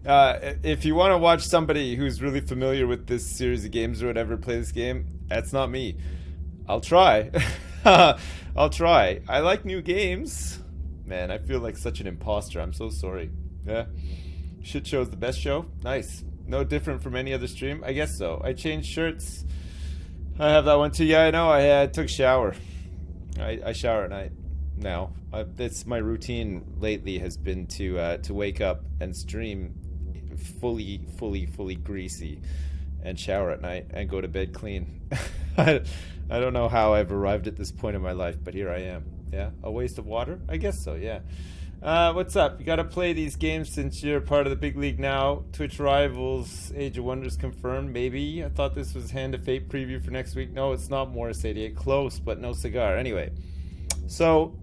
If you want to watch somebody who's really familiar with this series of games or whatever play this game, that's not me. I'll try. I'll try. I like new games. Man, I feel like such an imposter. I'm so sorry. Yeah. Shit show's the best show? Nice. No different from any other stream? I guess so. I changed shirts. I have that one too. Yeah, I know. I took a shower. I shower at night now. It's my routine lately has been to wake up and stream fully greasy and shower at night and go to bed clean. I don't know how I've arrived at this point in my life, but here I am. Yeah, a waste of water? I guess so, yeah. What's up? You gotta play these games since you're part of the big league now. Twitch Rivals, Age of Wonders confirmed, maybe. I thought this was Hand of Fate preview for next week. No, it's not Morris 88. Close, but no cigar. Anyway, so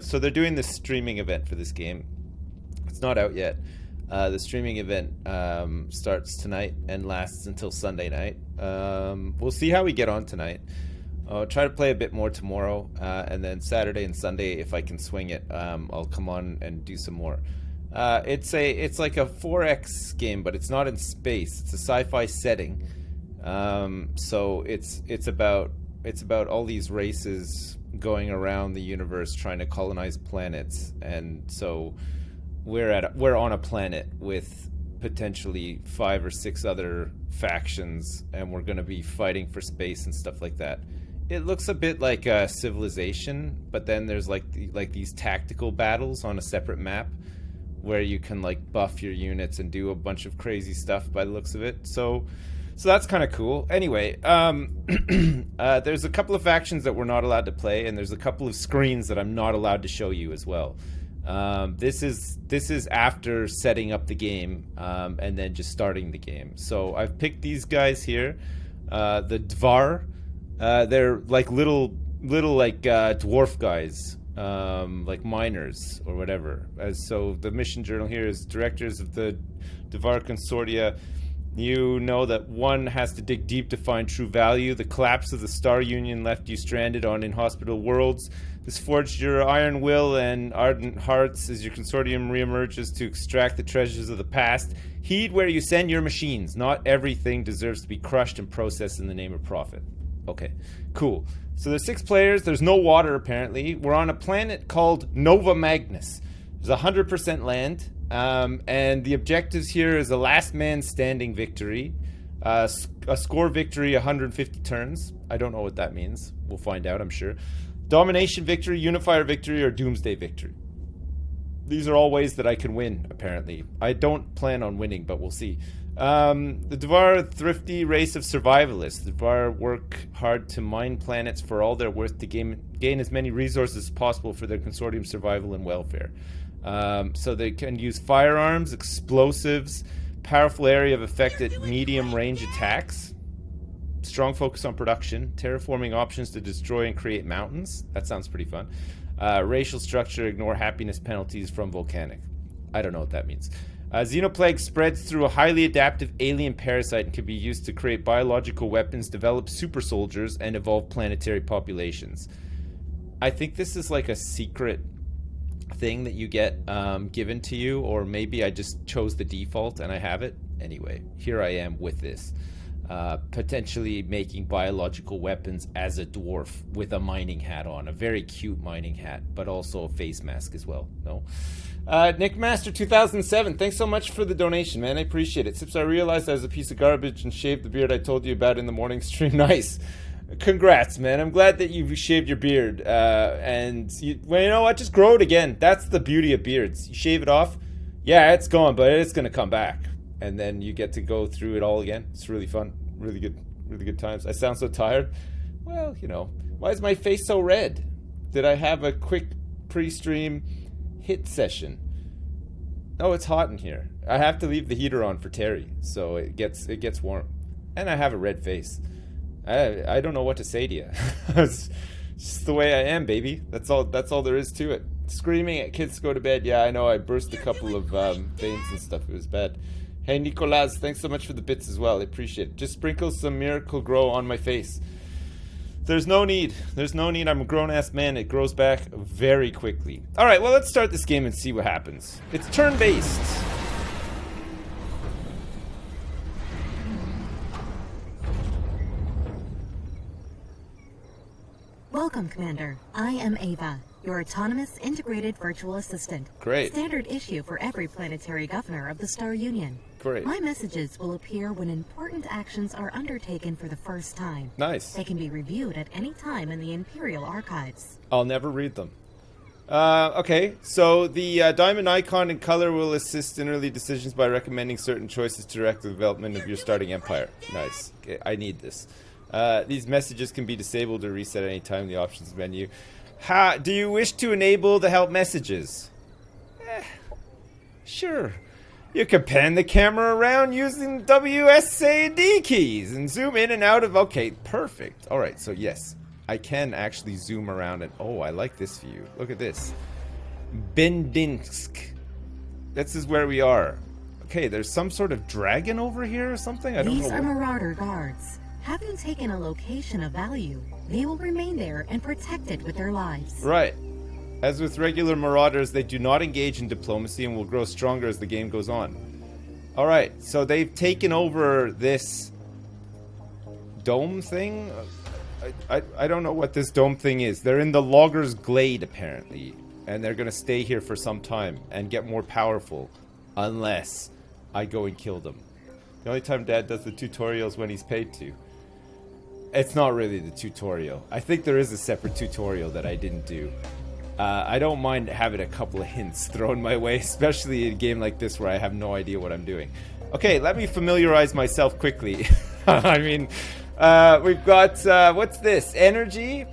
so they're doing this streaming event for this game. It's not out yet. The streaming event starts tonight and lasts until Sunday night. We'll see how we get on tonight. I'll try to play a bit more tomorrow, and then Saturday and Sunday, if I can swing it, I'll come on and do some more. It's like a 4X game, but it's not in space. It's a sci-fi setting. So it's about all these races going around the universe trying to colonize planets, and so we're on a planet with potentially 5 or 6 other factions, and we're going to be fighting for space and stuff like that. It looks a bit like Civilization, but then there's like these tactical battles on a separate map where you can like buff your units and do a bunch of crazy stuff by the looks of it. So that's kind of cool. Anyway, there's a couple of factions that we're not allowed to play, and there's a couple of screens that I'm not allowed to show you as well. This is after setting up the game and then just starting the game. So I've picked these guys here, the Dvar. They're like little like dwarf guys, like miners or whatever. So the mission journal here is directors of the Dvar Consortia. You know that one has to dig deep to find true value. The collapse of the Star Union left you stranded on inhospitable worlds. This forged your iron will and ardent hearts as your consortium reemerges to extract the treasures of the past. Heed where you send your machines. Not everything deserves to be crushed and processed in the name of profit. Okay, cool. So there's 6 players. There's no water, apparently. We're on a planet called Nova Magnus. There's 100% land. And the objectives here is a last man standing victory. A score victory, 150 turns. I don't know what that means. We'll find out, I'm sure. Domination victory, unifier victory, or doomsday victory. These are all ways that I can win, apparently. I don't plan on winning, but we'll see. The Dvar, a thrifty race of survivalists. The Dvar work hard to mine planets for all they're worth to gain as many resources as possible for their consortium survival and welfare. So they can use firearms, explosives, powerful area of effect at medium range attacks, strong focus on production, terraforming options to destroy and create mountains. That sounds pretty fun. Racial structure, ignore happiness penalties from volcanic. I don't know what that means. Xenoplague spreads through a highly adaptive alien parasite and can be used to create biological weapons, develop super soldiers, and evolve planetary populations. I think this is like a secret thing that you get given to you, or maybe I just chose the default and I have it. Anyway, here I am with this. Potentially making biological weapons as a dwarf with a mining hat on. A very cute mining hat, but also a face mask as well. No? Nick Master 2007, thanks so much for the donation, man. I appreciate it. Sips, I realized I was a piece of garbage and shaved the beard I told you about in the morning stream. Nice. Congrats, man. I'm glad that you've shaved your beard. Well, you know what? Just grow it again. That's the beauty of beards. You shave it off. Yeah, it's gone, but it's going to come back. And then you get to go through it all again. It's really fun. Really good times. I sound so tired. Well, you know. Why is my face so red? Did I have a quick pre-stream hit session? Oh, it's hot in here. I have to leave the heater on for Terry, so it gets warm. And I have a red face. I don't know what to say to you. It's just the way I am, baby. That's all there is to it. Screaming at kids to go to bed. Yeah, I know. I burst a couple of veins and stuff. It was bad. Hey, Nicolas, thanks so much for the bits as well. I appreciate it. Just sprinkle some Miracle Grow on my face. There's no need. I'm a grown-ass man. It grows back very quickly. All right, well, let's start this game and see what happens. It's turn-based. Welcome, Commander. I am Ava, your autonomous integrated virtual assistant. Great. Standard issue for every planetary governor of the Star Union. Great. My messages will appear when important actions are undertaken for the first time. Nice. They can be reviewed at any time in the Imperial Archives. I'll never read them. Okay, so the diamond icon and color will assist in early decisions by recommending certain choices to direct the development of your starting empire. Nice. Okay, I need this. These messages can be disabled or reset at any time in the options menu. Do you wish to enable the help messages? Sure. You can pan the camera around using WSAD keys and zoom in and out of... Okay, perfect. Alright, so yes. I can actually zoom around and... Oh, I like this view. Look at this. Bendinsk. This is where we are. Okay, there's some sort of dragon over here or something? I don't know. These are Marauder guards. Having taken a location of value, they will remain there and protect it with their lives. Right. As with regular Marauders, they do not engage in diplomacy and will grow stronger as the game goes on. Alright, so they've taken over this dome thing? I don't know what this dome thing is. They're in the Logger's Glade, apparently. And they're going to stay here for some time and get more powerful. Unless I go and kill them. The only time Dad does the tutorial is when he's paid to. It's not really the tutorial. I think there is a separate tutorial that I didn't do. I don't mind having a couple of hints thrown my way, especially in a game like this where I have no idea what I'm doing. Okay, let me familiarize myself quickly. I mean... we've got, what's this? Energy,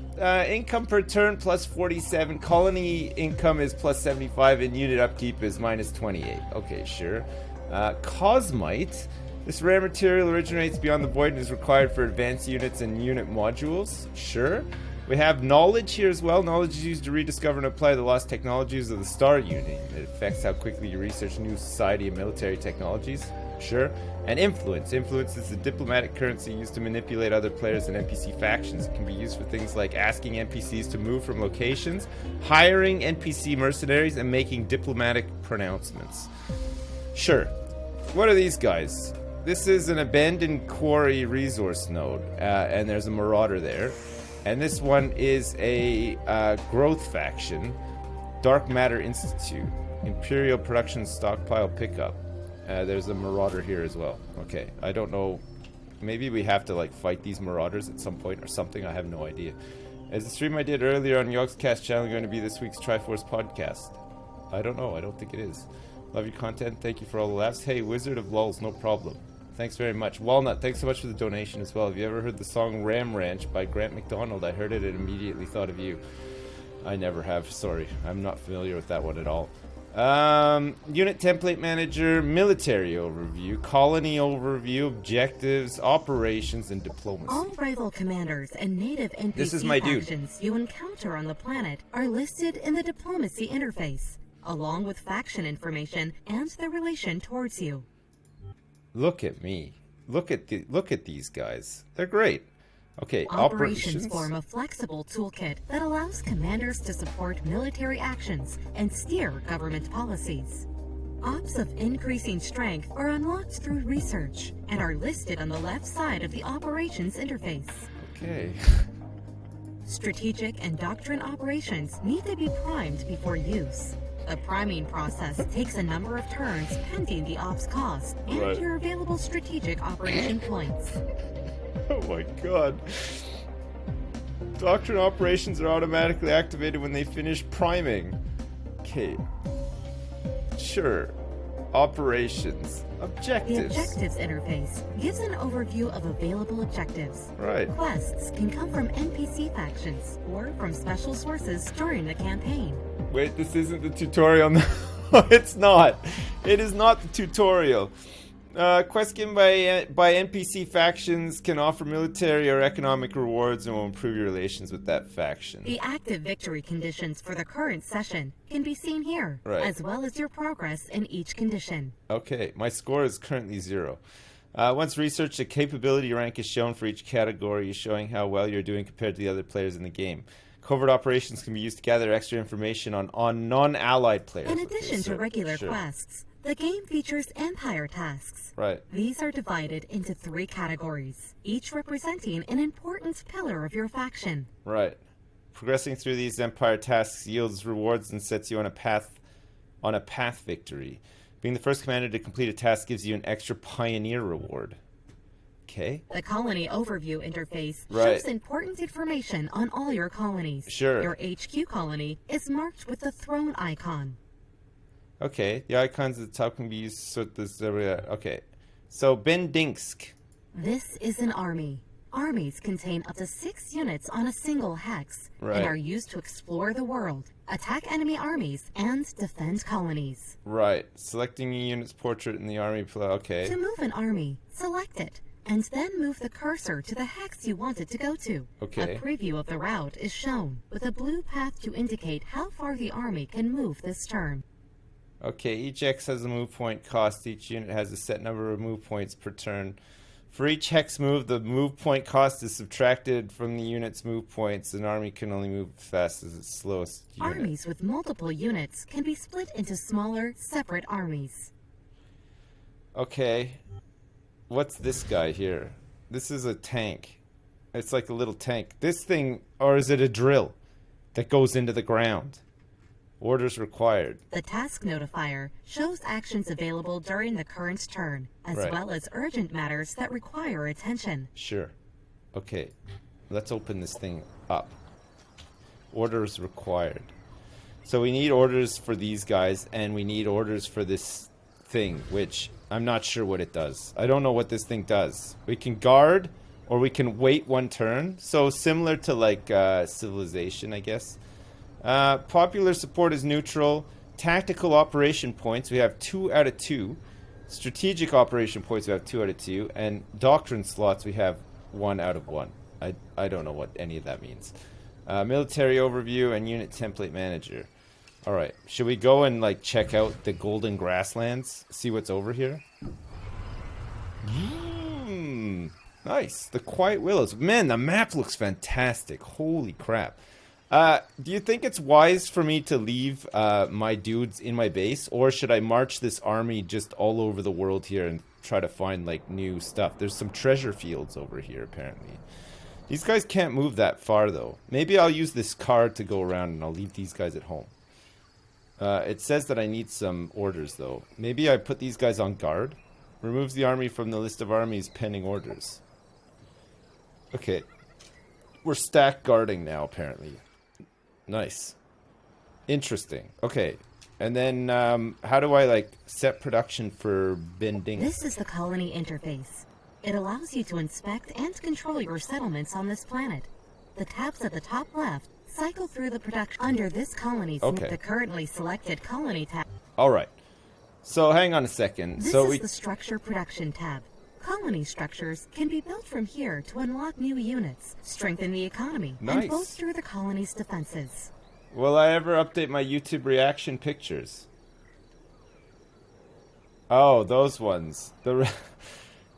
income per turn plus 47, colony income is plus 75, and unit upkeep is minus 28. Okay, sure. Cosmite, this rare material originates beyond the void and is required for advanced units and unit modules. Sure. We have knowledge here as well. Knowledge is used to rediscover and apply the lost technologies of the Star Union. It affects how quickly you research new society and military technologies. Sure. And influence. Influence is a diplomatic currency used to manipulate other players and NPC factions. It can be used for things like asking NPCs to move from locations, hiring NPC mercenaries, and making diplomatic pronouncements. Sure. What are these guys? This is an abandoned quarry resource node, and there's a marauder there. And this one is a growth faction, Dark Matter Institute, Imperial Production Stockpile Pickup. There's a marauder here as well. Okay, I don't know. Maybe we have to like fight these marauders at some point or something. I have no idea. Is the stream I did earlier on Yogscast channel going to be this week's Triforce podcast? I don't know. I don't think it is. Love your content. Thank you for all the laughs. Hey, Wizard of Lulz, no problem. Thanks very much. Walnut, thanks so much for the donation as well. Have you ever heard the song Ram Ranch by Grant McDonald? I heard it and immediately thought of you. I never have. Sorry. I'm not familiar with that one at all. Unit template manager, military overview, colony overview, objectives, operations, and diplomacy. All rival commanders and native NPC this is my factions you encounter on the planet are listed in the diplomacy interface, along with faction information and their relation towards you. Look at me. Look at these guys. They're great. Okay, Operations form a flexible toolkit that allows commanders to support military actions and steer government policies. Ops of increasing strength are unlocked through research and are listed on the left side of the operations interface. Okay. Strategic and doctrine operations need to be primed before use. The priming process takes a number of turns pending the ops cost and your available strategic operation points. Oh my god. Doctrine operations are automatically activated when they finish priming. Okay. Sure. Operations. Objectives. The objectives interface gives an overview of available objectives. Right. Quests can come from NPC factions or from special sources during the campaign. Wait, this isn't the tutorial. No, it's not. It is not the tutorial. Quests given by NPC factions can offer military or economic rewards and will improve your relations with that faction. The active victory conditions for the current session can be seen here, as well as your progress in each condition. Okay, my score is currently 0. Once researched, a capability rank is shown for each category, showing how well you're doing compared to the other players in the game. Covert operations can be used to gather extra information on non-allied players. In addition to regular quests, the game features Empire tasks. Right. These are divided into 3 categories, each representing an important pillar of your faction. Right. Progressing through these Empire tasks yields rewards and sets you on a path victory. Being the first commander to complete a task gives you an extra pioneer reward. Okay. The colony overview interface Right. shows important information on all your colonies. Sure. Your HQ colony is marked with the throne icon. Okay. The icons at the top can be used to sort this area. Okay. So Bendinsk. This is an army. Armies contain up to 6 units on a single hex Right. and are used to explore the world, attack enemy armies, and defend colonies. Right. Selecting a unit's portrait in the army. Okay. To move an army, select it, and then move the cursor to the hex you want it to go to. Okay. A preview of the route is shown, with a blue path to indicate how far the army can move this turn. Okay. Each X has a move point cost. Each unit has a set number of move points per turn. For each hex move, the move point cost is subtracted from the unit's move points. An army can only move as fast as its slowest unit. Armies with multiple units can be split into smaller, separate armies. Okay. What's this guy here? This is a tank. It's like a little tank. This thing, or is it a drill that goes into the ground? Orders required. The task notifier shows actions available during the current turn, as Right. well as urgent matters that require attention. Sure. Okay. Let's open this thing up. Orders required. So we need orders for these guys, and we need orders for this thing, which I'm not sure what it does. I don't know what this thing does. We can guard, or we can wait one turn. So similar to like civilization, I guess. Popular support is neutral. Tactical operation points, we have 2 out of 2. Strategic operation points, we have 2 out of 2. And doctrine slots, we have 1 out of 1. I don't know what any of that means. Military overview and unit template manager. Alright, should we go and like check out the golden grasslands? See what's over here? Nice. The Quiet Willows. Man, the map looks fantastic. Holy crap. Do you think it's wise for me to leave my dudes in my base, or should I march this army just all over the world here and try to find like new stuff? There's some treasure fields over here apparently. These guys can't move that far though. Maybe I'll use this car to go around and I'll leave these guys at home. It says that I need some orders though. Maybe I put these guys on guard. Removes the army from the list of armies pending orders. Okay. We're stack guarding now apparently. Nice. Interesting. Okay. And then how do I like set production for bending? This is the colony interface. It allows you to inspect and control your settlements on this planet. The tabs at the top left cycle through the production. Under this colony, Okay. the currently selected colony tab. All right. So hang on a second. This So is we the structure production tab. Colony structures can be built from here to unlock new units, strengthen the economy, Nice. and bolster the colony's defenses. Will I ever update my YouTube reaction pictures? Oh, those ones.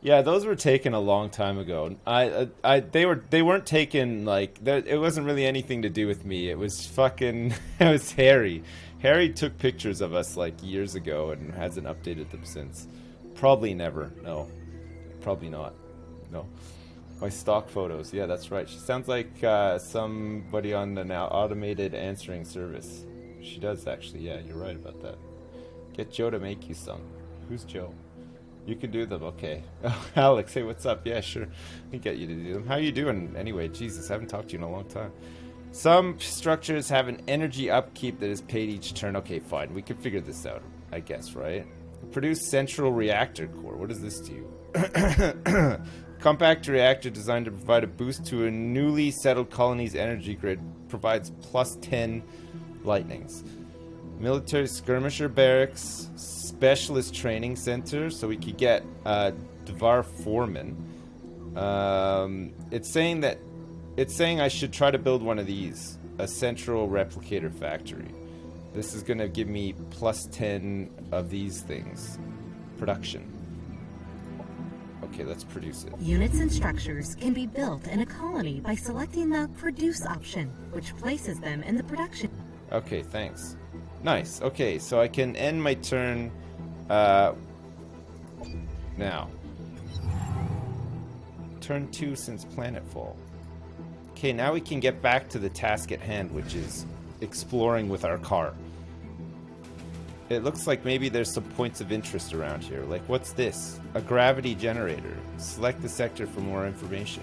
Yeah, those were taken a long time ago. They weren't taken like it wasn't really anything to do with me. It was fucking it was Harry. Harry took pictures of us like years ago and hasn't updated them since. Probably never. No. Probably not. No. My stock photos. Yeah, that's right. She sounds like somebody on the now automated answering service. She does actually. Yeah, you're right about that. Get Joe to make you some. Who's Joe? You can do them. Okay. Oh, Alex, hey, what's up? Yeah, sure. I can get you to do them. How you doing anyway? Jesus, I haven't talked to you in a long time. Some structures have an energy upkeep that is paid each turn. Okay, fine. We can figure this out, I guess, right? Produce central reactor core. What does this do? Compact reactor designed to provide a boost to a newly settled colony's energy grid. Provides plus 10 lightnings. Military skirmisher barracks. Specialist training center. So we could get Devar Foreman. It's saying I should try to build one of these. A central replicator factory. This is going to give me plus 10 of these things. Production. Okay, let's produce it. Units and structures can be built in a colony by selecting the Produce option, which places them in the production. Okay, thanks. Nice. Okay, so I can end my turn now. Turn 2 since Planetfall. Okay, now we can get back to the task at hand, which is exploring with our car. It looks like maybe there's some points of interest around here. Like, what's this? A gravity generator. Select the sector for more information.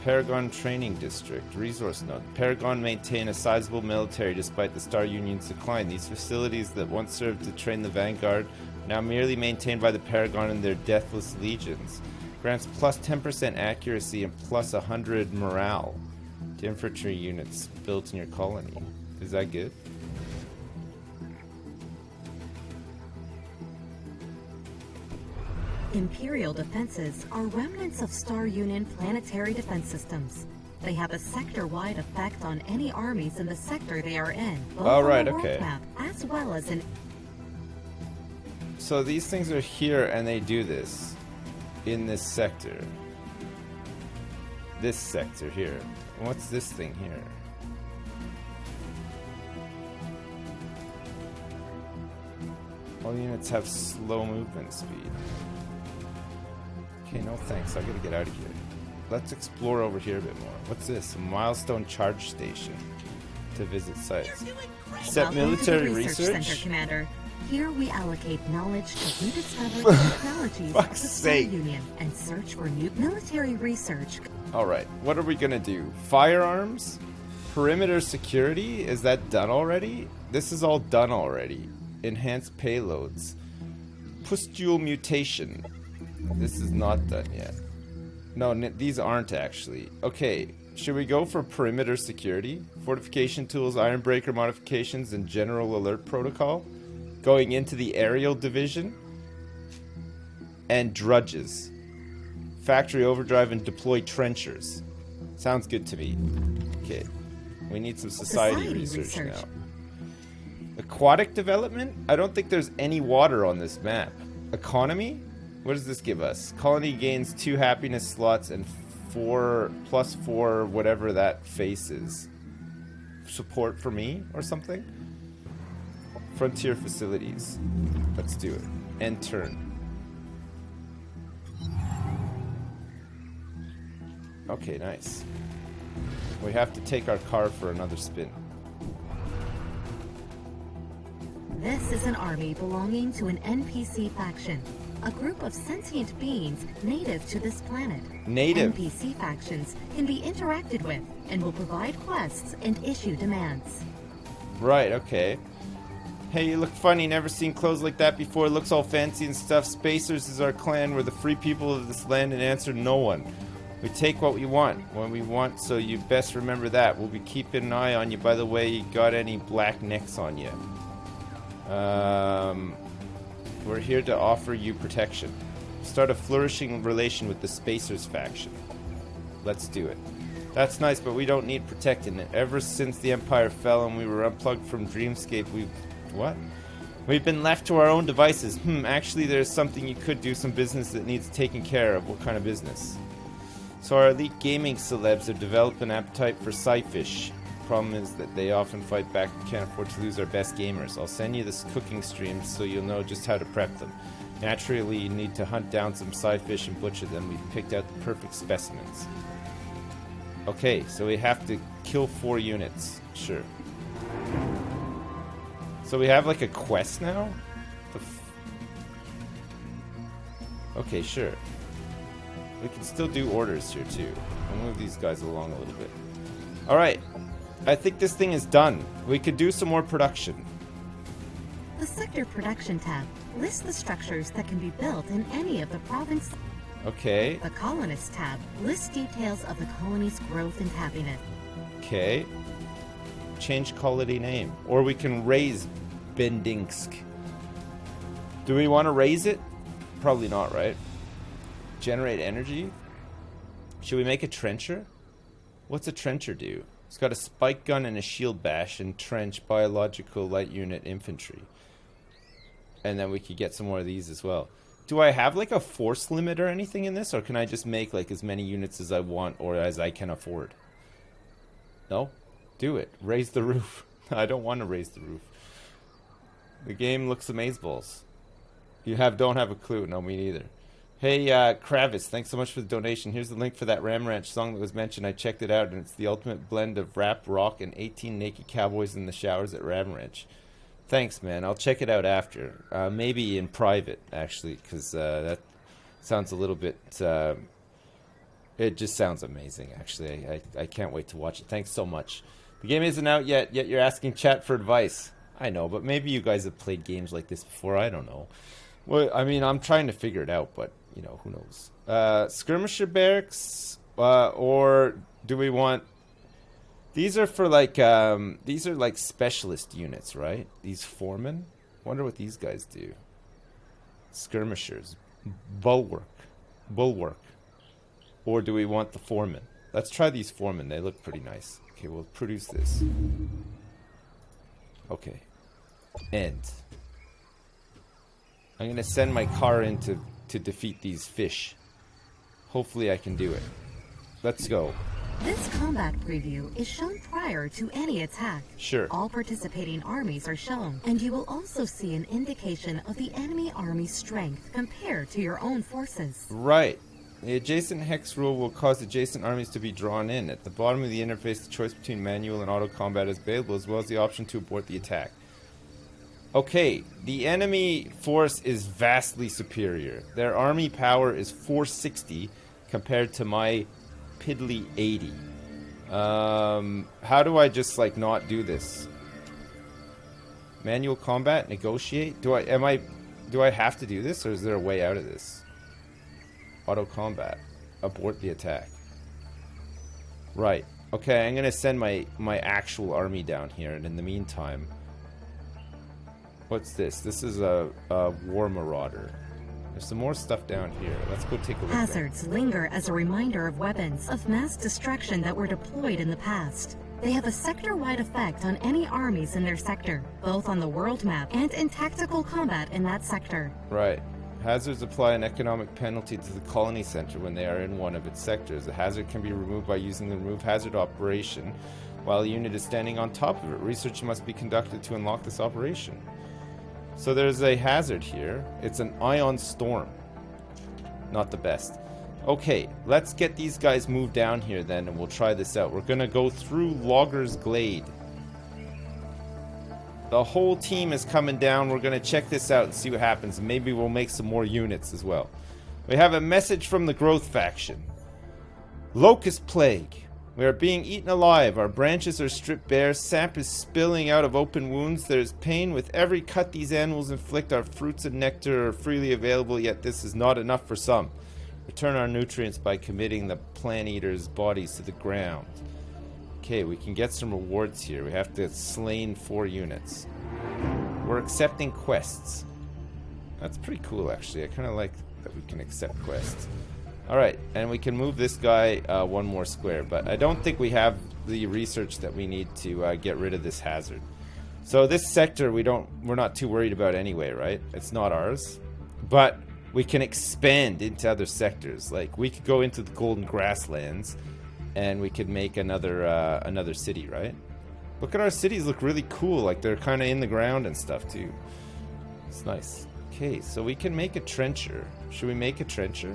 Paragon Training District. Resource node. Paragon maintain a sizable military despite the Star Union's decline. These facilities that once served to train the Vanguard are now merely maintained by the Paragon and their deathless legions. Grants plus 10% accuracy and plus 100 morale to infantry units built in your colony. Is that good? Imperial defenses are remnants of Star Union planetary defense systems. They have a sector-wide effect on any armies in the sector they are in, both on the world map as well as in... So these things are here and they do this in this sector. This sector here. What's this thing here? All units have slow movement speed. Okay, no thanks. I gotta get out of here. Let's explore over here a bit more. What's this? A milestone charge station to visit sites. Set military research? Center, Commander. Here we allocate knowledge to rediscover technologies of the Star Union and search for new military research. Alright, what are we gonna do? Firearms? Perimeter security? Is that done already? This is all done already. Enhanced payloads. Pustule mutation. This is not done yet. No, these aren't actually. Okay, should we go for perimeter security? Fortification tools, Ironbreaker modifications, and general alert protocol? Going into the aerial division? And drudges. Factory overdrive and deploy trenchers. Sounds good to me. Okay, we need some society research now. Aquatic development? I don't think there's any water on this map. Economy? What does this give us? Colony gains 2 happiness slots and 4 plus 4 whatever that face is. Support for me or something? Frontier facilities. Let's do it. End turn. Okay, nice. We have to take our car for another spin. This is an army belonging to an NPC faction. A group of sentient beings native to this planet. Native? NPC factions can be interacted with and will provide quests and issue demands. Right, okay. Hey, you look funny. Never seen clothes like that before. Looks all fancy and stuff. Spacers is our clan. We're the free people of this land and answer no one. We take what we want when we want, so you best remember that. We'll be keeping an eye on you. By the way, you got any black necks on you? We're here to offer you protection. Start a flourishing relation with the Spacers faction. Let's do it. That's nice, but we don't need protecting. Ever since the Empire fell and we were unplugged from Dreamscape, we've been left to our own devices. Actually, there's something you could do, some business that needs taken care of. What kind of business? So our elite gaming celebs have developed an appetite for sci-fish. Problem is that they often fight back and can't afford to lose our best gamers. I'll send you this cooking stream so you'll know just how to prep them. Naturally, you need to hunt down some sci-fish and butcher them. We've picked out the perfect specimens. Okay, so we have to kill 4 units. Sure. So we have like a quest now? Okay, sure. We can still do orders here too. I'll move these guys along a little bit. Alright. I think this thing is done. We could do some more production. The Sector Production tab lists the structures that can be built in any of the province. Okay. The Colonist tab lists details of the colony's growth and happiness. Okay. Change colony name. Or we can raise Bendinsk. Do we want to raise it? Probably not, right? Generate energy? Should we make a trencher? What's a trencher do? It's got a spike gun and a shield bash and trench biological light unit infantry. And then we could get some more of these as well. Do I have like a force limit or anything in this? Or can I just make like as many units as I want or as I can afford? No? Do it. Raise the roof. I don't want to raise the roof. The game looks amazeballs. You don't have a clue. No, me neither. Hey, Kravis, thanks so much for the donation. Here's the link for that Ram Ranch song that was mentioned. I checked it out, and it's the ultimate blend of rap, rock, and 18 naked cowboys in the showers at Ram Ranch. Thanks, man. I'll check it out after. Maybe in private, actually, because that sounds a little bit... it just sounds amazing, actually. I can't wait to watch it. Thanks so much. The game isn't out yet you're asking chat for advice. I know, but maybe you guys have played games like this before. I don't know. Well, I mean, I'm trying to figure it out, but, you know, who knows? Skirmisher barracks, or do we want... These are for, like, these are, like, specialist units, right? These foremen? Wonder what these guys do. Skirmishers. Bulwark. Or do we want the foremen? Let's try these foremen. They look pretty nice. Okay, we'll produce this. Okay. End. I'm going to send my car in to defeat these fish. Hopefully I can do it. Let's go. This combat preview is shown prior to any attack. Sure. All participating armies are shown, and you will also see an indication of the enemy army's strength compared to your own forces. Right. The adjacent hex rule will cause adjacent armies to be drawn in. At the bottom of the interface, the choice between manual and auto combat is available, as well as the option to abort the attack. Okay, the enemy force is vastly superior. Their army power is 460 compared to my piddly 80. How do I just, like, not do this? Manual combat? Negotiate? Do I have to do this, or is there a way out of this? Auto combat. Abort the attack. Right. Okay, I'm gonna send my actual army down here, and in the meantime... What's this? This is a war marauder. There's some more stuff down here. Let's go take a look. Hazards linger as a reminder of weapons of mass destruction that were deployed in the past. They have a sector-wide effect on any armies in their sector, both on the world map and in tactical combat in that sector. Right. Hazards apply an economic penalty to the colony center when they are in one of its sectors. A hazard can be removed by using the remove hazard operation while a unit is standing on top of it. Research must be conducted to unlock this operation. So there's a hazard here. It's an ion storm. Not the best. Okay, let's get these guys moved down here then, and we'll try this out. We're gonna go through Logger's Glade. The whole team is coming down. We're gonna check this out and see what happens. Maybe we'll make some more units as well. We have a message from the Growth faction. Locust Plague. We are being eaten alive. Our branches are stripped bare. Sap is spilling out of open wounds. There is pain with every cut these animals inflict. Our fruits and nectar are freely available, yet this is not enough for some. Return our nutrients by committing the plant eaters' bodies to the ground. Okay, we can get some rewards here. We have to slain 4 units. We're accepting quests. That's pretty cool, actually. I kind of like that we can accept quests. Alright, and we can move this guy 1 more square, but I don't think we have the research that we need to get rid of this hazard. So this sector we're not too worried about anyway, right? It's not ours. But we can expand into other sectors. Like, we could go into the Golden Grasslands, and we could make another city, right? Look at our cities, look really cool. Like, they're kind of in the ground and stuff, too. It's nice. Okay, so we can make a trencher. Should we make a trencher?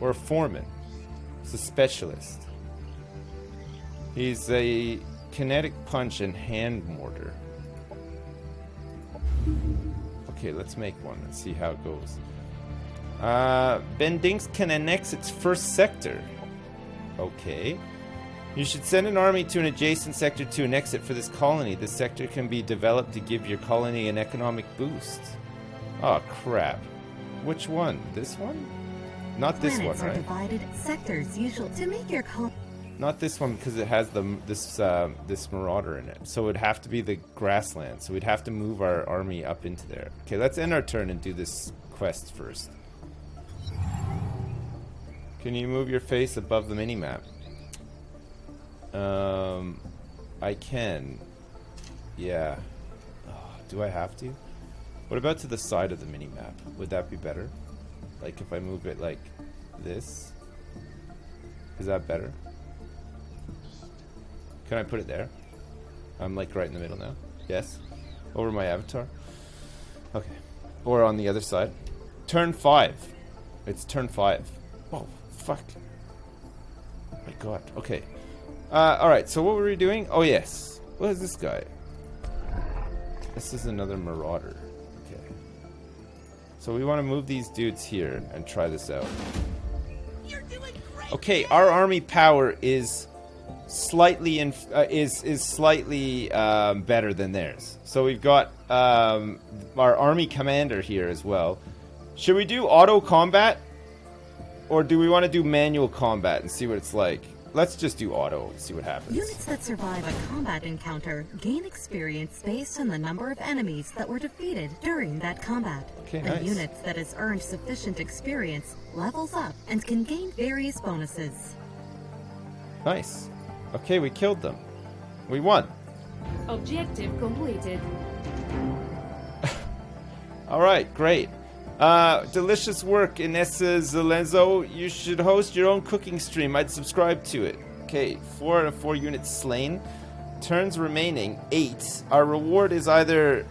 Or a foreman? It's a specialist. He's a kinetic punch and hand mortar. Okay, let's make one and see how it goes. Ben Dinks can annex its first sector. Okay. You should send an army to an adjacent sector to annex it for this colony. This sector can be developed to give your colony an economic boost. Oh, crap. Which one? This one? Not this one, right? Planets are divided sectors usual to make your colony. Not this one, because it has this marauder in it. So it would have to be the grassland. So we'd have to move our army up into there. Okay, let's end our turn and do this quest first. Can you move your face above the minimap? I can. Yeah. Oh, do I have to? What about to the side of the minimap? Would that be better? Like if I move it like this? Is that better? Can I put it there? I'm like right in the middle now. Yes? Over my avatar? Okay. Or on the other side. Turn 5. It's turn 5. Oh, fuck. Oh my god. Okay. Alright, so what were we doing? Oh, yes. What is this guy? This is another marauder. Okay. So we want to move these dudes here and try this out. You're doing great. Okay, our army power is slightly slightly better than theirs. So we've got our army commander here as well. Should we do auto combat, or do we want to do manual combat and see what it's like? Let's just do auto and see what happens. Units that survive a combat encounter gain experience based on the number of enemies that were defeated during that combat. Okay, A nice. unit that has earned sufficient experience levels up and can gain various bonuses. Nice. Okay, we killed them. We won. Objective completed. All right, great. Delicious work, Inessa Zelenzo. You should host your own cooking stream. I'd subscribe to it. Okay, 4 out of 4 units slain. Turns remaining 8. Our reward is either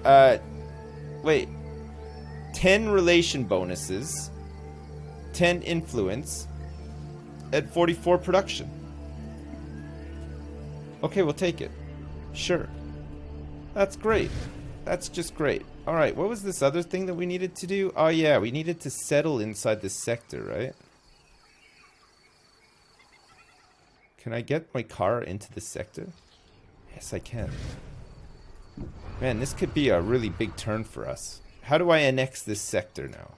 10 relation bonuses, 10 influence, and 44 production. Okay, we'll take it. Sure. That's great. That's just great. Alright, what was this other thing that we needed to do? Oh yeah, we needed to settle inside this sector, right? Can I get my car into this sector? Yes, I can. Man, this could be a really big turn for us. How do I annex this sector now?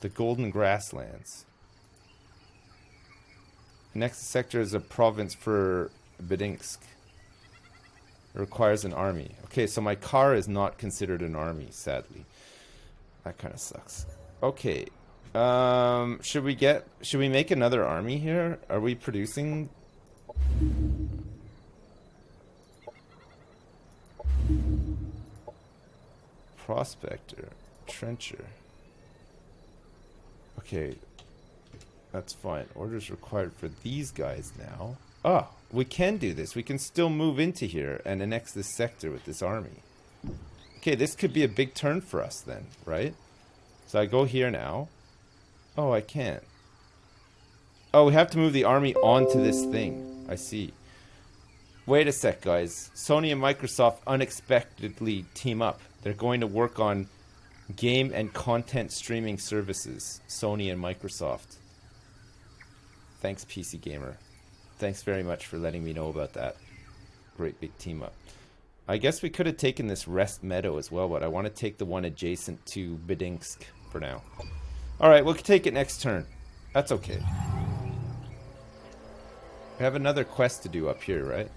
The Golden Grasslands. Annex the sector is a province for Bedinsk. It requires an army. Okay, so my car is not considered an army, sadly. That kind of sucks. Okay. Should we make another army here? Are we producing? Prospector. Trencher. Okay. That's fine. Orders required for these guys now. Oh, we can do this. We can still move into here and annex this sector with this army. Okay, this could be a big turn for us then, right? So I go here now. Oh, I can't. Oh, we have to move the army onto this thing. I see. Wait a sec, guys. Sony and Microsoft unexpectedly team up. They're going to work on game and content streaming services. Sony and Microsoft. Thanks, PC Gamer. Thanks very much for letting me know about that. Great big team up. I guess we could have taken this Rest Meadow as well, but I want to take the one adjacent to Bedinsk for now. Alright, we'll take it next turn. That's okay. We have another quest to do up here, right?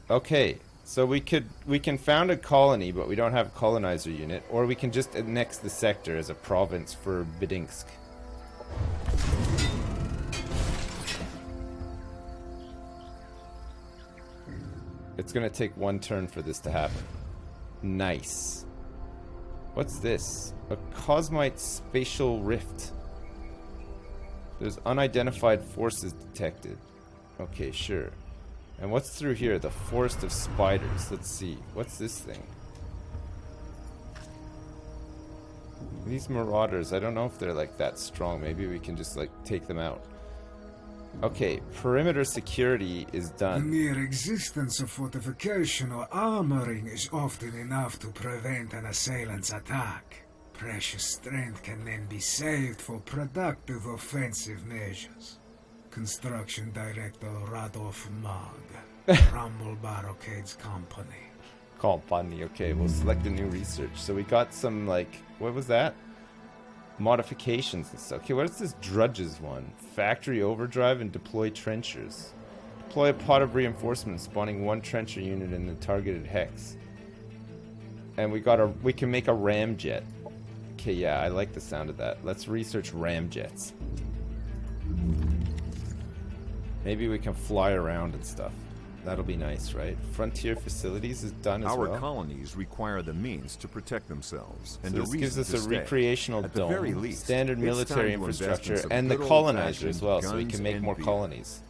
Okay, so we can found a colony, but we don't have a colonizer unit, or we can just annex the sector as a province for Bedinsk. It's gonna take one turn for this to happen. Nice. What's this? A Cosmite spatial rift. There's unidentified forces detected. Okay, sure. And what's through here? The forest of spiders. Let's see. What's this thing? These marauders, I don't know if they're like that strong. Maybe we can just like take them out. Okay, perimeter security is The done. mere existence of fortification or armoring is often enough to prevent an assailant's attack. Precious strength can then be saved for productive offensive measures. Construction Director Radolf Mag, Rumble Barrocade's company. Company. Okay, we'll select a new research. So we got some like, what was that? Modifications and stuff. Okay, what is this drudges one? Factory overdrive and deploy trenchers. Deploy a pot of reinforcements, spawning one trencher unit in the targeted hex. And we can make a ramjet. Okay, yeah, I like the sound of that. Let's research ramjets. Maybe we can fly around and stuff. That'll be nice, right? Frontier facilities is done as well. Our colonies require the means to protect themselves, and So this a gives reason us to a stay. recreational At the very dome, least, standard it's military time to invest in infrastructure, some and the good colonizer as old-fashioned well, so we guns can make and more beer. colonies.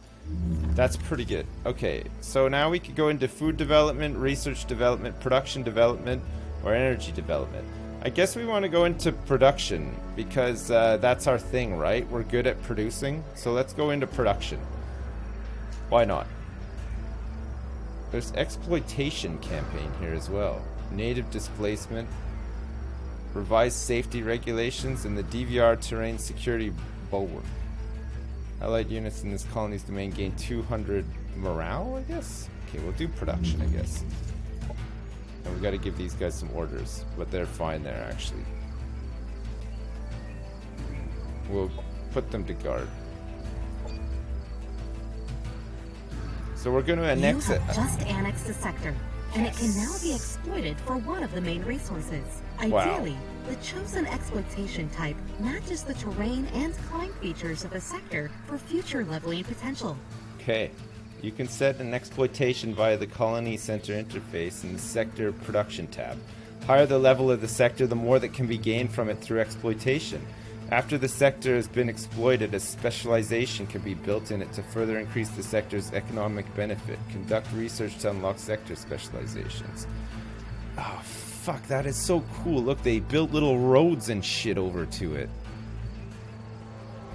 That's pretty good. Okay, so now we could go into food development, research development, production development, or energy development. I guess we want to go into production because that's our thing, right? We're good at producing, so let's go into production. Why not? There's exploitation campaign here as well. Native displacement, revised safety regulations, and the DVR terrain security bulwark. Allied units in this colony's domain gain 200 morale, I guess? Okay, we'll do production, I guess. And we gotta give these guys some orders, but they're fine there, actually. We'll put them to guard. So we're gonna annex it. You have just annexed a sector, and it can now be exploited for one of the main resources. Ideally, the chosen exploitation type matches the terrain and climb features of a sector for future leveling potential. Okay. You can set an exploitation via the Colony Center interface in the Sector Production tab. Higher the level of the sector, the more that can be gained from it through exploitation. After the sector has been exploited, a specialization can be built in it to further increase the sector's economic benefit. Conduct research to unlock sector specializations. Oh, fuck, that is so cool. Look, they built little roads and shit over to it.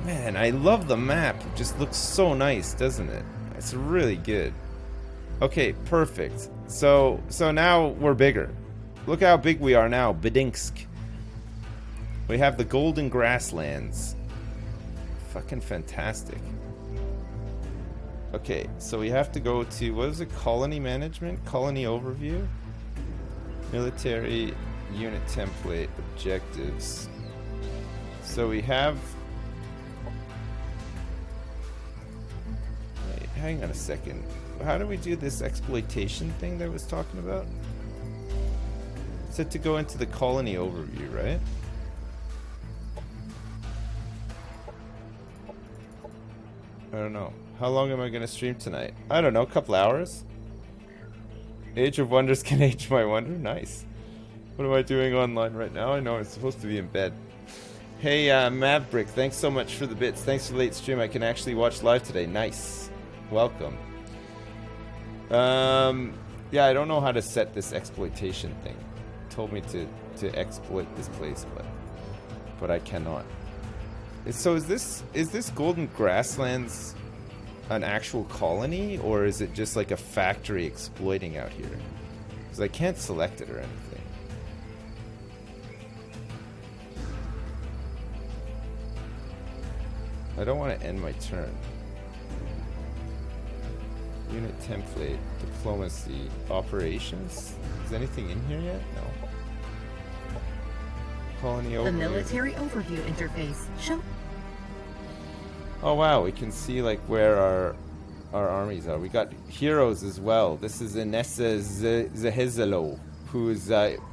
Man, I love the map. It just looks so nice, doesn't it? It's really good. Okay, perfect. So now we're bigger. Look how big we are now, Bedinsk. We have the golden grasslands. Fucking fantastic. Okay, so we have to go to, what is it, colony management? Colony overview? Military unit template, objectives. So we have... Hang on a second. How do we do this exploitation thing that I was talking about? It said to go into the colony overview, right? I don't know. How long am I going to stream tonight? I don't know, a couple hours? Age of Wonders can age my wonder? Nice. What am I doing online right now? I know I'm supposed to be in bed. Hey, Maverick, thanks so much for the bits. Thanks for the late stream. I can actually watch live today. Nice. Welcome. Yeah, I don't know how to set this exploitation thing. It told me to exploit this place, but I cannot. So is this Golden Grasslands an actual colony, or is it just like a factory exploiting out here? Because I can't select it or anything. I don't want to end my turn. Unit template, diplomacy, operations. Is anything in here yet? No. Colony overview. The military overview interface show. Oh wow, we can see like where our armies are. We got heroes as well. This is Inessa Zehezelo, who is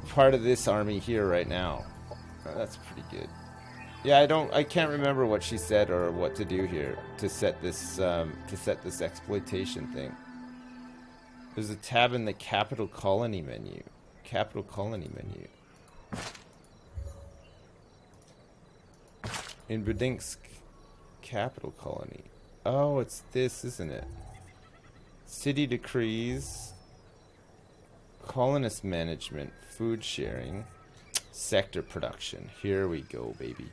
part of this army here right now. That's pretty good. Yeah, I can't remember what she said or what to do here to set this exploitation thing. There's a tab in the capital colony menu. Capital colony menu. In Budinsk, capital colony. Oh, it's this, isn't it? City decrees, colonist management, food sharing, sector production. Here we go, baby.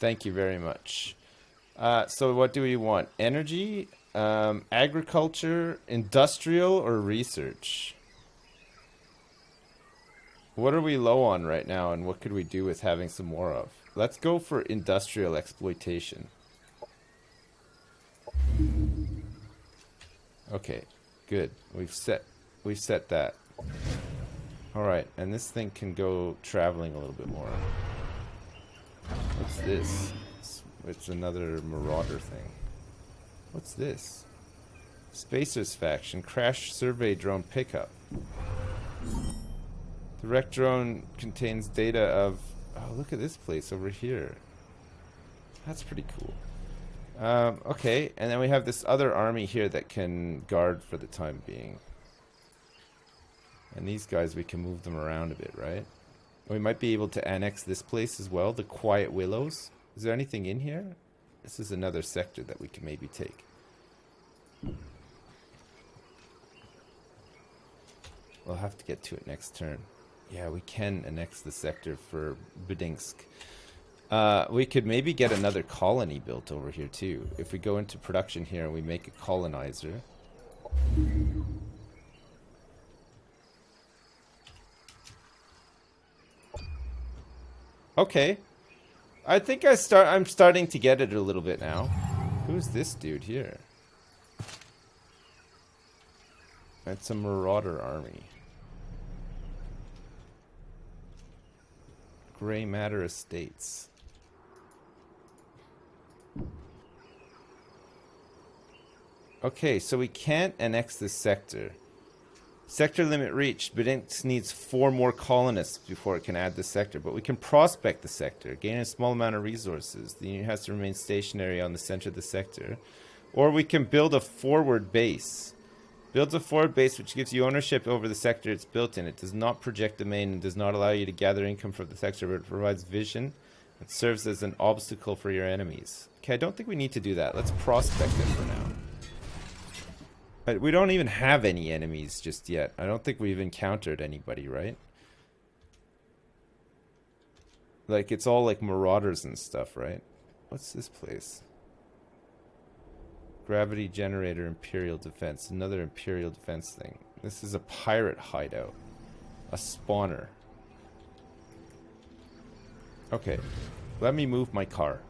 Thank you very much. So what do we want? Energy, agriculture, industrial, or research? What are we low on right now, and what could we do with having some more of? Let's go for industrial exploitation. Okay, good. We've set that. All right, and this thing can go traveling a little bit more. What's this? It's another marauder thing. What's this? Spacers faction, crash survey drone pickup. The wreck drone contains data of... Oh, look at this place over here. That's pretty cool. Okay, and then we have this other army here that can guard for the time being. And these guys, we can move them around a bit, right? We might be able to annex this place as well, the Quiet Willows. Is there anything in here? This is another sector that we can maybe take. We'll have to get to it next turn. Yeah, we can annex the sector for Budinsk. We could maybe get another colony built over here too. If we go into production here and we make a colonizer. Okay. I think I'm starting to get it a little bit now. Who's this dude here? That's a marauder army. Gray Matter Estates. Okay, so we can't annex this sector. Sector limit reached, but it needs 4 more colonists before it can add the sector. But we can prospect the sector, gain a small amount of resources. The unit has to remain stationary on the center of the sector. Or we can build a forward base. Builds a forward base which gives you ownership over the sector it's built in. It does not project domain and does not allow you to gather income from the sector, but it provides vision. It serves as an obstacle for your enemies. Okay, I don't think we need to do that. Let's prospect it for now. But we don't even have any enemies just yet. I don't think we've encountered anybody, right? Like, it's all like marauders and stuff, right? What's this place? Gravity generator, Imperial Defense. Another Imperial Defense thing. This is a pirate hideout. A spawner. Okay. Let me move my car.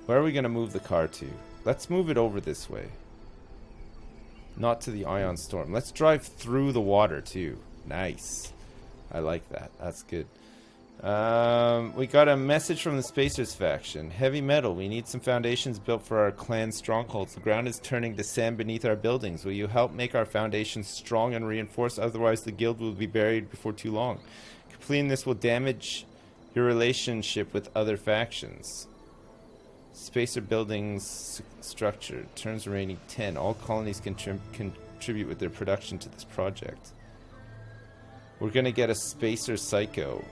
Where are we going to move the car to? Let's move it over this way. Not to the Ion Storm. Let's drive through the water, too. Nice. I like that. That's good. We got a message from the Spacers faction. Heavy metal. We need some foundations built for our clan strongholds. The ground is turning to sand beneath our buildings. Will you help make our foundations strong and reinforced? Otherwise, the guild will be buried before too long. Completing this will damage your relationship with other factions. Spacer buildings structure. Turns remaining 10. All colonies can contribute with their production to this project. We're gonna get a Spacer Psycho.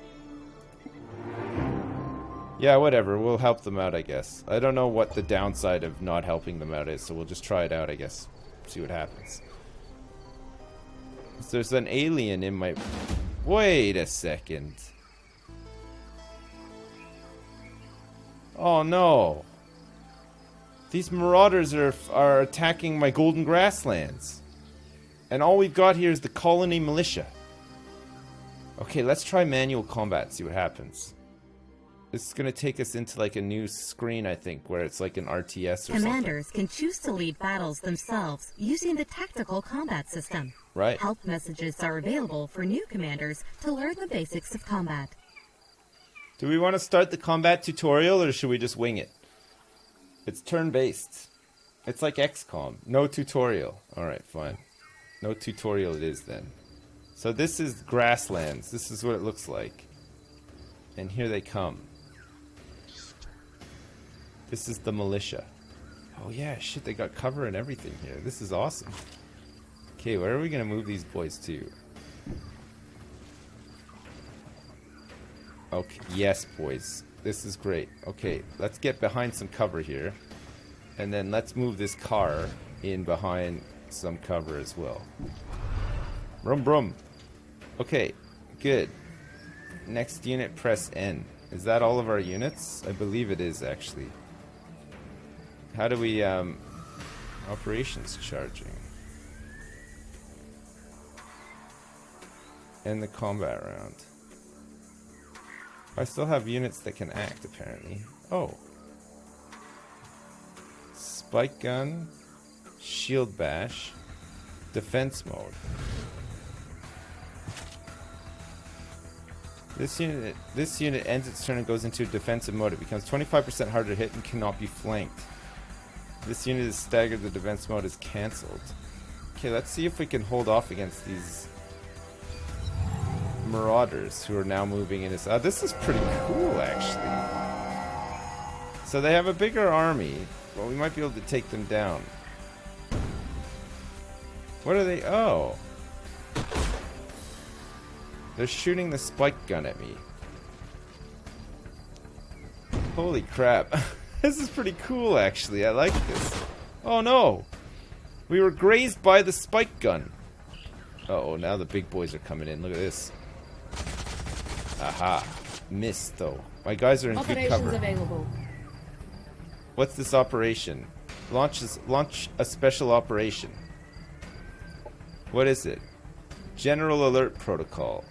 Yeah, whatever. We'll help them out, I guess. I don't know what the downside of not helping them out is, so we'll just try it out, I guess. See what happens. So there's an alien in my... Wait a second. Oh, no. These marauders are attacking my golden grasslands. And all we've got here is the colony militia. Okay, let's try manual combat, see what happens. This is going to take us into like a new screen, I think, where it's like an RTS or Commanders something. can choose to lead battles themselves using the tactical combat system. Right. Help messages are available for new commanders to learn the basics of combat. Do we want to start the combat tutorial or should we just wing it? It's turn-based. It's like XCOM. No tutorial. Alright, fine. No tutorial it is then. So this is grasslands. This is what it looks like. And here they come. This is the militia. Oh yeah, shit, they got cover and everything here. This is awesome. Okay, where are we going to move these boys to? Okay, yes, boys. This is great. Okay, let's get behind some cover here. And then let's move this car in behind some cover as well. Brum brum. Okay, good. Next unit, press N. Is that all of our units? I believe it is, actually. How do we, operations charging. End the combat round. I still have units that can act, apparently. Oh. Spike gun, shield bash, defense mode. This unit ends its turn and goes into defensive mode. It becomes 25% harder to hit and cannot be flanked. This unit is staggered. The defense mode is cancelled. Okay, let's see if we can hold off against these marauders who are now moving in. This is pretty cool, actually. So they have a bigger army. Well, we might be able to take them down. What are they? Oh. They're shooting the spike gun at me. Holy crap. This is pretty cool, actually. I like this. Oh, no. We were grazed by the spike gun. Uh-oh, now the big boys are coming in. Look at this. Aha. Missed, though. My guys are in good Operations cover. available. What's this operation? Launch a special operation. What is it? General Alert Protocol.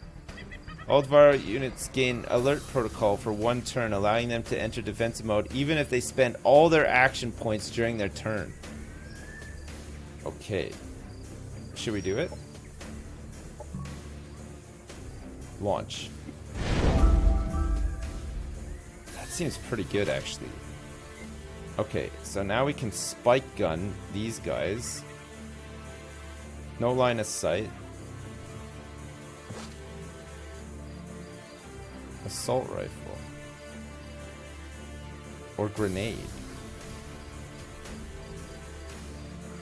All Dvar units gain Alert Protocol for 1 turn, allowing them to enter defensive mode even if they spend all their action points during their turn. Okay. Should we do it? Launch. That seems pretty good, actually. Okay, so now we can spike gun these guys. No line of sight. Assault rifle. Or grenade.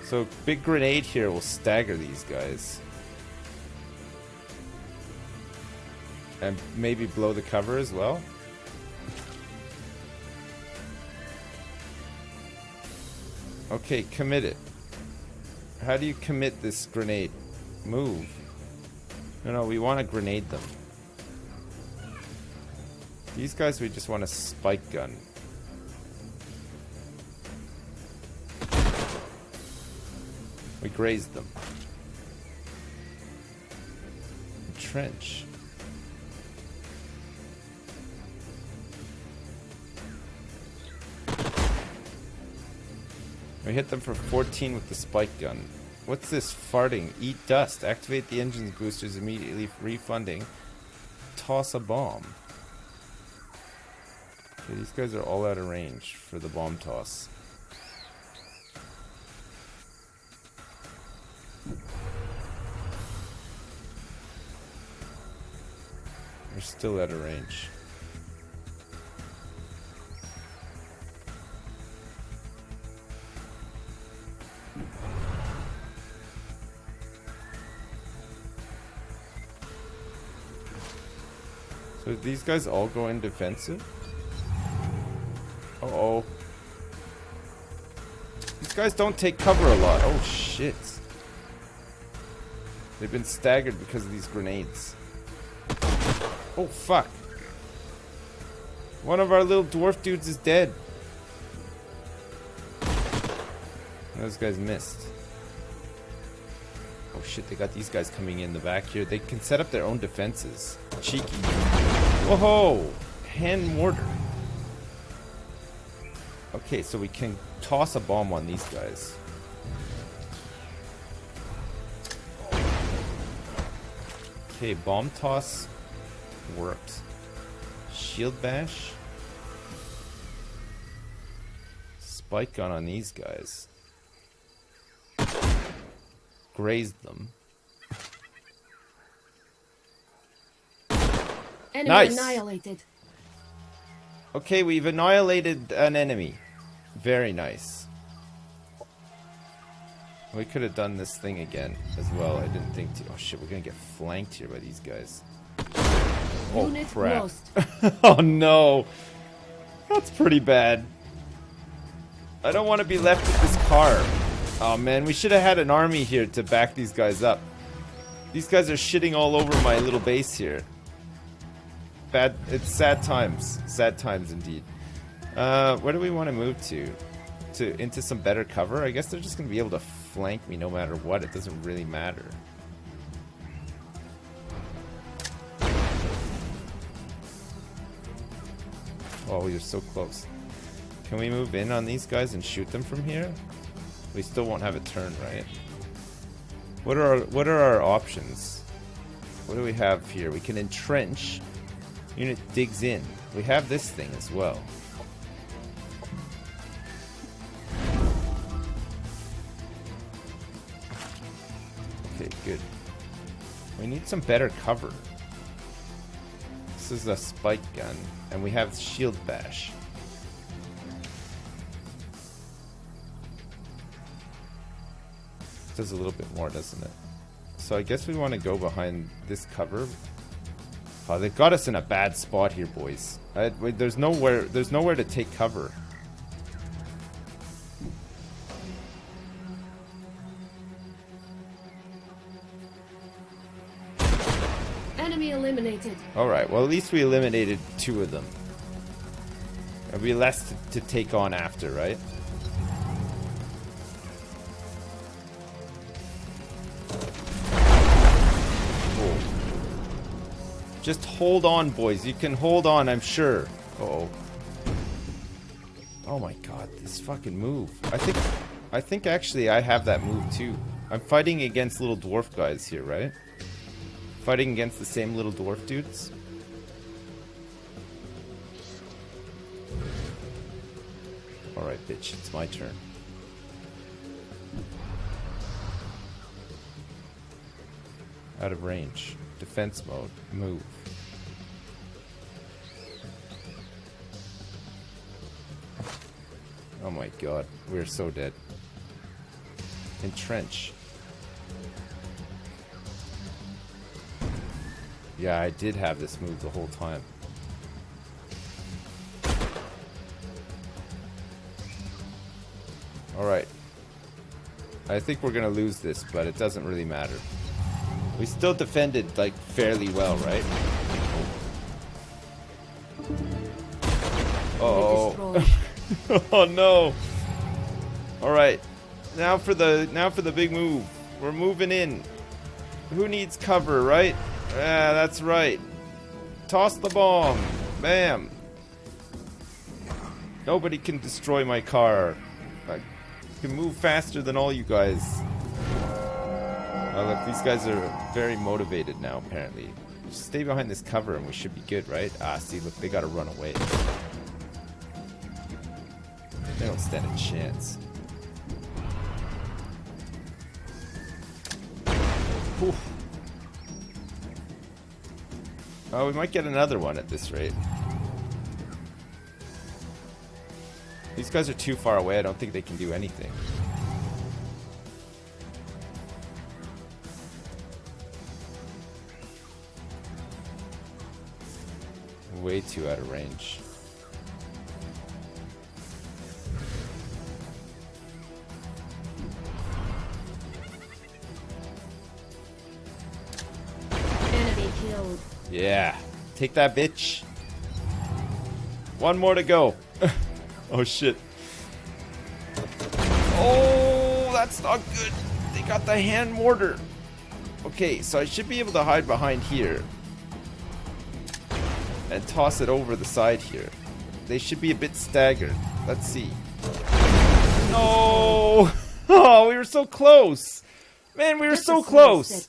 So big grenade here will stagger these guys. And maybe blow the cover as well. Okay, commit it. How do you commit this grenade? Move. No, we want to grenade them. These guys we just want to spike gun. We grazed them. Trench. We hit them for 14 with the spike gun. What's this? Farting. Eat dust. Activate the engine's boosters immediately. Refunding. Toss a bomb. Okay, these guys are all out of range for the bomb toss. They're still out of range. So these guys all go in defensive? Uh-oh. These guys don't take cover a lot. Oh, shit. They've been staggered because of these grenades. Oh, fuck. One of our little dwarf dudes is dead. Those guys missed. Oh, shit. They got these guys coming in the back here. They can set up their own defenses. Cheeky. Whoa! Hand mortar. Okay, so we can toss a bomb on these guys. Okay, bomb toss worked. Shield bash. Spike gun on these guys. Grazed them. Enemy Nice. annihilated. Okay, we've annihilated an enemy. Very nice. We could have done this thing again as well. I didn't think to. Oh shit, we're gonna get flanked here by these guys. Oh Unit crap. lost. Oh no. That's pretty bad. I don't want to be left with this car. Oh man, we should have had an army here to back these guys up. These guys are shitting all over my little base here. Bad. It's sad times. Sad times indeed. Where do we want to move to? Into some better cover? I guess they're just going to be able to flank me no matter what. It doesn't really matter. Oh, we are so close. Can we move in on these guys and shoot them from here? We still won't have a turn, right? What are our options? What do we have here? We can entrench. Unit digs in. We have this thing as well. Okay, good. We need some better cover. This is a spike gun, and we have shield bash. Does a little bit more, doesn't it? So I guess we want to go behind this cover. Oh, they've got us in a bad spot here, boys. There's nowhere to take cover. Enemy eliminated. completed. Alright, well at least we eliminated 2 of them. There'll be less to take on after, right? Oh. Just hold on, boys. You can hold on, I'm sure. Uh-oh. Oh my god, this fucking move. I think actually I have that move too. I'm fighting against little dwarf guys here, right? Fighting against the same little dwarf dudes. Alright, bitch, it's my turn. Out of range. Defense mode. Move. Oh my god, we're so dead. Entrench. Yeah, I did have this move the whole time. Alright. I think we're gonna lose this, but it doesn't really matter. We still defended, like, fairly well, right? Uh-oh. Oh no. Alright. Now for the big move. We're moving in. Who needs cover, right? Yeah, that's right. Toss the bomb. Bam. Nobody can destroy my car. I can move faster than all you guys. Oh, look, these guys are very motivated now, apparently. Just stay behind this cover and we should be good, right? Ah, see, look, they gotta run away. They don't stand a chance. Whew. Oh, we might get another one at this rate. These guys are too far away. I don't think they can do anything. Way too out of range. Enemy killed. Yeah. Take that, bitch. One more to go. Oh, shit. Oh, that's not good. They got the hand mortar. Okay, so I should be able to hide behind here. And toss it over the side here. They should be a bit staggered. Let's see. No! Oh, we were so close! Man, we were so close!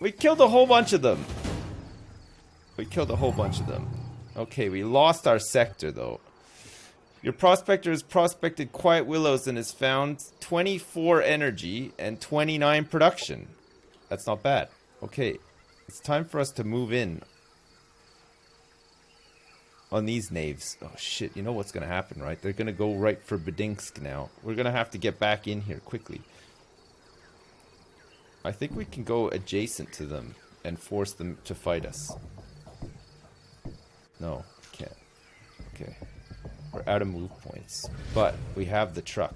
We killed a whole bunch of them. We killed a whole bunch of them. Okay, we lost our sector, though. Your prospector has prospected Quiet Willows and has found 24 energy and 29 production. That's not bad. Okay, it's time for us to move in on these knaves. Oh shit, you know what's gonna happen, right? They're gonna go right for Bedinsk now. We're gonna have to get back in here quickly. I think we can go adjacent to them and force them to fight us. No, can't. Okay. We're out of move points. But we have the truck.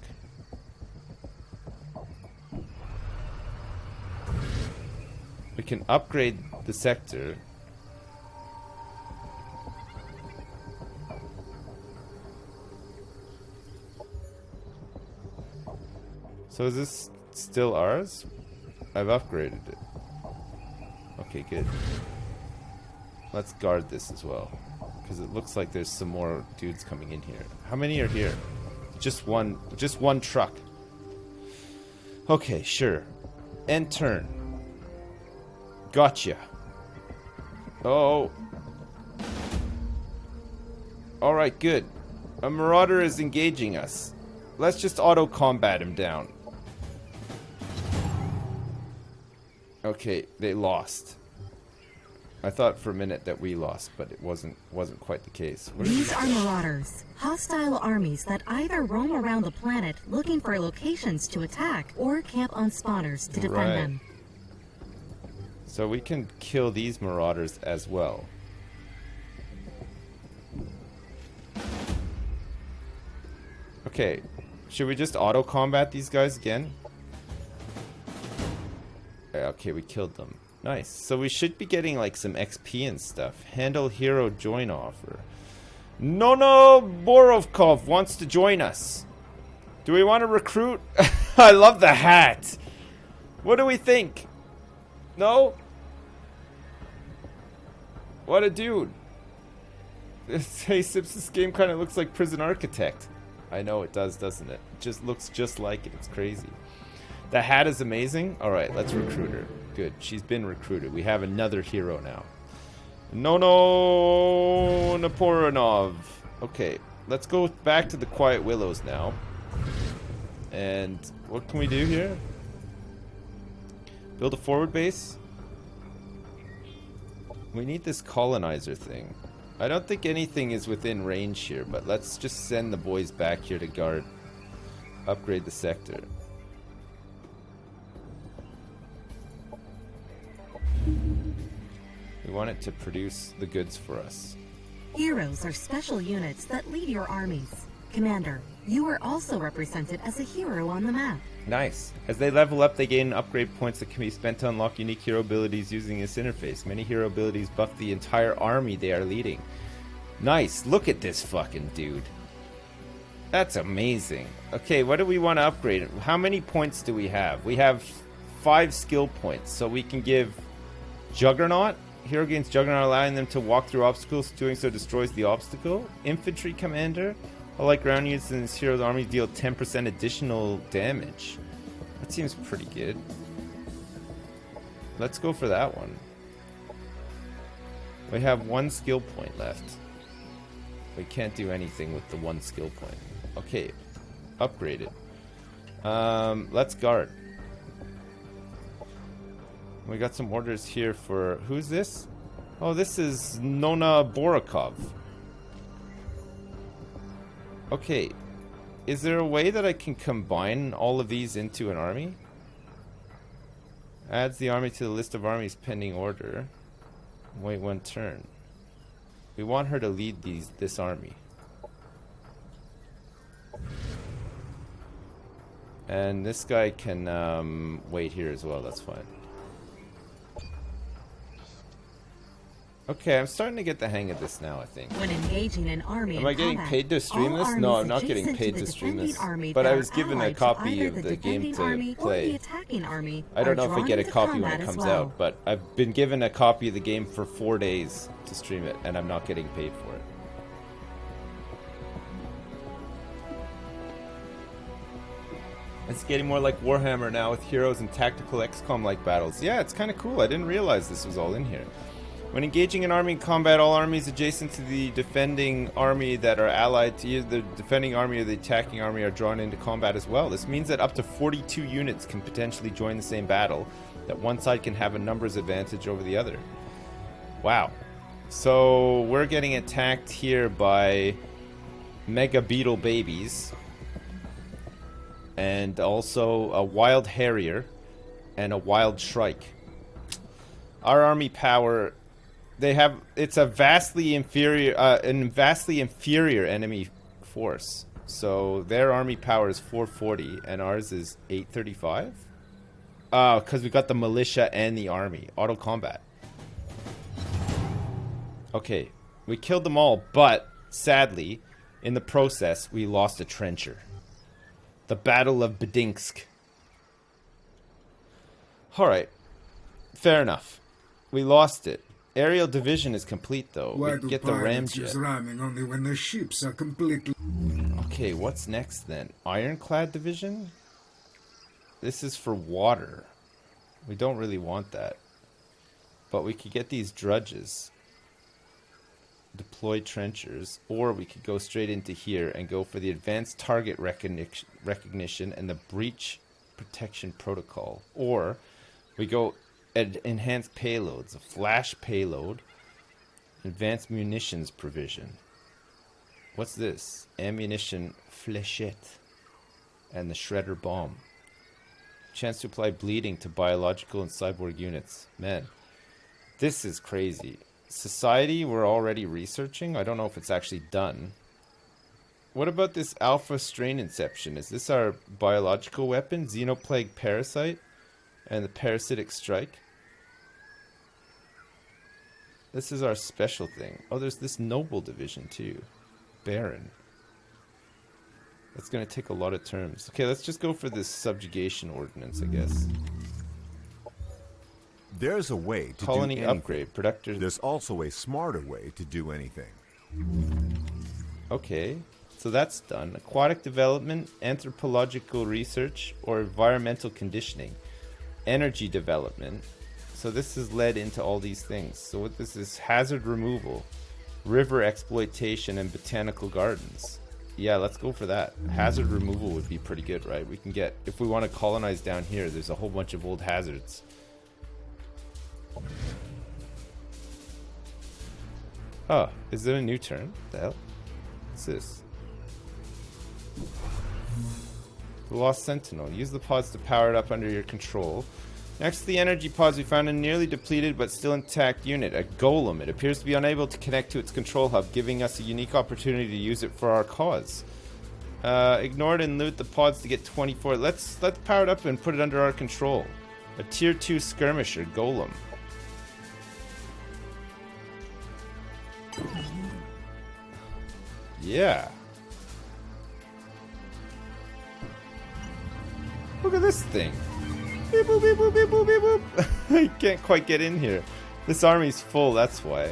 We can upgrade the sector. So is this still ours? I've upgraded it. Okay, good. Let's guard this as well. Because it looks like there's some more dudes coming in here. How many are here? Just one truck. Okay, sure. End turn. Gotcha. Oh. Alright, good. A marauder is engaging us. Let's just auto-combat him down. Okay, they lost. I thought for a minute that we lost, but it wasn't quite the case. These are marauders, hostile armies that either roam around the planet looking for locations to attack or camp on spawners to defend them. So we can kill these marauders as well. Okay, should we just auto-combat these guys again? Okay, we killed them. Nice. So we should be getting like some XP and stuff. Handle hero join offer. Nono Borovkov wants to join us. Do we want to recruit? I love the hat. What do we think? No? What a dude. Hey Sips, this game kind of looks like Prison Architect. I know it does, doesn't it? It just looks just like it. It's crazy. The hat is amazing. Alright, let's recruit her. Good. She's been recruited. We have another hero now. Nono Naporonov. Okay, let's go back to the Quiet Willows now. And what can we do here? Build a forward base. We need this colonizer thing. I don't think anything is within range here, but let's just send the boys back here to guard. Upgrade the sector. We want it to produce the goods for us. Heroes are special units that lead your armies. Commander, you are also represented as a hero on the map. Nice. As they level up, they gain upgrade points that can be spent to unlock unique hero abilities using this interface. Many hero abilities buff the entire army they are leading. Nice. Look at this fucking dude. That's amazing. Okay, what do we want to upgrade? How many points do we have? We have 5 skill points, so we can give Juggernaut. Hero gains Juggernaut, allowing them to walk through obstacles. Doing so destroys the obstacle. Infantry Commander. All like ground units in this hero's army deal 10% additional damage. That seems pretty good. Let's go for that one. We have 1 skill point left. We can't do anything with the 1 skill point. Okay, upgraded. Let's guard. We got some orders here for... Who's this? Oh, this is Nona Borakov. Okay, is there a way that I can combine all of these into an army? Adds the army to the list of armies pending order. Wait 1 turn. We want her to lead this army. And this guy can wait here as well, that's fine. Okay, I'm starting to get the hang of this now, I think. When engaging an army Am I getting paid to stream this? No, I'm not getting paid to stream this. But I was given a copy of the game to play. I don't know if I get a copy when it comes out, but I've been given a copy of the game for 4 days to stream it, and I'm not getting paid for it. It's getting more like Warhammer now with heroes and tactical XCOM-like battles. Yeah, it's kind of cool. I didn't realize this was all in here. When engaging an army in combat, all armies adjacent to the defending army that are allied to either the defending army or the attacking army are drawn into combat as well. This means that up to 42 units can potentially join the same battle, that one side can have a numbers advantage over the other. Wow. So we're getting attacked here by Mega Beetle babies, and also a Wild Harrier and a Wild Shrike. Our army power... it's a vastly inferior enemy force. So their army power is 440 and ours is 835. Because we got the militia and the army. Auto combat. Okay, we killed them all, but sadly, in the process, we lost a trencher. The Battle of Bedinsk. Alright, fair enough. We lost it. Aerial division is complete, though. Why We get the ramjet. use ramming only when the ships are completely... Okay, what's next then? Ironclad division? This is for water. We don't really want that. But we could get these drudges. Deploy trenchers. Or we could go straight into here and go for the advanced target recognition and the breach protection protocol. Or we go... enhanced payloads, a flash payload, advanced munitions provision. What's this? Ammunition fléchette and the shredder bomb. Chance to apply bleeding to biological and cyborg units. Man, this is crazy. Society, we're already researching. I don't know if it's actually done. What about this alpha strain inception? Is this our biological weapon? Xenoplague parasite and the parasitic strike? This is our special thing. Oh, there's this noble division too. Baron. That's going to take a lot of terms. Okay, let's just go for this subjugation ordinance, I guess. There's a way to Colony do anything. upgrade. Productive. There's also a smarter way to do anything. Okay, so that's done. Aquatic development, anthropological research, or environmental conditioning. Energy development. So this has led into all these things. So what this is, hazard removal, river exploitation, and botanical gardens. Yeah, let's go for that. Hazard removal would be pretty good, right? We can get, if we want to colonize down here, there's a whole bunch of old hazards. Oh, is it a new turn? What the hell? What's this? The Lost Sentinel. Use the pods to power it up under your control. Next to the energy pods, we found a nearly depleted but still intact unit, a golem. It appears to be unable to connect to its control hub, giving us a unique opportunity to use it for our cause. Ignore it and loot the pods to get 24. Let's power it up and put it under our control. A tier 2 skirmisher, golem. Yeah. Look at this thing. Beep boop, beep boop, beep boop, beep boop. I can't quite get in here. This army's full, that's why.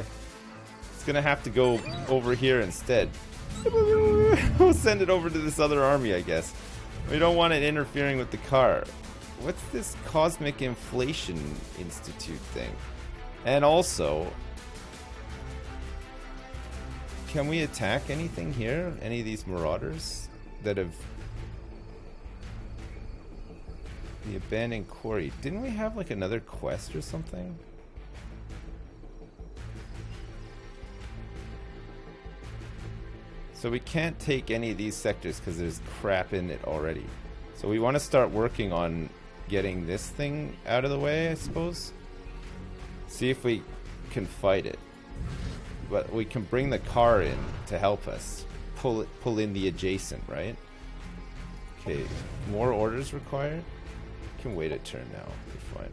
It's gonna have to go over here instead. We'll send it over to this other army, I guess. We don't want it interfering with the car. What's this Cosmic Inflation Institute thing? And also, can we attack anything here? Any of these marauders that have... The abandoned quarry. Didn't we have like another quest or something? So we can't take any of these sectors because there's crap in it already. So we want to start working on getting this thing out of the way, I suppose. See if we can fight it. But we can bring the car in to help us. Pull in the adjacent, right? Okay, more orders required? Can wait a turn now. We're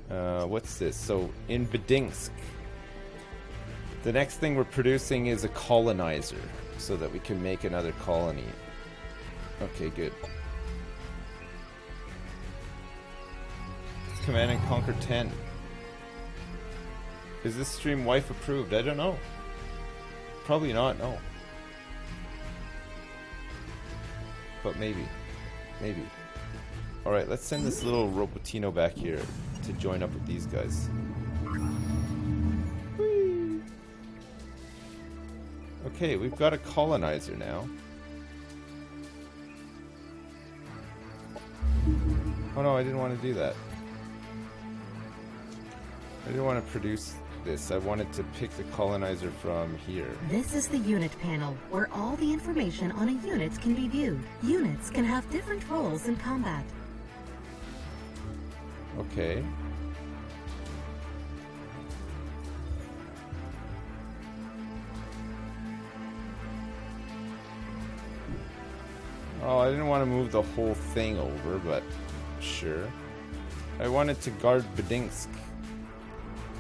fine. What's this? So in Bedinsk, the next thing we're producing is a colonizer, so that we can make another colony. Okay, good. Command and Conquer 10. Is this stream wife approved? I don't know. Probably not. No. But maybe. Maybe. Alright, let's send this little Robotino back here to join up with these guys. Whee! Okay, we've got a colonizer now. Oh no, I didn't want to do that. I didn't want to produce this. I wanted to pick the colonizer from here. This is the unit panel, where all the information on a unit can be viewed. Units can have different roles in combat. Okay. Oh, I didn't want to move the whole thing over, but sure. I wanted to guard Bedinsk.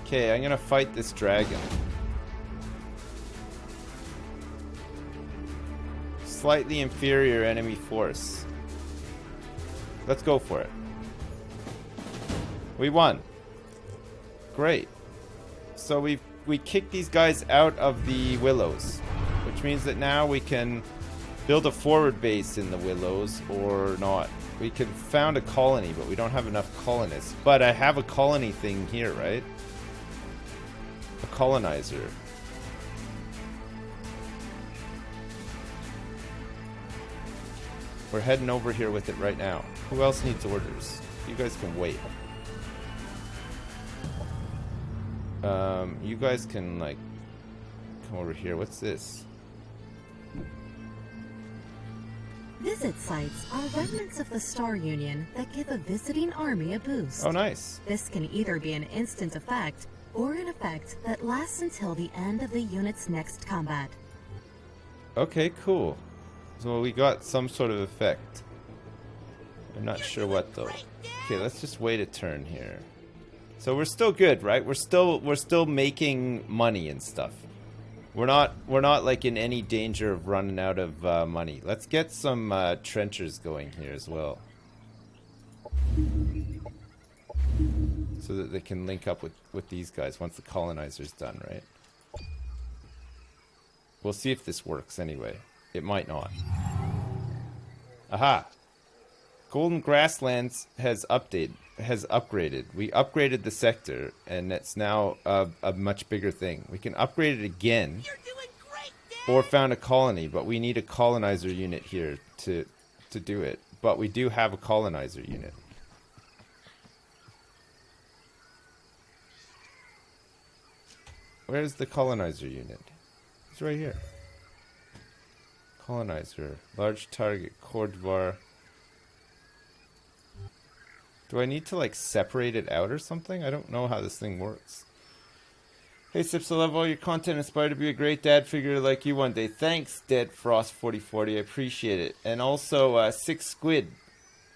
Okay, I'm gonna fight this dragon. Slightly inferior enemy force. Let's go for it. We won. Great. So we kicked these guys out of the Willows, which means that now we can build a forward base in the Willows or not. We can found a colony, but we don't have enough colonists. But I have a colony thing here, right? A colonizer. We're heading over here with it right now. Who else needs orders? You guys can wait. You guys can, like, come over here. What's this? Visit sites are remnants of the Star Union that give a visiting army a boost. Oh, nice. This can either be an instant effect, or an effect that lasts until the end of the unit's next combat. Okay, cool. So we got some sort of effect. I'm not sure what, though. Okay, let's just wait a turn here. So we're still good, right? We're still making money and stuff. We're not like in any danger of running out of money. Let's get some trenchers going here as well, so that they can link up with these guys once the colonizer's done, right? We'll see if this works anyway. It might not. Aha! Golden Grasslands has upgraded. We upgraded the sector, and it's now a much bigger thing. We can upgrade it again, You're doing great, Dad. or found a colony, but we need a colonizer unit here to do it. But we do have a colonizer unit. Where's the colonizer unit? It's right here. Colonizer. Large target. Cordovar. Do I need to, like, separate it out or something? I don't know how this thing works. Hey, Sips, I love all your content. Aspire to be a great dad figure like you one day. Thanks, Dead Frost 4040. I appreciate it. And also, Six Squid.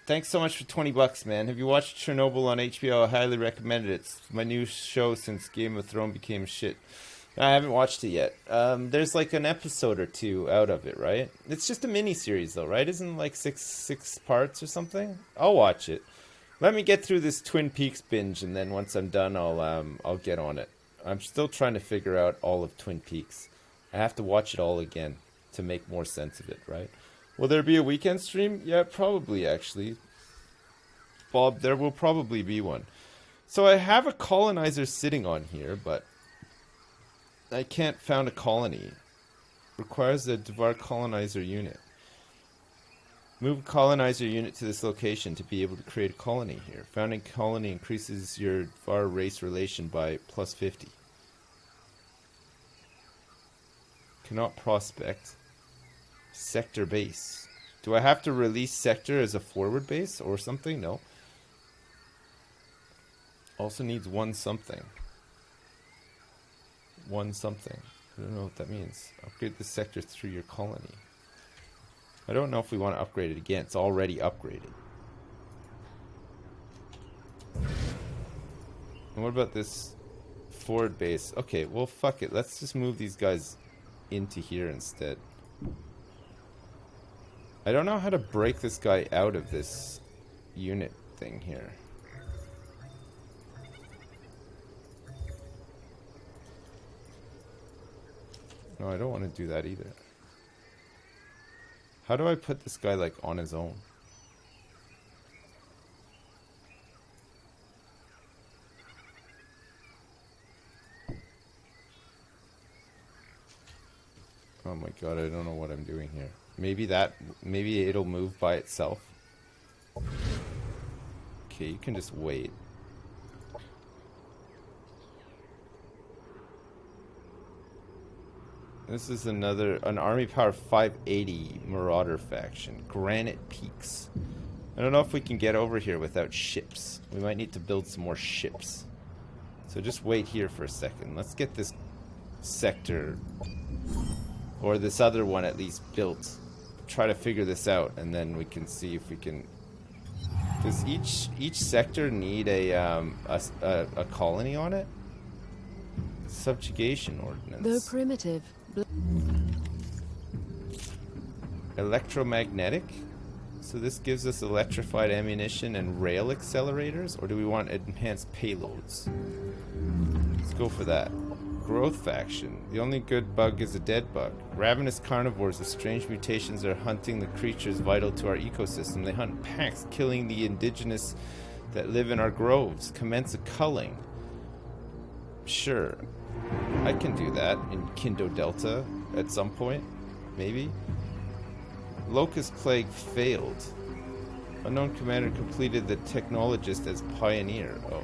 Thanks so much for 20 bucks, man. Have you watched Chernobyl on HBO? I highly recommend it. It's my new show since Game of Thrones became shit. I haven't watched it yet. There's like an episode or two out of it, right? It's just a mini-series, though, right? Isn't it like six parts or something? I'll watch it. Let me get through this Twin Peaks binge, and then once I'm done, I'll get on it. I'm still trying to figure out all of Twin Peaks. I have to watch it all again to make more sense of it, right? Will there be a weekend stream? Yeah, probably, actually. Bob, there will probably be one. So I have a colonizer sitting on here, but I can't found a colony. Requires a Dvar colonizer unit. Move a colonizer unit to this location to be able to create a colony here. Founding colony increases your Dvar race relation by plus 50. Cannot prospect. Sector base. Do I have to release sector as a forward base or something? No. Also needs one something. One something. I don't know what that means. Upgrade the sector through your colony. I don't know if we want to upgrade it again. It's already upgraded. And what about this forward base? Okay, well, fuck it. Let's just move these guys into here instead. I don't know how to break this guy out of this unit thing here. No, I don't want to do that either. How do I put this guy, like, on his own? Oh my god, I don't know what I'm doing here. Maybe it'll move by itself. Okay, you can just wait. This is an Army Power 580 Marauder faction. Granite Peaks. I don't know if we can get over here without ships. We might need to build some more ships. So just wait here for a second. Let's get this sector, or this other one at least, built. Try to figure this out, and then we can see if we can... Does each sector need a colony on it? Subjugation ordinance. Though primitive. Electromagnetic? So this gives us electrified ammunition and rail accelerators? Or do we want enhanced payloads? Let's go for that. Growth faction. The only good bug is a dead bug. Ravenous carnivores with strange mutations are hunting the creatures vital to our ecosystem. They hunt packs, killing the indigenous that live in our groves. Commence a culling. Sure. I can do that in Kindo Delta at some point. Maybe. Locust Plague failed. Unknown commander completed the technologist as pioneer. Oh.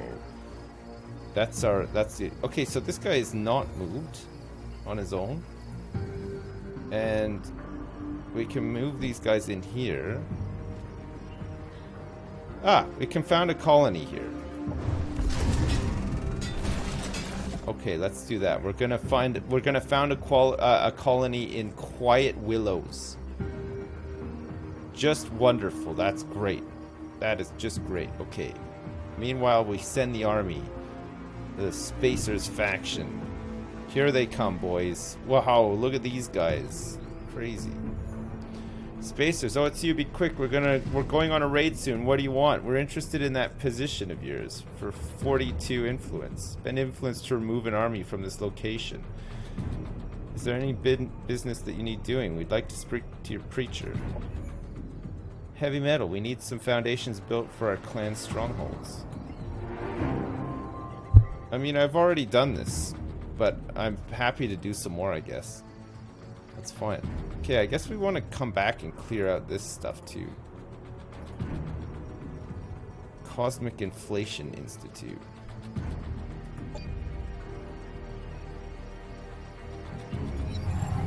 That's the... Okay, so this guy is not moved on his own. And we can move these guys in here. Ah, we can found a colony here. Okay, let's do that. We're gonna found a colony in Quiet Willows. Just wonderful. That's great. That is just great. Okay. Meanwhile, we send the army The Spacers faction. Here they come, boys. Wow, look at these guys. Crazy. Spacers, oh, it's you. Be quick. We're going on a raid soon. What do you want? We're interested in that position of yours for 42 influence. Spend influence to remove an army from this location. Is there any business that you need doing? We'd like to speak to your preacher. Heavy metal. We need some foundations built for our clan's strongholds. I mean, I've already done this, but I'm happy to do some more, I guess. That's fine. Okay, I guess we want to come back and clear out this stuff too. Cosmic Inflation Institute.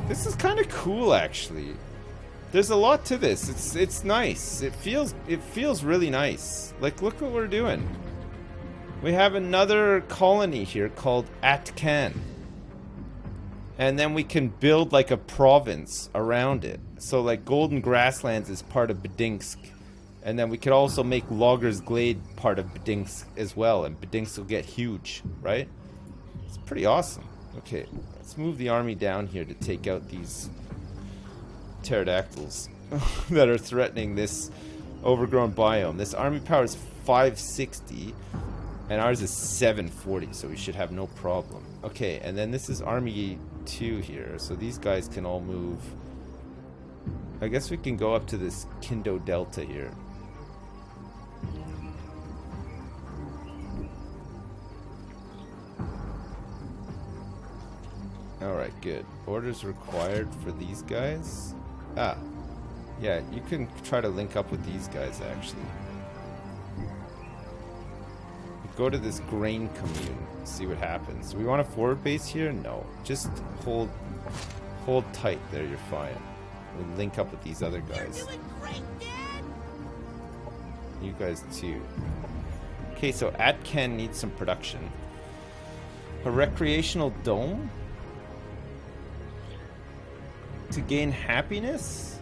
This is kind of cool, actually. There's a lot to this. It's nice. It feels really nice. Like, look what we're doing. We have another colony here called Atkan. And then we can build like a province around it. So like Golden Grasslands is part of Bedinsk. And then we could also make Logger's Glade part of Bedinsk as well. And Bedinsk will get huge, right? It's pretty awesome. Okay, let's move the army down here to take out these pterodactyls that are threatening this overgrown biome. This army power is 560. And ours is 740, so we should have no problem. Okay, and then this is Army 2 here, so these guys can all move. I guess we can go up to this Kindo Delta here. Alright, good. Orders required for these guys? Ah, yeah, you can try to link up with these guys, actually. Go to this grain commune, see what happens. Do we want a forward base here? No. Just hold tight there, you're fine. We'll link up with these other guys. You're doing great, Dad! You guys too. Okay, so Atkan needs some production. A recreational dome? To gain happiness?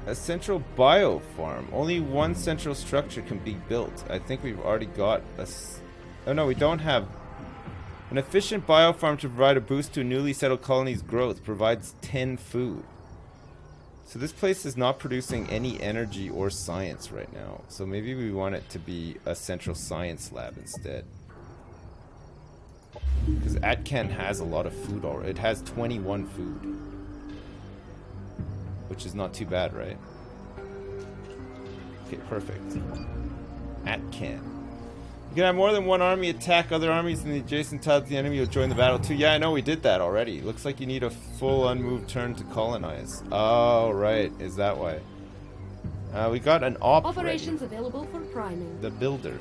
A central biofarm. Only one central structure can be built. I think we've already got a... Oh no, we don't have... An efficient biofarm to provide a boost to a newly settled colony's growth. Provides 10 food. So this place is not producing any energy or science right now. So maybe we want it to be a central science lab instead. Because Atkan has a lot of food already. It has 21 food. Which is not too bad, right? Okay, perfect. Atkan. You can have more than one army attack other armies in the adjacent tiles. The enemy will join the battle too. Yeah, I know we did that already. Looks like you need a full unmoved turn to colonize. Oh, right. Is that why? We got an op Operations ready. available for priming. The builder.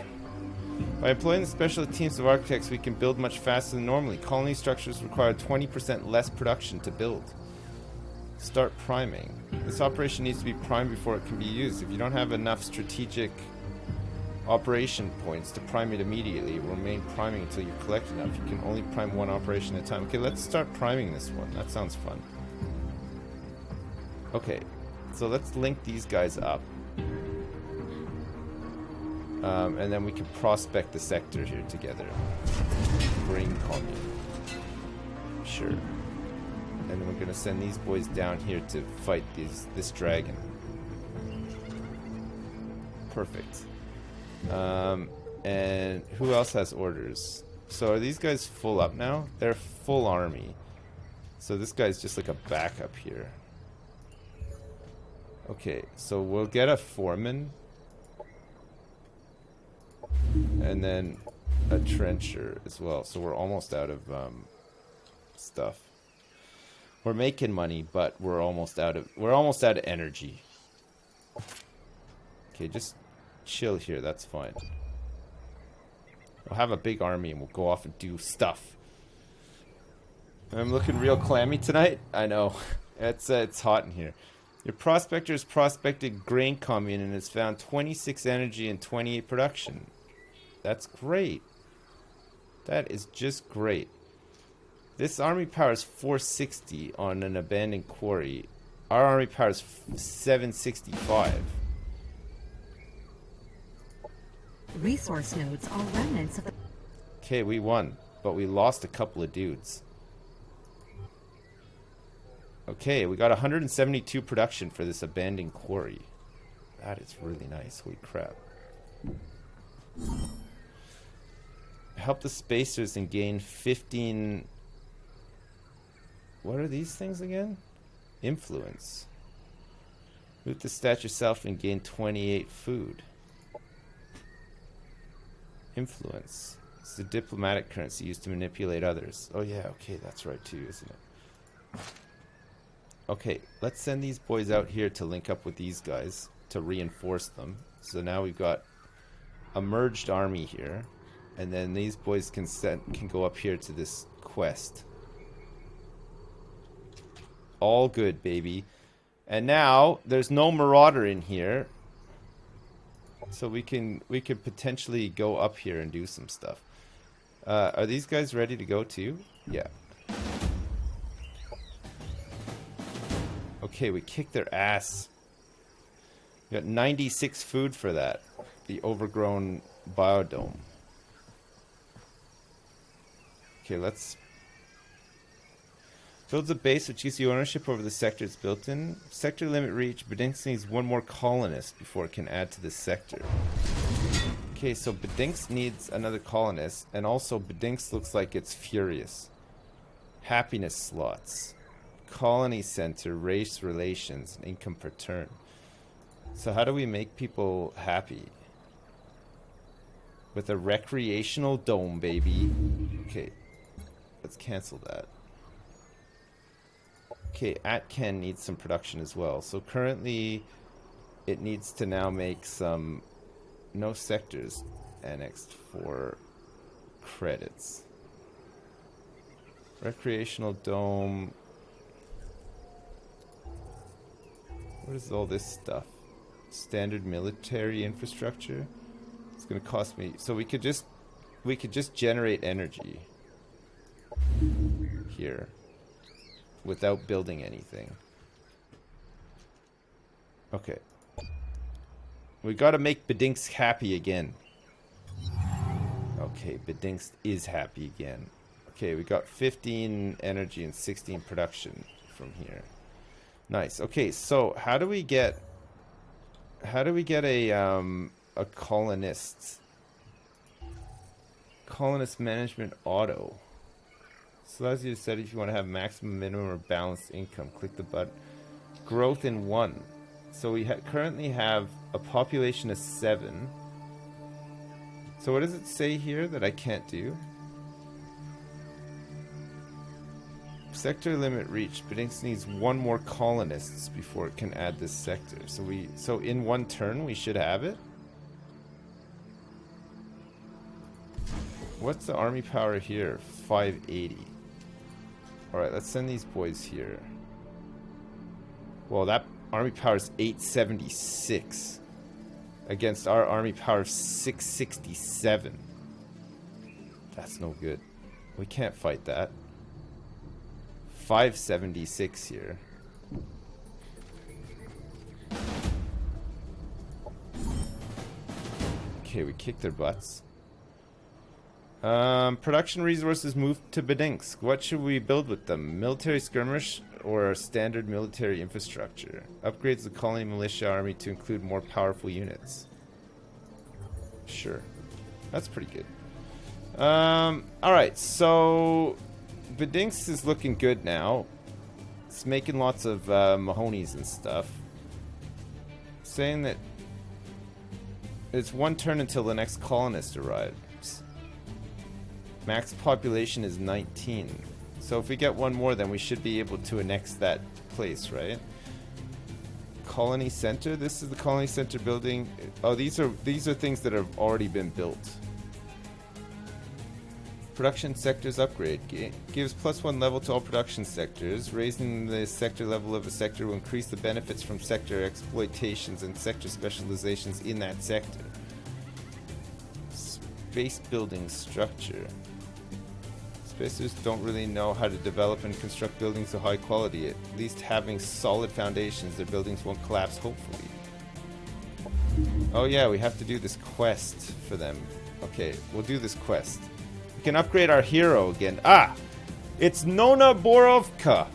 By employing the special teams of architects, we can build much faster than normally. Colony structures require 20% less production to build. Start priming. This operation needs to be primed before it can be used. If you don't have enough strategic operation points to prime it immediately, it will remain priming until you collect enough. You can only prime one operation at a time. Okay, let's start priming this one. That sounds fun. Okay, so let's link these guys up. And then we can prospect the sector here together. Grain commune. Sure. And then we're gonna send these boys down here to fight this dragon. Perfect. And who else has orders? So are these guys full up now? They're full army. So this guy's just like a backup here. Okay, so we'll get a foreman. And then a trencher as well. So we're almost out of stuff. We're making money, but we're almost out of energy. Okay, just chill here, that's fine. We'll have a big army and we'll go off and do stuff. I'm looking real clammy tonight. I know. It's hot in here. Your prospector has prospected grain commune and has found 26 energy and 28 production. That's great. That is just great. This army power is 460 on an abandoned quarry. Our army power is 765. Resource nodes are remnants of the... Okay, we won. but we lost a couple of dudes. Okay, we got 172 production for this abandoned quarry. That is really nice. Holy crap. Help the spacers and gain 15... What are these things again? Influence. Move the stat yourself and gain 28 food. Influence. It's the diplomatic currency used to manipulate others. Oh yeah, okay, that's right too, isn't it? Okay, let's send these boys out here to link up with these guys to reinforce them. So now we've got a merged army here, and then these boys can go up here to this quest. All good, baby. And now there's no marauder in here, so we can potentially go up here and do some stuff. Are these guys ready to go too? Yeah. Okay, we kicked their ass. We got 96 food for that. The overgrown biodome. Okay, let's... Builds a base which gives you ownership over the sector it's built in. Sector limit reached. Bedinks needs one more colonist before it can add to this sector. Okay, so Bedinks needs another colonist, and also Bedinks looks like it's furious. Happiness slots. Colony center, race relations, and income per turn. So how do we make people happy? With a recreational dome, baby. Okay, let's cancel that. Okay, Atken needs some production as well. So currently, it needs to now make some... No sectors annexed for credits. Recreational dome... What is all this stuff? Standard military infrastructure? It's gonna cost me... So we could just generate energy here without building anything. Okay. We gotta make Bedinks happy again. Okay, Bedinks is happy again. Okay, we got 15 energy and 16 production from here. Nice. Okay, so how do we get a colonist management auto? So allows you to set if you want to have maximum, minimum, or balanced income. Click the button. Growth in 1. So we currently have a population of 7. So what does it say here that I can't do? Sector limit reached. Bedinks needs one more colonists before it can add this sector. So in one turn we should have it. What's the army power here? 580. Alright, let's send these boys here. Well, that army power is 876 against our army power of 667. That's no good. We can't fight that. 576 here. Okay, we kicked their butts. Production resources moved to Bedinsk. What should we build with them? Military skirmish or standard military infrastructure? Upgrades the colony militia army to include more powerful units. Sure. That's pretty good. Alright, so Bedinsk is looking good now. It's making lots of Mahonies and stuff. Saying that it's one turn until the next colonist arrives. Max population is 19. So if we get one more, then we should be able to annex that place, right? Colony center. This is the colony center building. Oh, these are things that have already been built. Production sectors upgrade. Gives +1 level to all production sectors. Raising the sector level of a sector will increase the benefits from sector exploitations and sector specializations in that sector. Base building structure. Spacers don't really know how to develop and construct buildings of high quality. At least having solid foundations, their buildings won't collapse, hopefully. Oh yeah, we have to do this quest for them. Okay, we'll do this quest. can upgrade our hero again. Ah! It's Nona Borovka.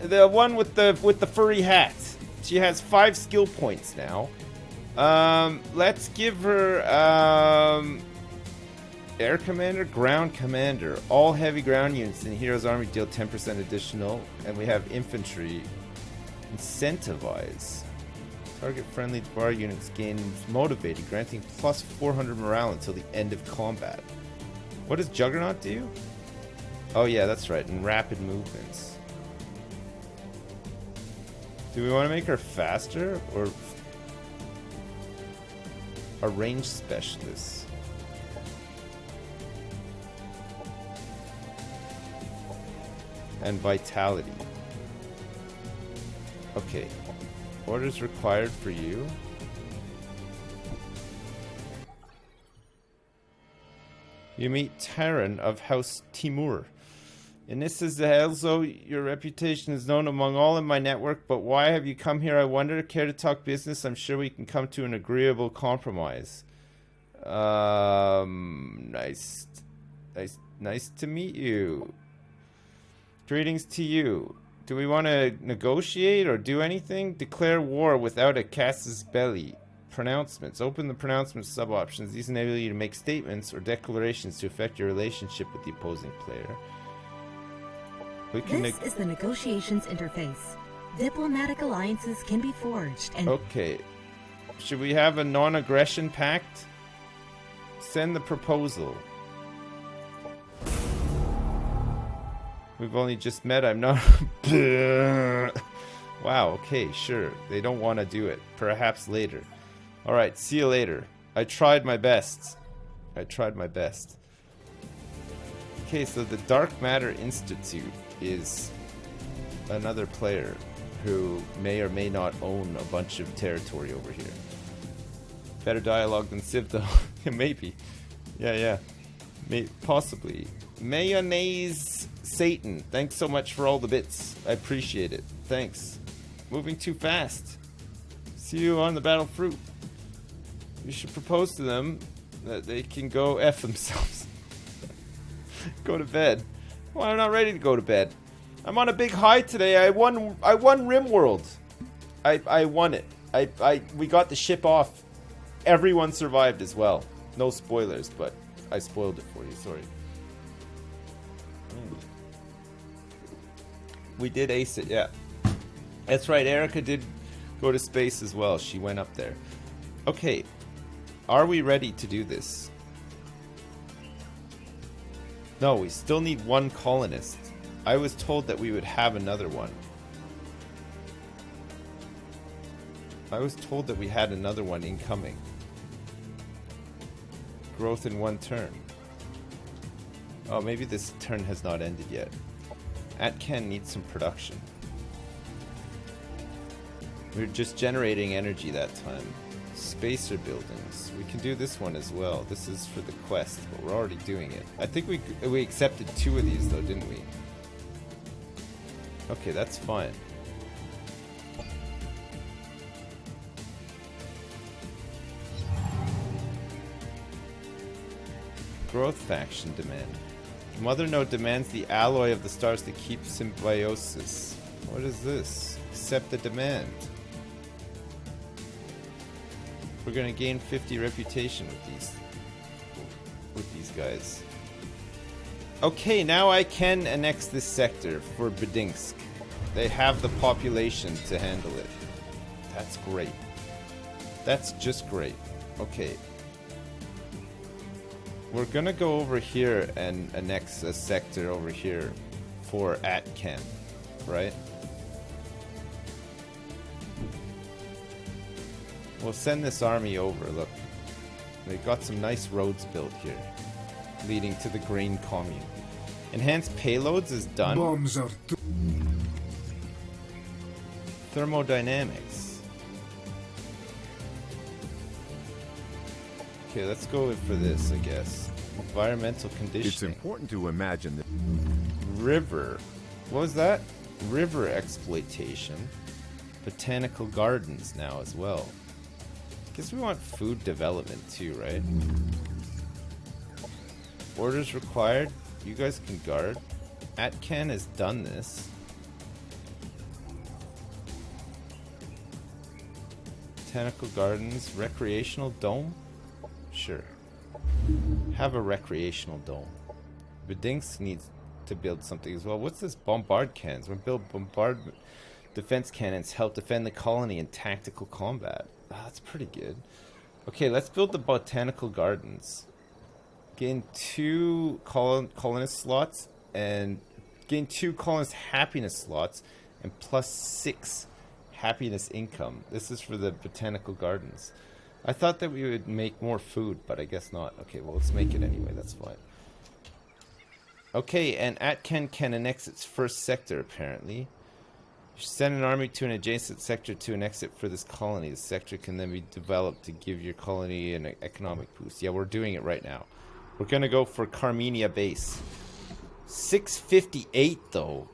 The one with the furry hat. She has 5 skill points now. Let's give her Air Commander, Ground Commander. All heavy ground units in Hero's Army deal 10% additional. And we have Infantry. Incentivize. Target friendly bar units gain motivated, granting plus 400 morale until the end of combat. What does Juggernaut do? Oh yeah, that's right, and rapid movements. Do we want to make her faster or a range specialist? And vitality. Okay. Orders required for you. You meet Taran of House Timur. In this is also your reputation is known among all in my network, but why have you come here, I wonder? Care to talk business? I'm sure we can come to an agreeable compromise. Nice to meet you. Greetings to you. Do we want to negotiate or do anything? Declare war without a casus belli. Pronouncements. Open the pronouncement sub-options. These enable you to make statements or declarations to affect your relationship with the opposing player. This is the negotiations interface. Diplomatic alliances can be forged and... Okay. Should we have a non-aggression pact? Send the proposal. We've only just met. I'm not... Wow, okay, sure. They don't want to do it. Perhaps later. Alright, see you later. I tried my best. Okay, so the Dark Matter Institute is another player who may or may not own a bunch of territory over here. Better dialogue than Civ, though. Maybe. Yeah. Possibly. Mayonnaise Satan, thanks so much for all the bits. I appreciate it. Thanks. Moving too fast. See you on the battle fruit. You should propose to them that they can go F themselves. Go to bed. Well, I'm not ready to go to bed. I'm on a big high today. I won RimWorld. I won it. We got the ship off. Everyone survived as well. No spoilers, but I spoiled it for you. Sorry. We did ace it, yeah. That's right, Erica did go to space as well. She went up there. Okay. Are we ready to do this? No, we still need one colonist. I was told that we would have another one. I was told that we had another one incoming. Growth in 1 turn. Oh, maybe this turn has not ended yet. Atcan needs some production. We're just generating energy that time. Spacer buildings. We can do this one as well. This is for the quest, but we're already doing it. I think we accepted 2 of these though, didn't we? Okay, that's fine. Growth faction demand. Mother Node demands the alloy of the stars to keep symbiosis. What is this? Accept the demand. We're gonna gain 50 reputation with these guys. Okay, now I can annex this sector for Bedinsk. They have the population to handle it. That's great. That's just great. Okay. We're gonna go over here and annex a sector over here for Atcan, right? We'll send this army over. Look, they got some nice roads built here, leading to the grain commune. Enhanced payloads is done. Bombs are Thermodynamics. Okay, let's go for this, I guess. Environmental conditioning. It's important to imagine that. River. What was that? River exploitation. Botanical gardens now as well. Guess we want food development too, right? Orders required. You guys can guard. Atcan has done this. Botanical Gardens. Recreational dome? Sure. Have a recreational dome. Bedinsk needs to build something as well. What's this? Bombard cannons. We're build bombardment defense cannons. Help defend the colony in tactical combat. Oh, that's pretty good. Okay, let's build the Botanical Gardens. Gain 2 colonist slots and gain 2 colonist happiness slots and plus 6 happiness income. This is for the Botanical Gardens. I thought that we would make more food, but I guess not. Okay, well, let's make it anyway. That's fine. Okay, and Atken can annex its first sector, apparently. You should send an army to an adjacent sector to annex it for this colony. The sector can then be developed to give your colony an economic boost. Yeah, we're doing it right now. We're going to go for Carmenia base. 658, though.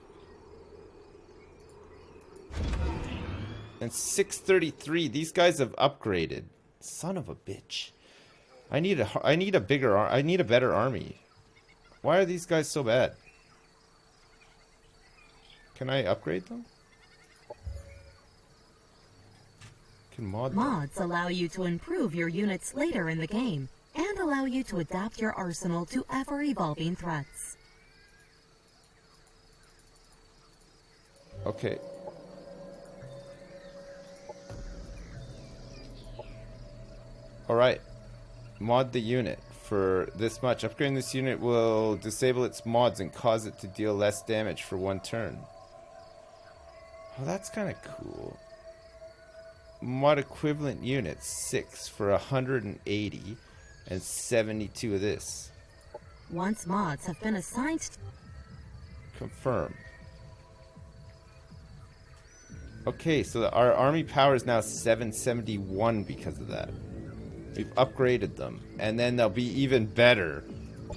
And 633. These guys have upgraded. Son of a bitch. I need a better army. Why are these guys so bad? Can I upgrade them? Can mod them? Mods allow you to improve your units later in the game and allow you to adapt your arsenal to ever-evolving threats. Okay. Alright. Mod the unit for this much. Upgrading this unit will disable its mods and cause it to deal less damage for 1 turn. Oh, that's kind of cool. Mod equivalent units 6 for 180 and 72 of this. Once mods have been assigned, Confirm. Okay, so our army power is now 771 because of that. We've upgraded them, and then they'll be even better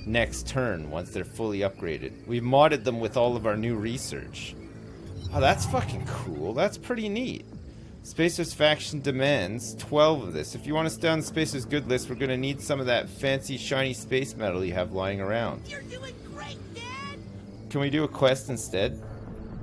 next turn once they're fully upgraded. We've modded them with all of our new research. Oh, that's fucking cool. That's pretty neat. Spacer's faction demands 12 of this. If you want to stay on the Spacer's good list, we're going to need some of that fancy shiny space metal you have lying around. You're doing great, Dad! Can we do a quest instead?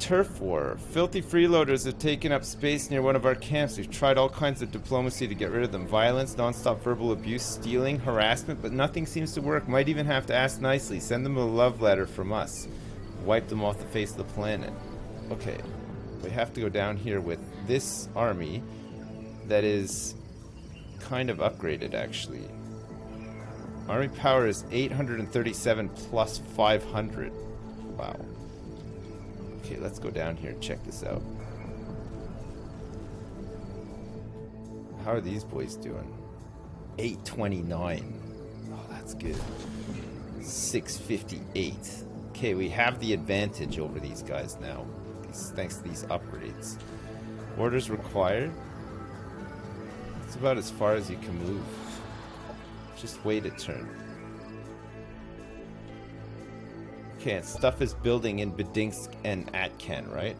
Turf war. Filthy freeloaders have taken up space near one of our camps. We've tried all kinds of diplomacy to get rid of them. Violence, non-stop verbal abuse, stealing, harassment, but nothing seems to work. Might even have to ask nicely. Send them a love letter from us. Wipe them off the face of the planet. Okay. We have to go down here with this army that is kind of upgraded, actually. Army power is 837 plus 500. Wow. Okay, let's go down here and check this out. How are these boys doing? 829. Oh, that's good. 658. Okay, we have the advantage over these guys now. Thanks to these upgrades. Orders required. It's about as far as you can move. Just wait a turn. Okay, and stuff is building in Bedinsk and Atkan, right?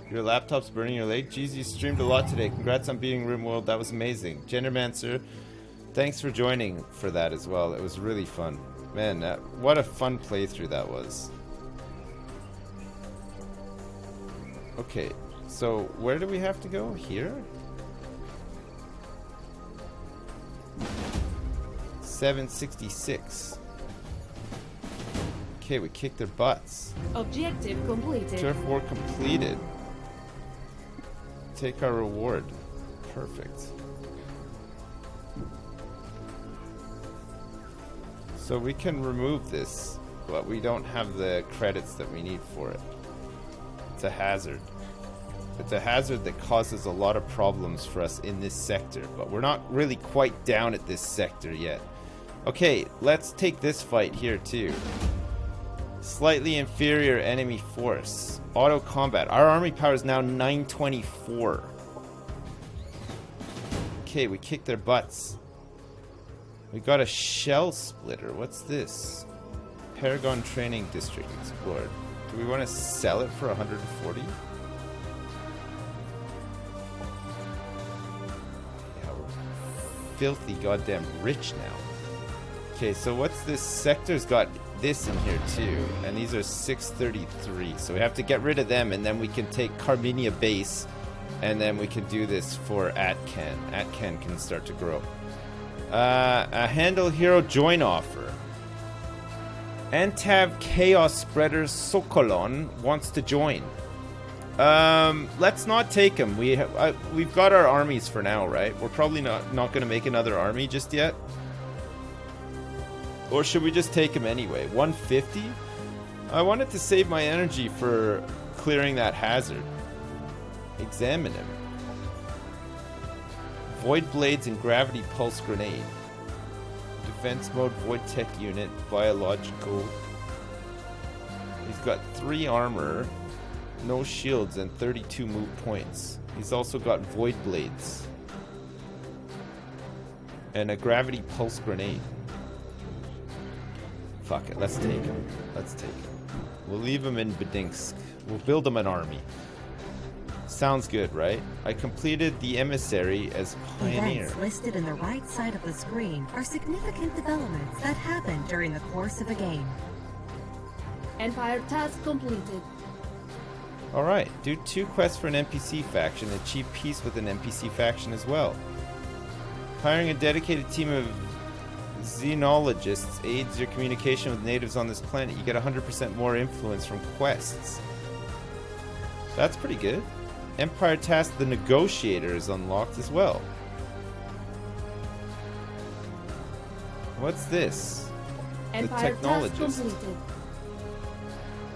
Your laptop's burning your leg? Jeez, you streamed a lot today. Congrats on beating RimWorld. That was amazing. Gendermancer, thanks for joining for that as well. It was really fun. Man, what a fun playthrough that was. Okay, so where do we have to go? Here? 766. Okay, we kicked their butts. Objective completed. Turf war completed. Take our reward. Perfect. So we can remove this, but we don't have the credits that we need for it. It's a hazard. It's a hazard that causes a lot of problems for us in this sector, but we're not really quite down at this sector yet. Okay, let's take this fight here too. Slightly inferior enemy force. Auto combat. Our army power is now 924. Okay, we kicked their butts. We got a shell splitter. What's this? Paragon Training District explored. Do we want to sell it for 140? Yeah, we're filthy goddamn rich now. Okay, so what's this? Sector's got this in here too, and these are 633. So we have to get rid of them, and then we can take Carminia base, and then we can do this for Atcan. Atcan can start to grow. A handle hero join offer. Antav Chaos Spreader Sokolon wants to join. Let's not take him. We've got our armies for now, right? We're probably not going to make another army just yet. Or should we just take him anyway? 150? I wanted to save my energy for clearing that hazard. Examine him. Void Blades and Gravity Pulse Grenade. Defense mode, Void Tech Unit, Biological. He's got 3 armor, no shields, and 32 move points. He's also got Void Blades. And a Gravity Pulse Grenade. Fuck it, let's take him. Let's take him. We'll leave him in Bedinsk. We'll build him an army. Sounds good, right? I completed the emissary as pioneer. Events listed in the right side of the screen are significant developments that happen during the course of a game. Empire task completed. Alright, do 2 quests for an NPC faction and achieve peace with an NPC faction as well. Hiring a dedicated team of xenologists aids your communication with natives on this planet. You get 100% more influence from quests. That's pretty good. Empire task the Negotiator is unlocked as well. What's this? Empire the task Technologist. completed.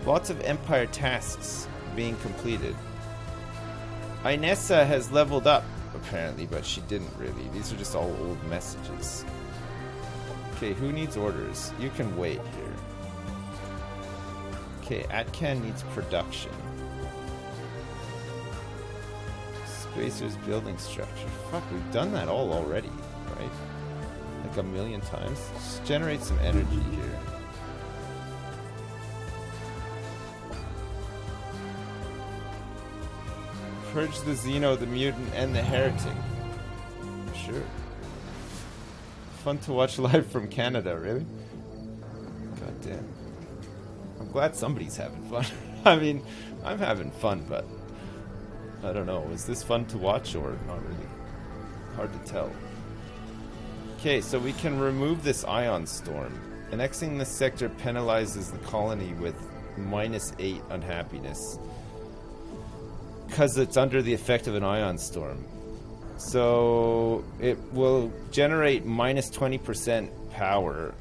Lots of Empire tasks being completed. Inessa has leveled up, apparently, but she didn't really. These are just all old messages. Okay, who needs orders? You can wait here. Okay, Atcan needs production. Spacer's building structure. Fuck, we've done that all already, right? Like a million times. Just generate some energy here. Purge the Xeno, the Mutant, and the Heretic. Sure. Fun to watch live from Canada, really? God damn. I'm glad somebody's having fun. I mean, I'm having fun, but I don't know. Is this fun to watch or not really? Hard to tell. Okay, so we can remove this ion storm. Annexing this sector penalizes the colony with -8 unhappiness because it's under the effect of an ion storm. So it will generate -20% power.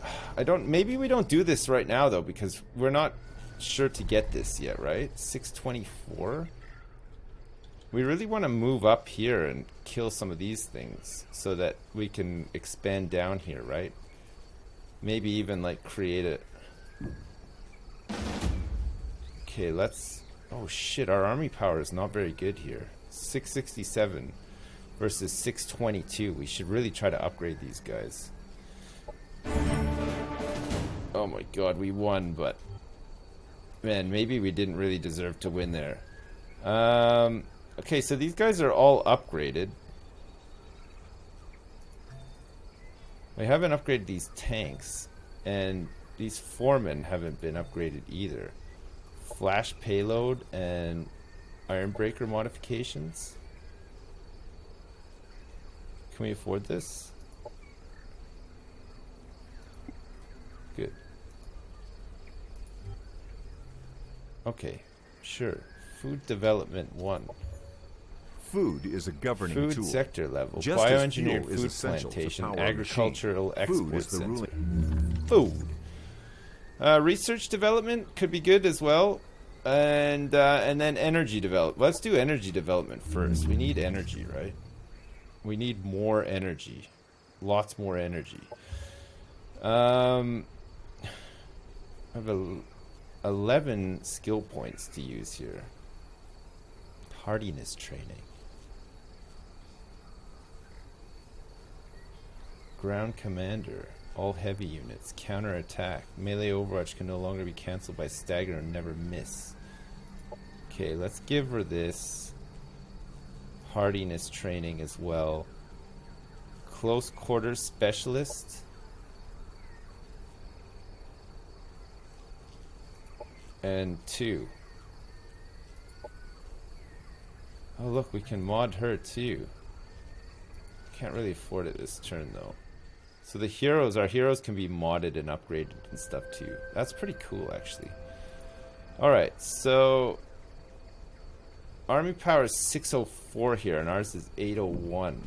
Maybe we don't do this right now though, because we're not sure to get this yet, right? 624. We really want to move up here and kill some of these things so that we can expand down here, right? Maybe even like create it. Okay, let's... Oh shit, our army power is not very good here. 667 versus 622. We should really try to upgrade these guys. Oh my god, we won, but... Man, maybe we didn't really deserve to win there. Okay, so these guys are all upgraded. We haven't upgraded these tanks, and these foremen haven't been upgraded either. Flash payload and Ironbreaker modifications. Can we afford this? Good. Okay, sure. Food development 1. Food is a governing Food tool. sector level. Just as Bioengineered fuel is food essential to plantation. power a Agricultural machine. export Food is the center. ruling. Food. Research development could be good as well. And then energy development. Let's do energy development first. We need energy, right? We need more energy. Lots more energy. I have 11 skill points to use here. Hardiness training. Ground commander. All heavy units. Counter attack. Melee overwatch can no longer be cancelled by stagger and never miss. Okay, let's give her this. Hardiness training as well. Close quarters specialist. and 2. Oh look, we can mod her too. Can't really afford it this turn though. So the heroes, our heroes can be modded and upgraded and stuff too. That's pretty cool actually. Alright, so army power is 604 here and ours is 801.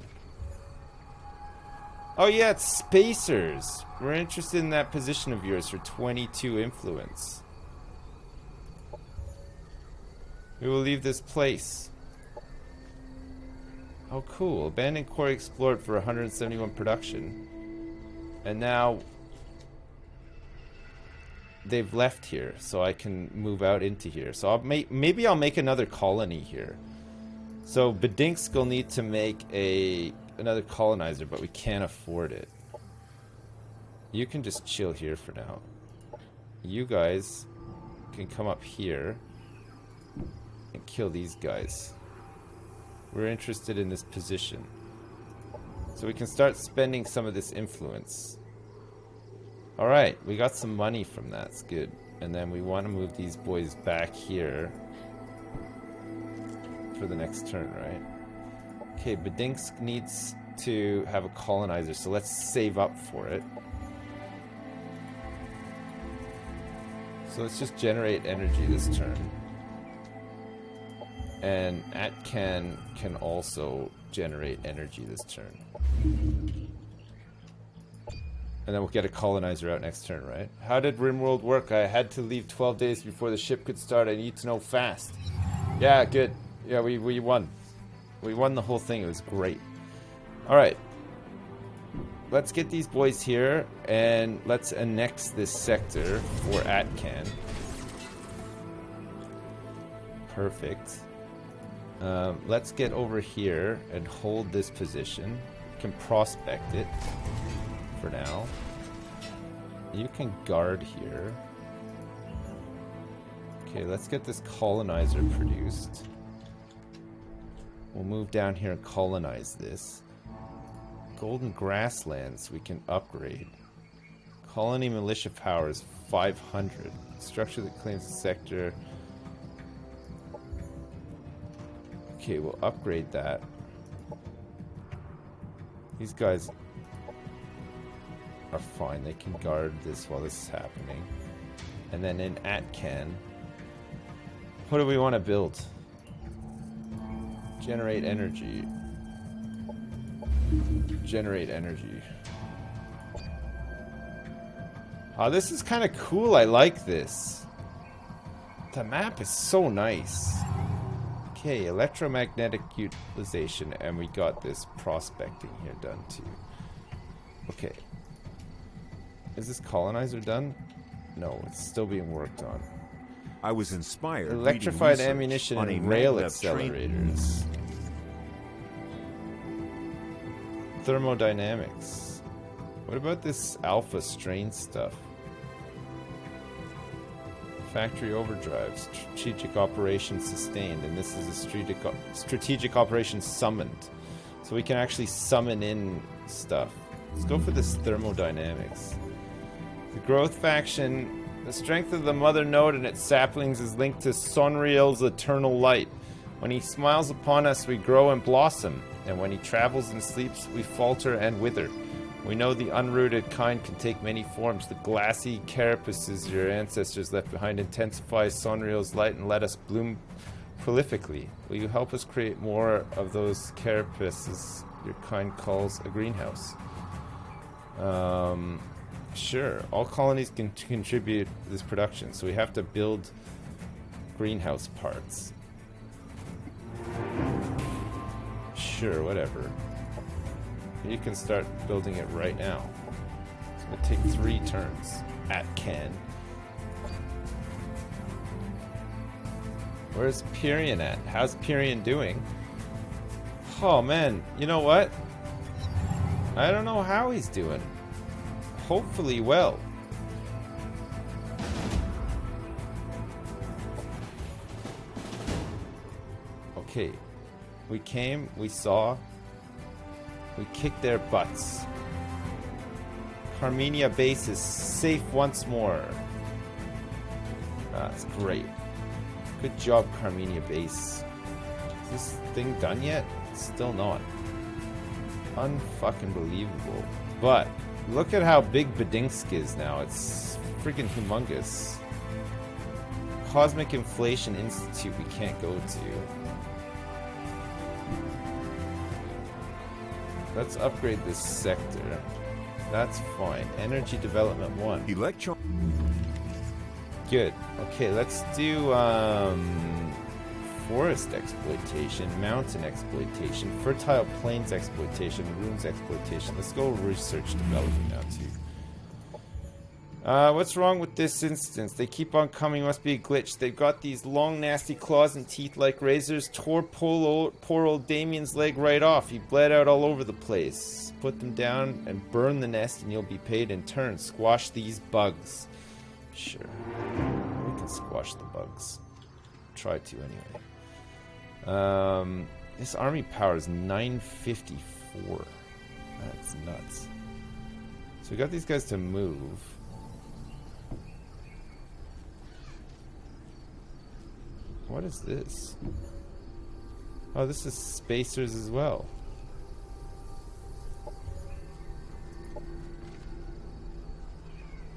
Oh yeah, it's spacers. We're interested in that position of yours for 22 influence. We will leave this place. Oh cool, abandoned quarry explored for 171 production. And now they've left here, so I can move out into here. So maybe I'll make another colony here. So Badinsk will need to make another colonizer, but we can't afford it. You can just chill here for now. You guys can come up here and kill these guys. We're interested in this position. So we can start spending some of this influence. Alright, we got some money from that. It's good. And then we want to move these boys back here for the next turn, right? Okay, Badinsk needs to have a colonizer, so let's save up for it. So let's just generate energy this turn. And Atkan can also generate energy this turn. And then we'll get a colonizer out next turn, right? How did RimWorld work? I had to leave 12 days before the ship could start. I need to know fast. Yeah, good. Yeah, we won. We won the whole thing. It was great. Alright. Let's get these boys here and let's annex this sector for Atkan. Perfect. Let's get over here and hold this position. We can prospect it for now. You can guard here. Okay, let's get this colonizer produced. We'll move down here and colonize this. Golden grasslands we can upgrade. Colony militia power is 500. Structure that claims the sector. Okay, we'll upgrade that. These guys are fine. They can guard this while this is happening. And then in Atkan, what do we want to build? Generate energy. Generate energy. Oh, this is kind of cool. I like this. The map is so nice. Okay, electromagnetic utilization, and we got this prospecting here done too. Okay. Is this colonizer done? No, it's still being worked on. I was inspired. Electrified ammunition on and a rail maglev accelerators. Thermodynamics. What about this alpha strain stuff? Factory overdrive. Strategic operation sustained. And this is a strategic operation summoned. So we can actually summon in stuff. Let's go for this thermodynamics. The growth faction. The strength of the mother node and its saplings is linked to Sonriel's eternal light. When he smiles upon us, we grow and blossom. And when he travels and sleeps, we falter and wither. We know the unrooted kind can take many forms. The glassy carapaces your ancestors left behind intensify Sonriel's light and let us bloom prolifically. Will you help us create more of those carapaces your kind calls a greenhouse? Sure. All colonies can contribute to this production, so we have to build greenhouse parts. Sure, whatever. You can start building it right now. It's going to take 3 turns. Atkan. Where's Pyrian at? How's Pyrian doing? Oh man, you know what? I don't know how he's doing. Hopefully well. Okay. We came, we saw, we kicked their butts. Carmenia base is safe once more. That's great. Good job, Carmenia base. Is this thing done yet? It's still not. Unfucking believable. But look at how big Badinsk is now. It's freaking humongous. Cosmic Inflation Institute we can't go to. Let's upgrade this sector. That's fine. Energy Development 1. Electron. Good. Okay, let's do forest exploitation, mountain exploitation, fertile plains exploitation, ruins exploitation. Let's go research development now too. What's wrong with this instance? They keep on coming, must be a glitch. They've got these long nasty claws and teeth like razors. Tore poor old Damien's leg right off. He bled out all over the place. Put them down and burn the nest and you'll be paid in turn. Squash these bugs. Sure. We can squash the bugs. Try to anyway. This army power is 954. That's nuts. So we got these guys to move. What is this? Oh, this is spacers as well.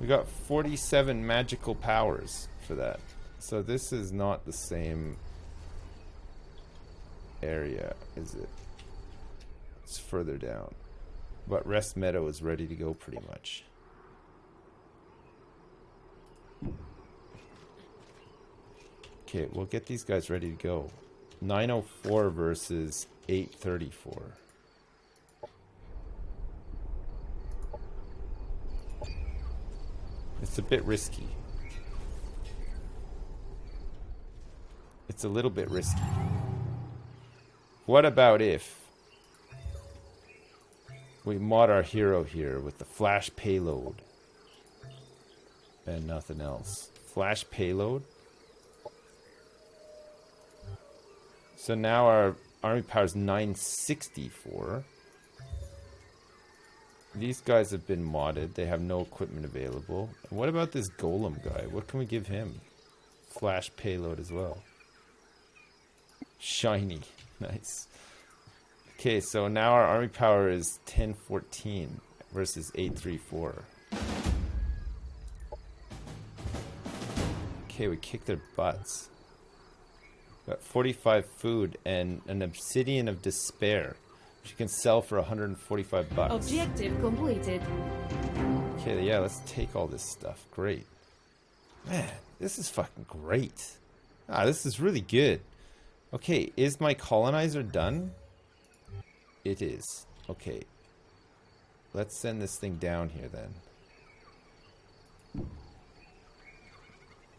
We got 47 magical powers for that. So this is not the same area, is it? It's further down. But Rest Meadow is ready to go pretty much. Okay, we'll get these guys ready to go. 904 versus 834. It's a bit risky. It's a little bit risky. What about if we mod our hero here with the flash payload and nothing else? Flash payload. So now our army power is 964. These guys have been modded. They have no equipment available. And what about this golem guy? What can we give him? Flash payload as well. Shiny. Nice. Okay, so now our army power is 1014 versus 834. Okay, we kicked their butts. Got 45 food and an obsidian of despair, which you can sell for 145 bucks. Objective completed. Okay, yeah, let's take all this stuff. Great. Man, this is fucking great. Ah, this is really good. Okay, is my colonizer done? It is. Okay. Let's send this thing down here then.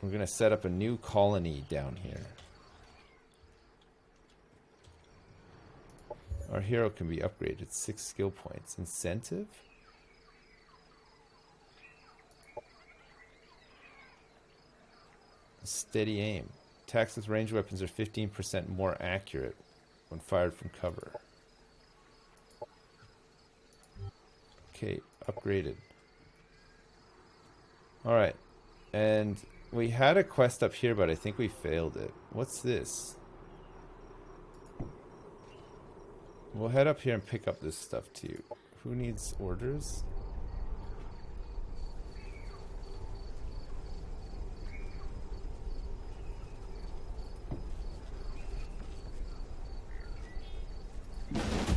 We're gonna set up a new colony down here. Our hero can be upgraded. 6 skill points. Incentive? Steady aim. Attacks with ranged weapons are 15% more accurate when fired from cover. Okay, upgraded. Alright. And we had a quest up here, but I think we failed it. What's this? We'll head up here and pick up this stuff too. Who needs orders?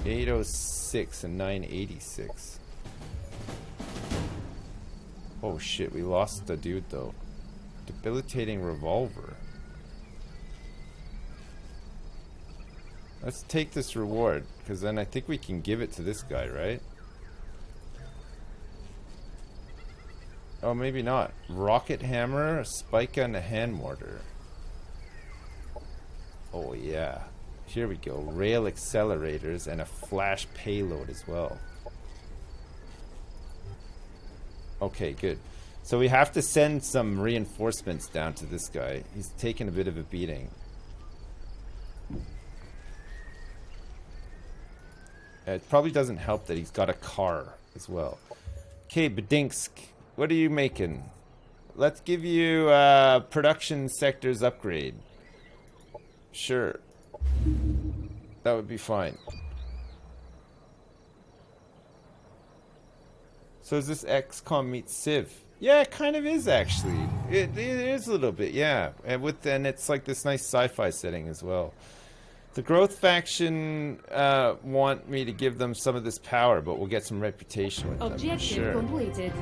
$806 and $986. Oh shit, we lost the dude though. Debilitating revolver. Let's take this reward, because then I think we can give it to this guy, right? Oh, maybe not. Rocket hammer, a spike gun, a hand mortar. Oh yeah. Here we go. Rail accelerators and a flash payload as well. Okay, good. So we have to send some reinforcements down to this guy. He's taken a bit of a beating. It probably doesn't help that he's got a car as well. Okay, Badinsk, what are you making? Let's give you production sectors upgrade. Sure. That would be fine. So is this XCOM meets Civ? Yeah, it kind of is actually. It is a little bit, yeah. And it's like this nice sci-fi setting as well. The growth faction want me to give them some of this power, but we'll get some reputation with them. Objective completed.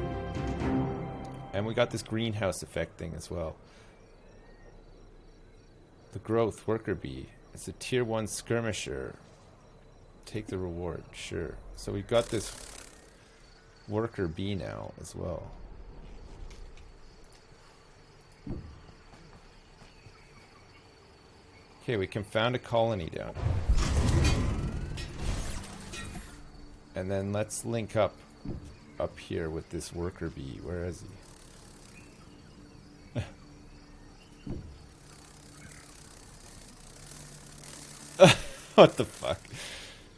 And we got this greenhouse effect thing as well. The growth worker bee. It's a tier 1 skirmisher. Take the reward, sure. So we got this worker bee now as well. Okay, we can found a colony down. And then let's link up here with this worker bee. Where is he? What the fuck?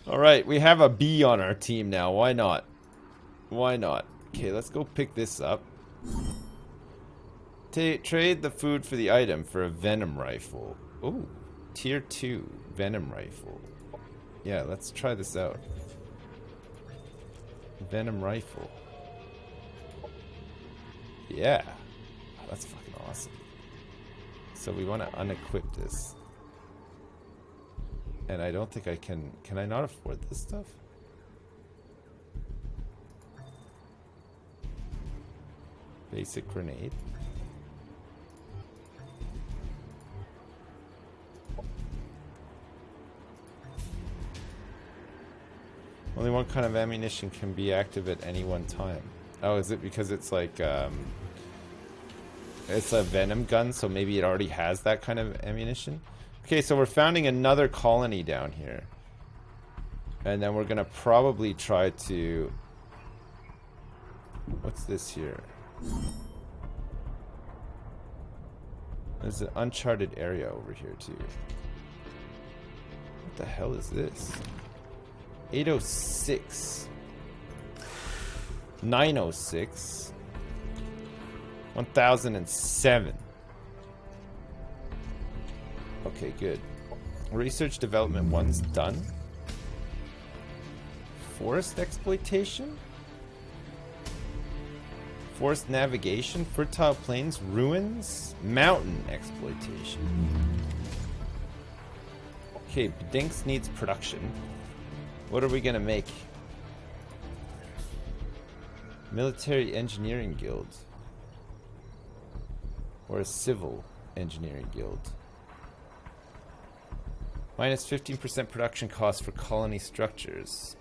Alright, we have a bee on our team now. Why not? Why not? Okay, let's go pick this up. Trade the food for the item for a venom rifle. Ooh, tier 2 venom rifle. Yeah, let's try this out. Venom rifle. Yeah. That's fucking awesome. So we want to unequip this. And I don't think I can... Can I not afford this stuff? Basic grenade. Only one kind of ammunition can be active at any one time. Oh, is it because it's like... it's a venom gun, so maybe it already has that kind of ammunition? Okay, so we're founding another colony down here. And then we're gonna probably try to... What's this here? There's an uncharted area over here too. What the hell is this? 806. 906. 1007. Okay, good. Research development 1's done. Forest exploitation? Forest navigation, fertile plains, ruins, mountain exploitation. Okay, Dinks needs production. What are we gonna make? Military engineering guild. Or a civil engineering guild. Minus 15% production cost for colony structures.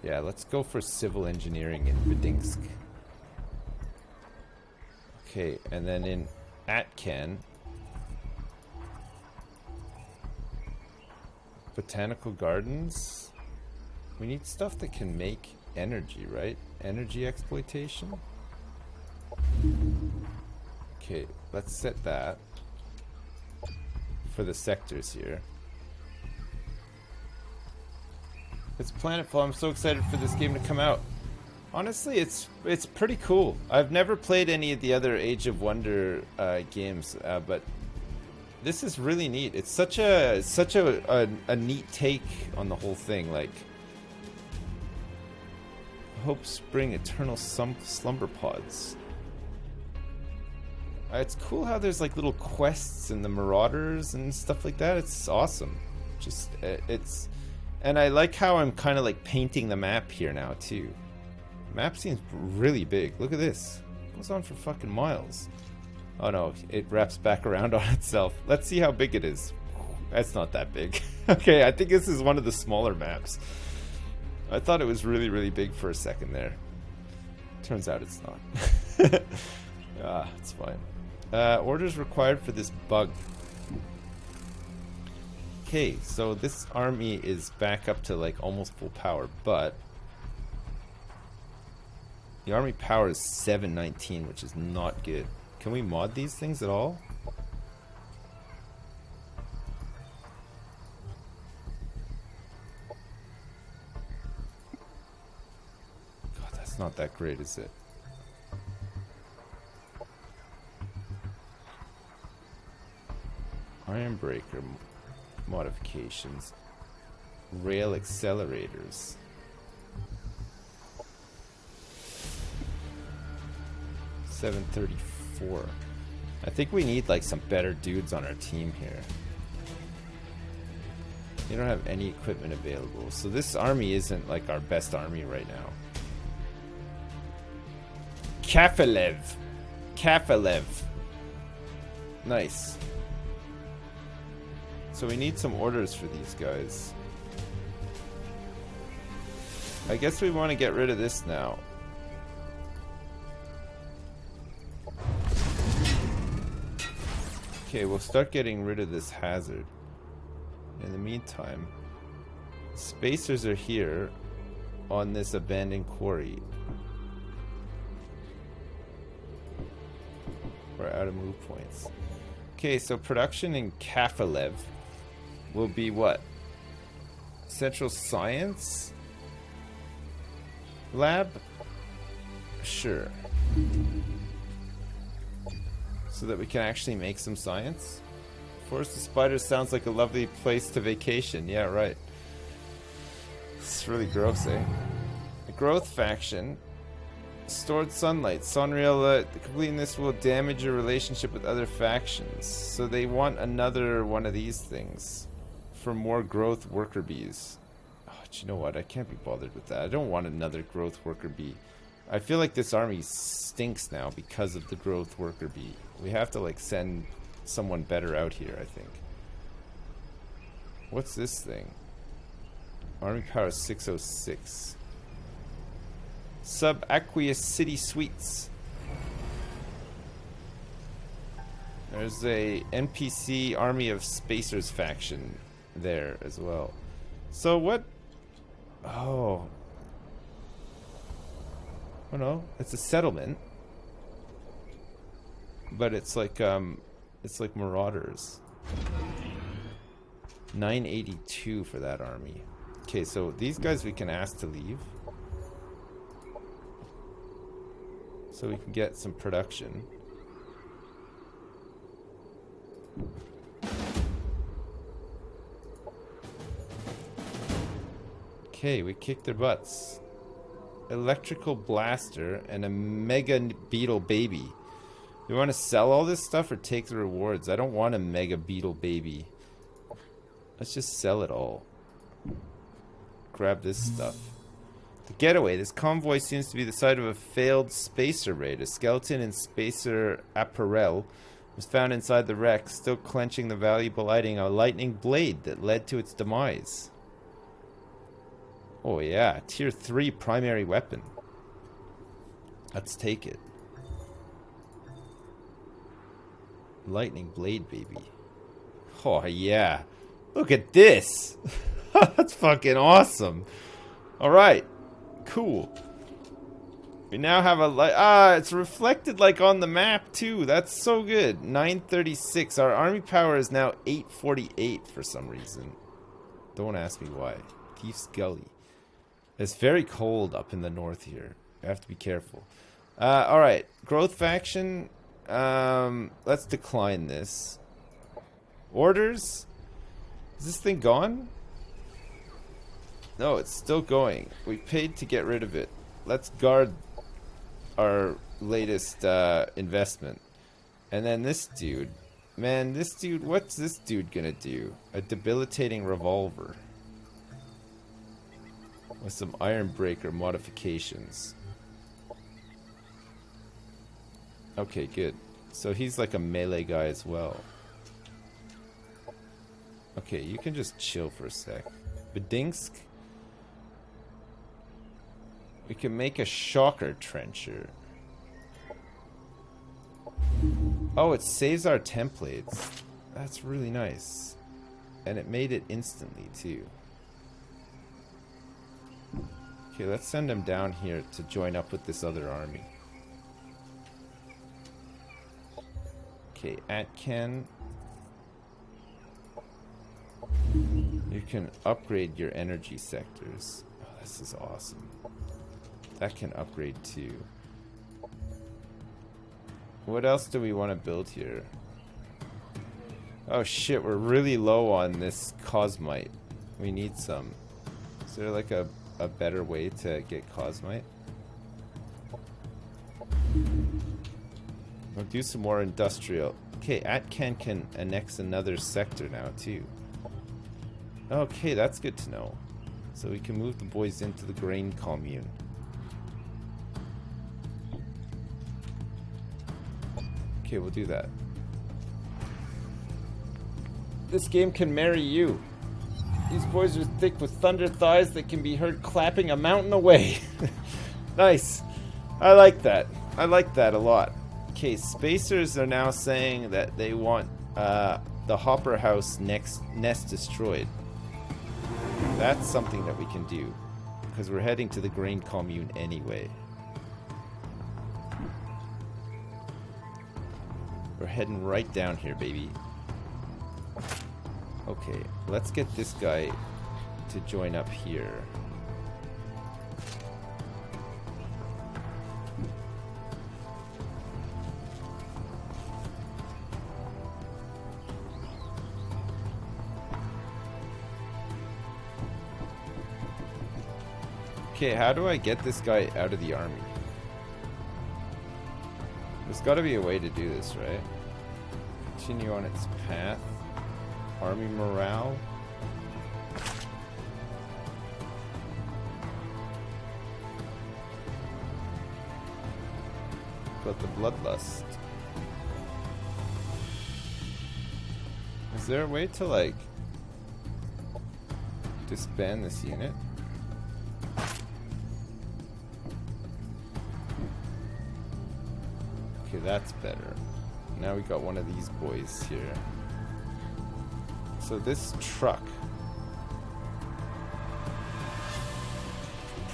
Yeah, let's go for civil engineering in Bedinsk. Okay, and then in Atkan, botanical gardens. We need stuff that can make energy, right? Energy exploitation. Okay, let's set that for the sectors here. It's Planetfall. I'm so excited for this game to come out. Honestly, it's pretty cool. I've never played any of the other Age of Wonder games, but this is really neat. It's such a neat take on the whole thing. Like, Hope Spring Eternal Slumber Pods. It's cool how there's like little quests and the marauders and stuff like that. It's awesome. Just it's. And I like how I'm kind of like painting the map here now too. The map seems really big. Look at this. It goes on for fucking miles. Oh no, it wraps back around on itself. Let's see how big it is. That's not that big. Okay, I think this is one of the smaller maps. I thought it was really, really big for a second there. Turns out it's not. It's fine. Orders required for this bug. Okay, so this army is back up to like almost full power, but the army power is 719, which is not good. Can we mod these things at all? God, that's not that great, is it? Ironbreaker modifications. Rail accelerators. $734. I think we need like some better dudes on our team here. We don't have any equipment available, so this army isn't like our best army right now. Kafalev. Nice. So we need some orders for these guys. I guess we want to get rid of this now. Okay, we'll start getting rid of this hazard. In the meantime, spacers are here on this abandoned quarry. We're out of move points. Okay, so production in Kafalev will be what? Central Science Lab? Sure. So that we can actually make some science? Forest of Spiders sounds like a lovely place to vacation. Yeah, right. It's really gross, eh? The growth faction. Stored sunlight. Sonreal, completing this will damage your relationship with other factions. So they want another one of these things. For more growth worker bees. Oh, do you know what? I can't be bothered with that. I don't want another growth worker bee. I feel like this army stinks now because of the growth worker bee. We have to like send someone better out here, I think. What's this thing? Army power 606. Subaqueous City Suites. There's a NPC Army of Spacers faction there as well. So what? Oh no, it's a settlement, but it's like marauders. 982 for that army. Okay, so these guys we can ask to leave, so we can get some production. Okay, we kicked their butts. Electrical blaster and a mega beetle baby. Do we want to sell all this stuff or take the rewards? I don't want a mega beetle baby. Let's just sell it all. Grab this stuff. The getaway. This convoy seems to be the site of a failed spacer raid. A skeleton in spacer apparel was found inside the wreck, still clenching the valuable item, a lightning blade that led to its demise. Oh yeah, tier 3 primary weapon. Let's take it. Lightning blade, baby. Oh yeah. Look at this. That's fucking awesome. Alright. Cool. We now have a it's reflected like on the map too. That's so good. 936. Our army power is now 848 for some reason. Don't ask me why. Thief's Gully. It's very cold up in the north here. You have to be careful. Alright. Growth faction. Let's decline this. Orders? Is this thing gone? No, it's still going. We paid to get rid of it. Let's guard our latest investment. And then this dude. Man, this dude, what's this dude gonna do? A debilitating revolver. With some Ironbreaker modifications. Okay, good. So he's like a melee guy as well. Okay, you can just chill for a sec. Bedinsk. We can make a shocker trencher. Oh, it saves our templates. That's really nice. And it made it instantly too. Okay, let's send him down here to join up with this other army. Okay, Atcan. You can upgrade your energy sectors. Oh, this is awesome. That can upgrade too. What else do we want to build here? Oh shit, we're really low on this cosmite. We need some. Is there like a better way to get cosmite? We'll do some more industrial. Okay, Atcan can annex another sector now too. Okay, that's good to know. So we can move the boys into the grain commune. Okay, we'll do that. This game can marry you. These boys are thick with thunder thighs that can be heard clapping a mountain away. Nice. I like that. I like that a lot. Okay, spacers are now saying that they want the Hopper House nest destroyed. That's something that we can do, because we're heading to the grain commune anyway. We're heading right down here, baby. Okay, let's get this guy to join up here. Okay, how do I get this guy out of the army? There's got to be a way to do this, right? Continue on its path. Army morale. But the bloodlust. Is there a way to, like, disband this unit? Okay, that's better. Now we got one of these boys here. So this truck,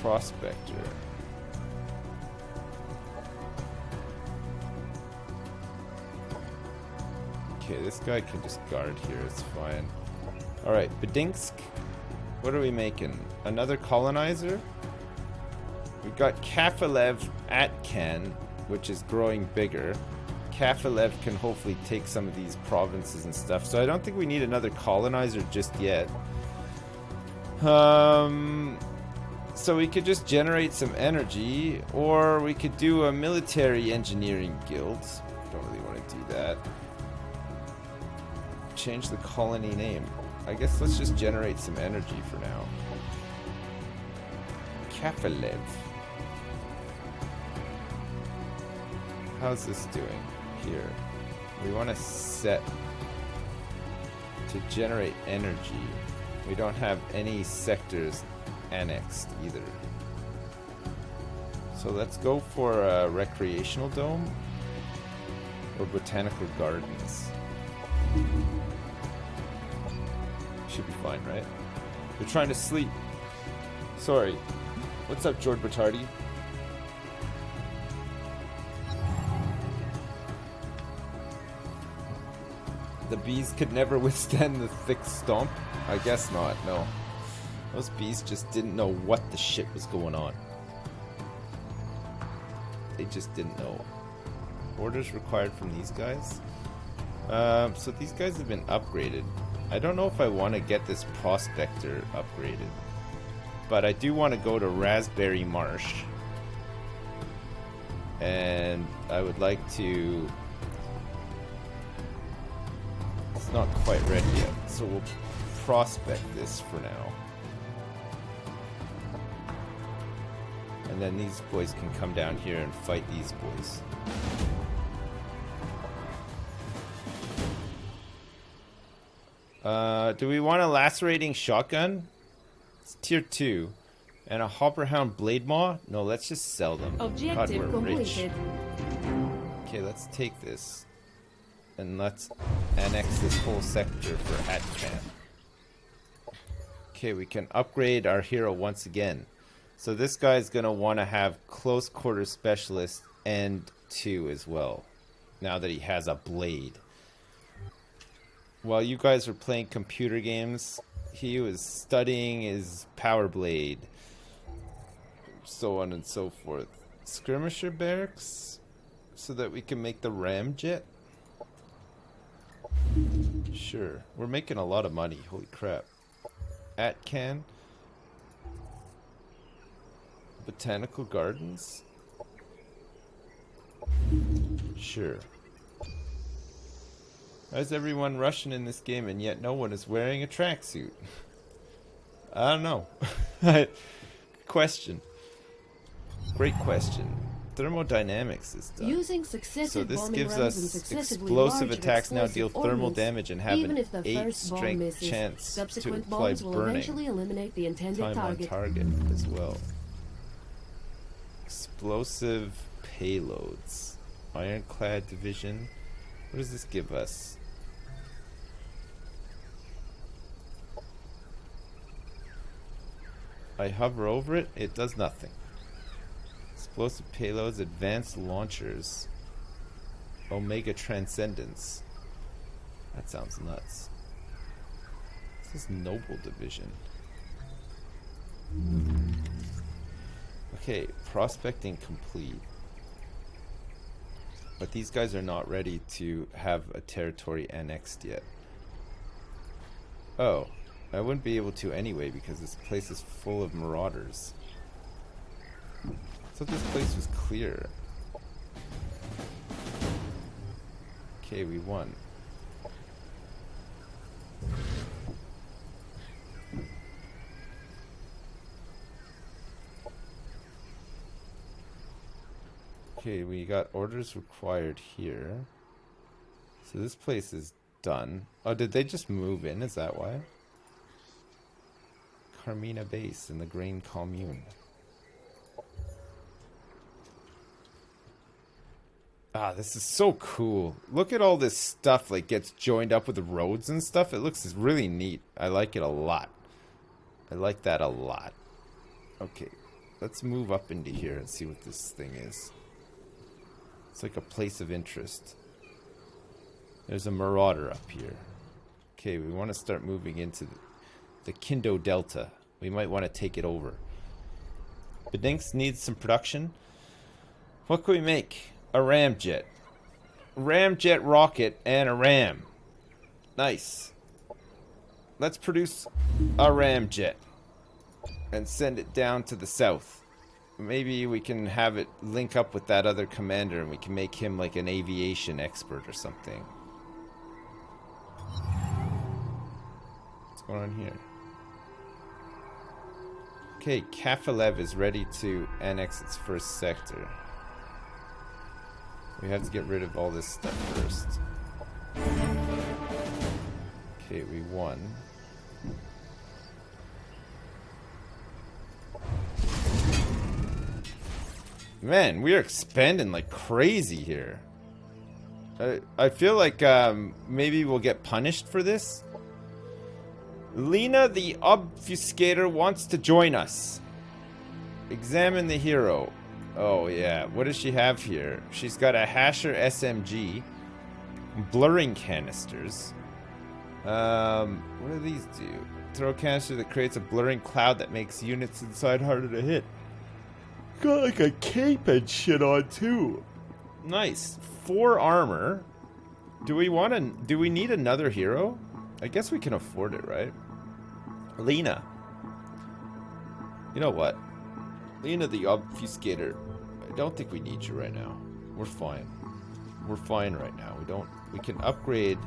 prospector. Okay, this guy can just guard here, it's fine. Alright, Bedinsk. What are we making? Another colonizer? We've got Kafilev Atkan, which is growing bigger. Kafilev can hopefully take some of these provinces and stuff. So I don't think we need another colonizer just yet. So we could just generate some energy, or we could do a military engineering guild. Don't really want to do that. Change the colony name. I guess let's just generate some energy for now. Kafilev. How's this doing? Here. We want to set to generate energy. We don't have any sectors annexed either. So let's go for a recreational dome or botanical gardens. Should be fine, right? They're trying to sleep. Sorry. What's up, George Bertardi? The bees could never withstand the thick stomp? I guess not, no. Those bees just didn't know what the shit was going on. They just didn't know. Orders required from these guys? So these guys have been upgraded. I don't know if I want to get this prospector upgraded. But I do want to go to Raspberry Marsh. And I would like to... It's not quite ready yet, so we'll prospect this for now. And then these boys can come down here and fight these boys. Do we want a lacerating shotgun? It's tier 2. And a Hopperhound Blade Maw? No, let's just sell them. Objective God, we're completed. rich. Okay, let's take this. And let's annex this whole sector for Atcan. Okay, we can upgrade our hero once again. So this guy's going to want to have close quarter specialist and 2 as well. Now that he has a blade. While you guys were playing computer games, he was studying his power blade. So on and so forth. Skirmisher barracks? So that we can make the ramjet? Sure. We're making a lot of money. Holy crap. Atcan. Botanical gardens. Sure. How's everyone rushing in this game and yet no one is wearing a tracksuit? I don't know. Question. Great question. Thermodynamics is done. Using successive So this bombing gives runs and us successively explosive large attacks now explosive deal thermal ordnance, damage and have even an if the 8 first bomb strength misses, chance to subsequent apply bombs will burning. eventually eliminate the intended Time target. on target as well. Explosive payloads. Ironclad division. What does this give us? I hover over it, it does nothing. Explosive payloads, advanced launchers. Omega Transcendence. That sounds nuts. This is Noble Division. Okay, prospecting complete. But these guys are not ready to have a territory annexed yet. Oh, I wouldn't be able to anyway because this place is full of marauders. I thought this place was clear. Okay, we won. Okay, we got orders required here. So this place is done. Oh, did they just move in? Is that why? Carmina Base in the Grain Commune. Ah, this is so cool. Look at all this stuff like gets joined up with the roads and stuff. It looks really neat. I like it a lot. I like that a lot. Okay, let's move up into here and see what this thing is. It's like a place of interest. There's a marauder up here. Okay, we want to start moving into the Kindo Delta. We might want to take it over. Bedinks needs some production. What can we make? A ramjet. Ramjet rocket and a ram. Nice. Let's produce a ramjet and send it down to the south. Maybe we can have it link up with that other commander and we can make him like an aviation expert or something. What's going on here? Okay, Kafalev is ready to annex its first sector. We have to get rid of all this stuff first. Okay, we won. Man, we are expanding like crazy here. I feel like maybe we'll get punished for this. Lena the Obfuscator wants to join us. Examine the hero. Oh yeah, what does she have here? She's got a Hasher SMG, blurring canisters. What do these do? Throw a canister that creates a blurring cloud that makes units inside harder to hit. Got like a cape and shit on too. Nice. 4 armor. Do we need another hero? I guess we can afford it, right? Lena. You know what? Lena the Obfuscator. I don't think we need you right now. We're fine. We're fine right now. We can upgrade.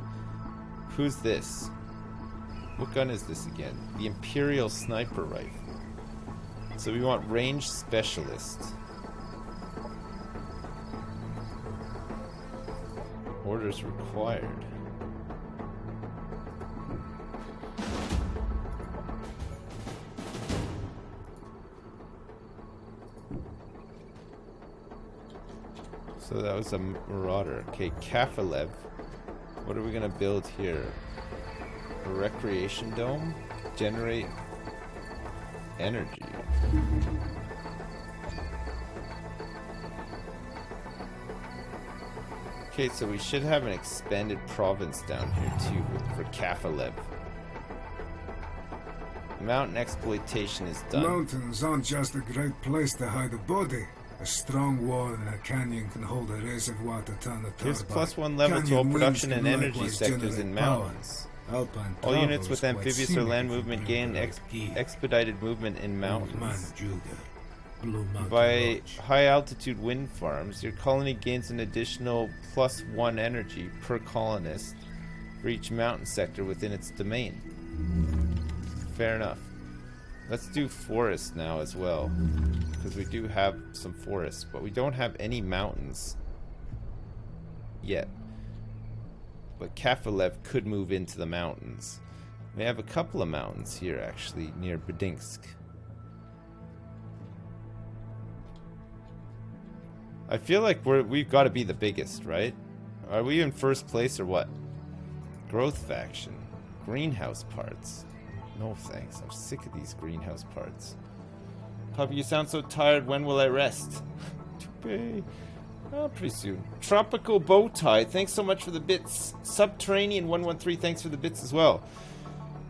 Who's this? What gun is this again? The Imperial Sniper Rifle. So we want range specialist. Orders required. So that was a marauder. Okay, Kafalev. What are we gonna build here? A recreation dome? Generate energy. Okay, so we should have an expanded province down here too for Kafalev. Mountain exploitation is done. Mountains aren't just a great place to hide a body. A strong wall in a canyon can hold a reservoir to turn a turbine. Here's +1 level to all Canyon production winds and can energy likewise sectors generate in power. mountains. Alpine All travel units is with quite amphibious or scenic land if you movement bring gain the right gear. expedited movement in Old Man mountains. Juga, Blue Mountain By Lodge. high altitude wind farms, your colony gains an additional +1 energy per colonist for each mountain sector within its domain. Fair enough. Let's do forest now as well, because we do have some forests, but we don't have any mountains yet. But Kafilev could move into the mountains. We have a couple of mountains here actually near Bedinsk. I feel like we've got to be the biggest, right? Are we in first place or what? Growth faction. Greenhouse parts. No thanks. I'm sick of these greenhouse parts. Puppy, you sound so tired. When will I rest? Toupee. Oh, pretty soon. Tropical bow tie. Thanks so much for the bits. Subterranean 113. Thanks for the bits as well.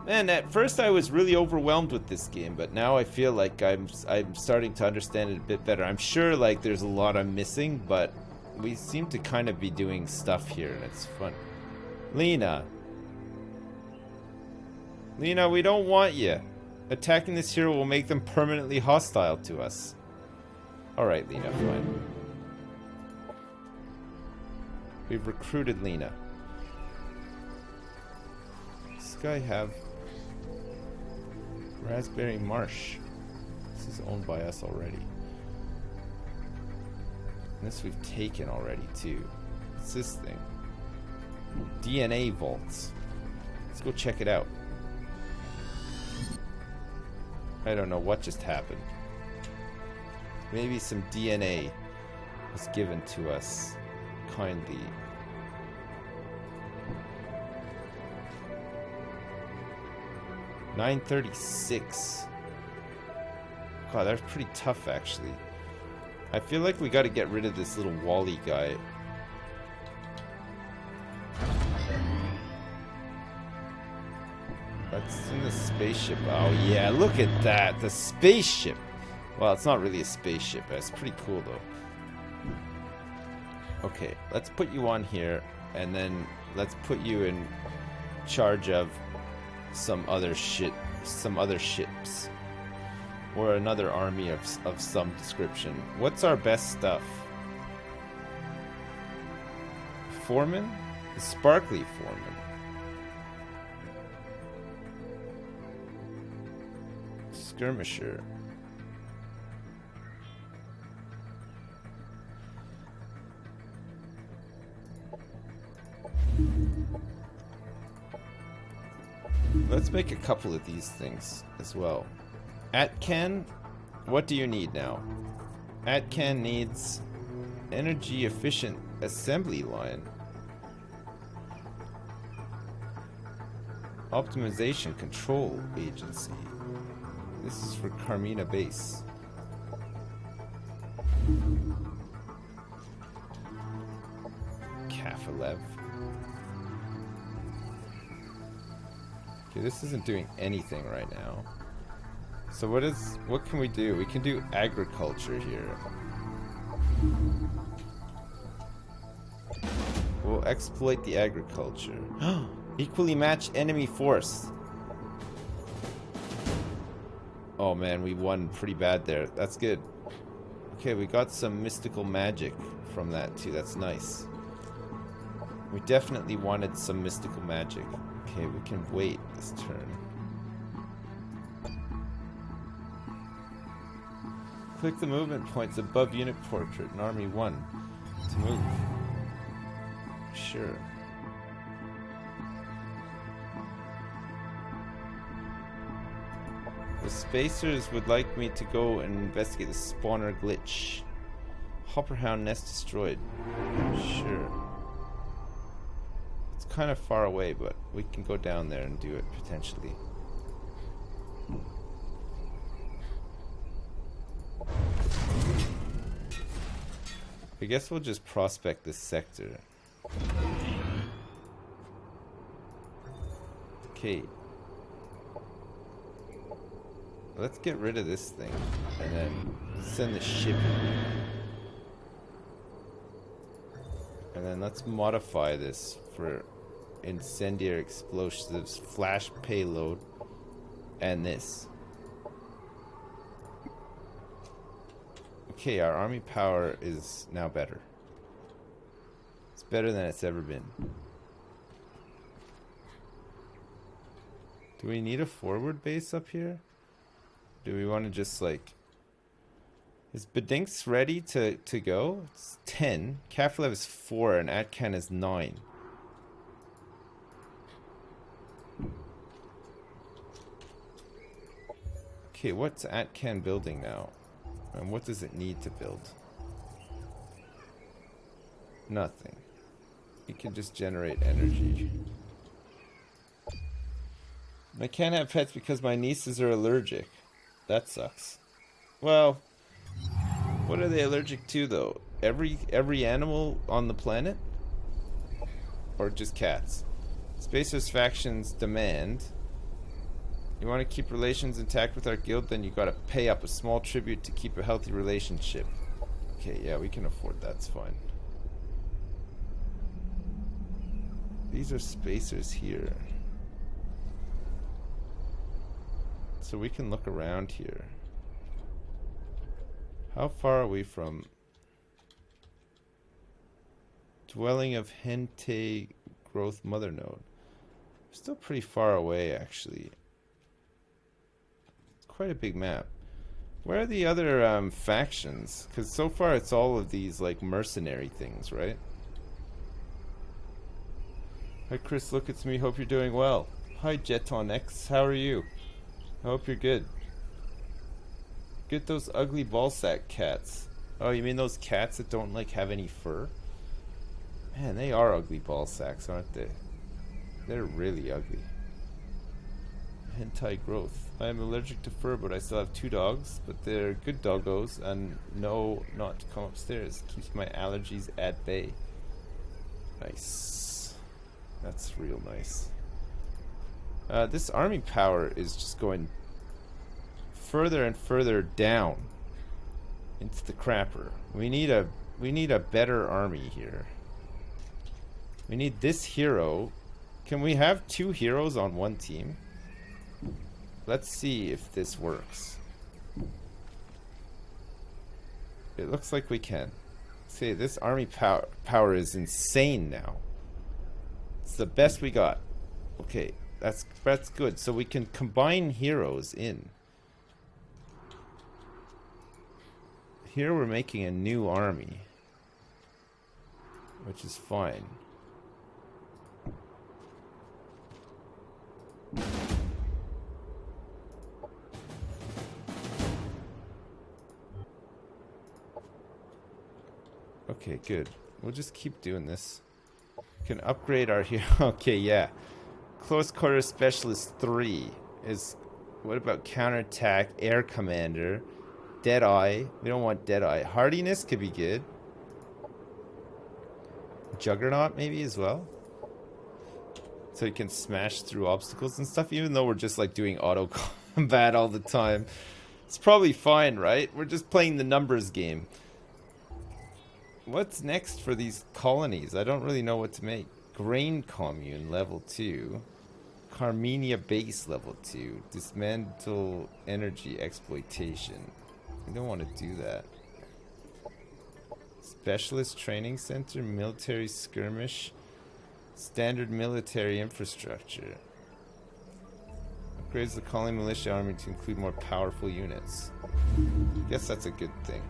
Man, at first I was really overwhelmed with this game, but now I feel like I'm starting to understand it a bit better. I'm sure like there's a lot I'm missing, but we seem to kind of be doing stuff here, and it's fun. Lena, we don't want you. Attacking this hero will make them permanently hostile to us. Alright, Lena, fine. We've recruited Lena. Does this guy have Raspberry Marsh? This is owned by us already. And this we've taken already too. What's this thing? DNA vaults. Let's go check it out. I don't know what just happened. Maybe some DNA was given to us kindly. $936. God, that's pretty tough actually. I feel like we gotta get rid of this little Wally guy. That's in the spaceship. Oh yeah, look at that. The spaceship. Well, it's not really a spaceship, but it's pretty cool though. Okay, let's put you on here, and then let's put you in charge of some other ships, or another army of some description. What's our best stuff? Foreman? The sparkly foreman. Skirmisher. Let's make a couple of these things as well. Atcan, what do you need now? Atcan needs energy efficient assembly line. Optimization control agency. This is for Carmina base. Kafilev. Okay, this isn't doing anything right now. So what can we do? We can do agriculture here. We'll exploit the agriculture. Equally matched enemy force. Oh man, we won pretty bad there. That's good. Okay, we got some mystical magic from that too. That's nice. We definitely wanted some mystical magic. Okay, we can wait this turn. Click the movement points above unit portrait in Army 1 to move. Sure. The spacers would like me to go and investigate the spawner glitch. Hopperhound nest destroyed. Sure. It's kind of far away, but we can go down there and do it potentially. I guess we'll just prospect this sector. Okay. Let's get rid of this thing and then send the ship in. And then let's modify this for incendiary explosives, flash payload, and this. Okay, our army power is now better. It's better than it's ever been. Do we need a forward base up here? Do we want to just like... Is Bedinks ready to go? It's 10. Kafalev is 4 and Atkan is 9. Okay, what's Atkan building now? And what does it need to build? Nothing. It can just generate energy. I can't have pets because my nieces are allergic. That sucks. Well, what are they allergic to though? Every animal on the planet? Or just cats? Spacers factions demand. You want to keep relations intact with our guild, then you gotta pay up a small tribute to keep a healthy relationship. Okay, yeah, we can afford that, it's fine. These are spacers here. So we can look around here. How far are we from Dwelling of Hente Growth Mother Node? Still pretty far away, actually. It's quite a big map. Where are the other factions? Because so far it's all of these like mercenary things, right? Hi Chris, look, it's me. Hope you're doing well. Hi Jeton X, how are you? I hope you're good. Get those ugly ballsack cats. Oh, you mean those cats that don't like have any fur? Man, they are ugly ballsacks, aren't they? They're really ugly. Hentai growth. I am allergic to fur, but I still have 2 dogs, but they're good doggos, and no, not to come upstairs. Keeps my allergies at bay. Nice. That's real nice. This army power is just going further and further down into the crapper. We need a better army here. We need this hero. Can we have 2 heroes on one team? Let's see if this works. It looks like we can. See, this army power is insane now. It's the best we got. Okay, that's good. So we can combine heroes in. Here we're making a new army, which is fine. Okay, good. We'll just keep doing this. We can upgrade our hero. Okay, yeah. Close quarter specialist 3 is... What about counterattack, air commander, Deadeye? We don't want Deadeye. Hardiness could be good. Juggernaut maybe as well. So you can smash through obstacles and stuff, even though we're just like doing auto combat all the time. It's probably fine, right? We're just playing the numbers game. What's next for these colonies? I don't really know what to make. Grain commune level 2. Carmenia base level 2. Dismantle energy exploitation. We don't want to do that. Specialist training center, military skirmish, standard military infrastructure. Upgrades the colony militia army to include more powerful units. I guess that's a good thing.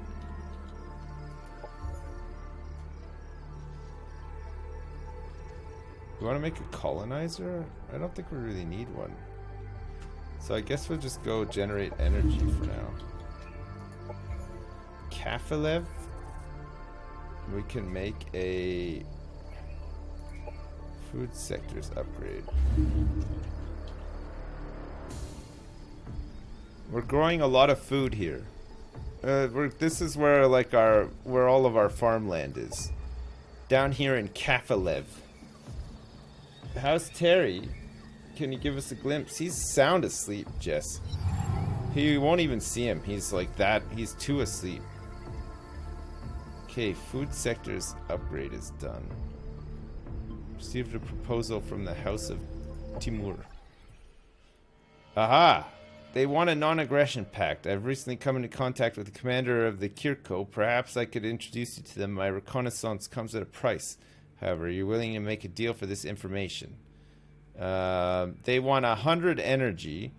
You want to make a colonizer? I don't think we really need one. So I guess we'll just go generate energy for now. Kafalev. We can make a food sectors upgrade. We're growing a lot of food here. This is where like where all of our farmland is. Down here in Kafalev. How's Terry? Can you give us a glimpse? He's sound asleep, Jess. You won't even see him. He's like that. He's too asleep. Okay, food sector's upgrade is done. Received a proposal from the House of Timur. Aha! They want a non-aggression pact. I've recently come into contact with the commander of the Kirko. Perhaps I could introduce you to them. My reconnaissance comes at a price. However, are you willing to make a deal for this information? They want 100 energy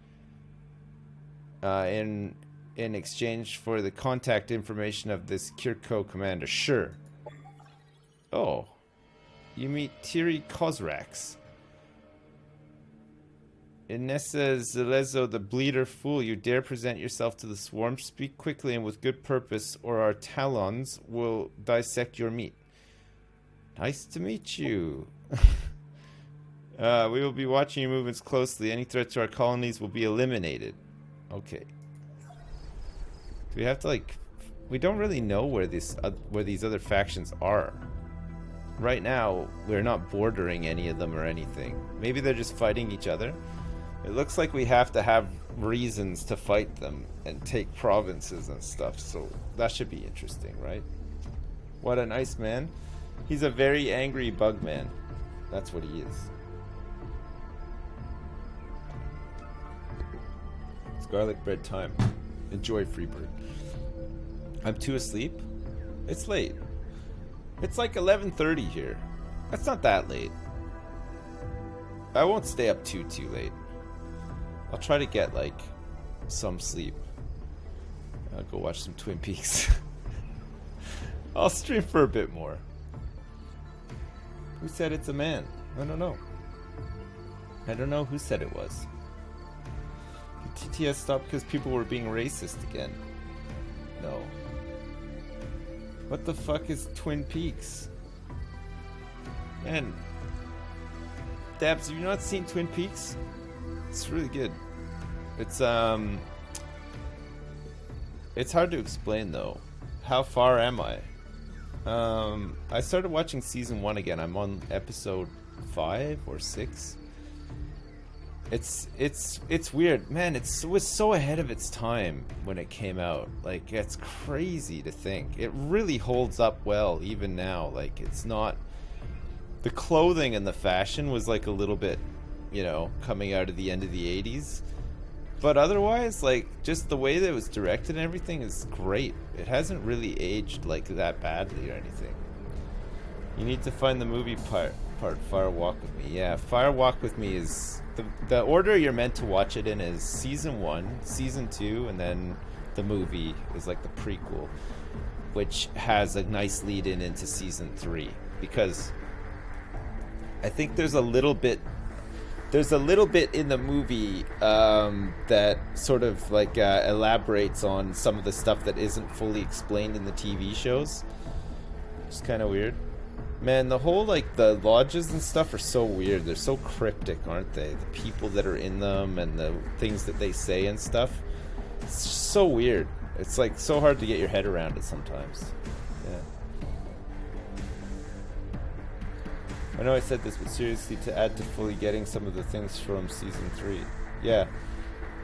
in exchange for the contact information of this Kirko commander. Sure. Oh. You meet Tiri Kozrax. Inessa Zelezo, the bleeder fool, you dare present yourself to the swarm? Speak quickly and with good purpose, or our talons will dissect your meat. Nice to meet you. We will be watching your movements closely. Any threat to our colonies will be eliminated. Okay. Do we have to, like... We don't really know where these other factions are. Right now, we're not bordering any of them or anything. Maybe they're just fighting each other. It looks like we have to have reasons to fight them and take provinces and stuff, so that should be interesting, right? What a nice man. He's a very angry bug man. That's what he is. It's garlic bread time. Enjoy, Freebird. I'm too asleep? It's late. It's like 11:30 here. That's not that late. I won't stay up too late. I'll try to get, like, some sleep. I'll go watch some Twin Peaks. I'll stream for a bit more. Who said it's a man? I don't know. I don't know who said it was. Did TTS stop because people were being racist again? No. What the fuck is Twin Peaks? Man. Dabs, have you not seen Twin Peaks? It's really good. It's hard to explain though. How far am I? I started watching season 1 again. I'm on episode 5 or 6. It's weird, man. It was so ahead of its time when it came out. Like, it's crazy to think. It really holds up well even now. Like, it's not. The clothing and the fashion was like a little bit, you know, coming out of the end of the 80s. But otherwise, like, just the way that it was directed and everything is great. It hasn't really aged like that badly or anything. You need to find the movie part Fire Walk With Me. Yeah, Fire Walk With Me is the order you're meant to watch it in is season 1, season 2, and then the movie is like the prequel, which has a nice lead in into season 3, because I think there's a little bit in the movie that sort of like elaborates on some of the stuff that isn't fully explained in the TV shows. It's kind of weird. Man, the whole, like, the lodges and stuff are so weird. They're so cryptic, aren't they? The people that are in them and the things that they say and stuff. It's just so weird. It's, like, so hard to get your head around it sometimes. Yeah. I know I said this, but seriously, to add to fully getting some of the things from Season 3. Yeah.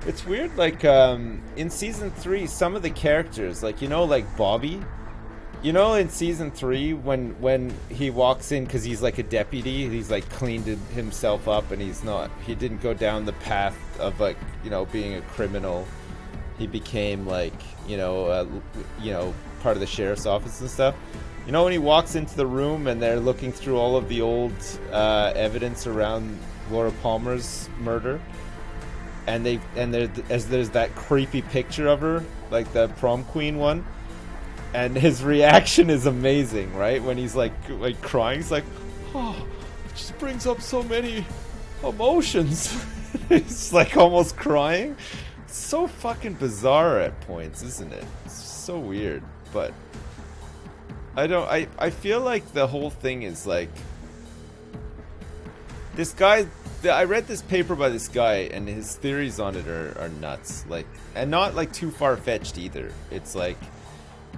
It's weird, like, in Season 3, some of the characters, like, you know, like Bobby... You know, in season 3, when he walks in, because he's like a deputy, he's like cleaned himself up, and he didn't go down the path of, like, you know, being a criminal. He became like, you know, part of the sheriff's office and stuff. You know, when he walks into the room and they're looking through all of the old evidence around Laura Palmer's murder, and there's that creepy picture of her, like the prom queen one. And his reaction is amazing, right? When he's like crying, he's like, "Oh, it just brings up so many emotions." He's like almost crying. It's so fucking bizarre at points, isn't it? It's so weird. But I feel like the whole thing is like, this guy. I read this paper by this guy, and his theories on it are nuts. Like, and not like too far fetched either. It's like,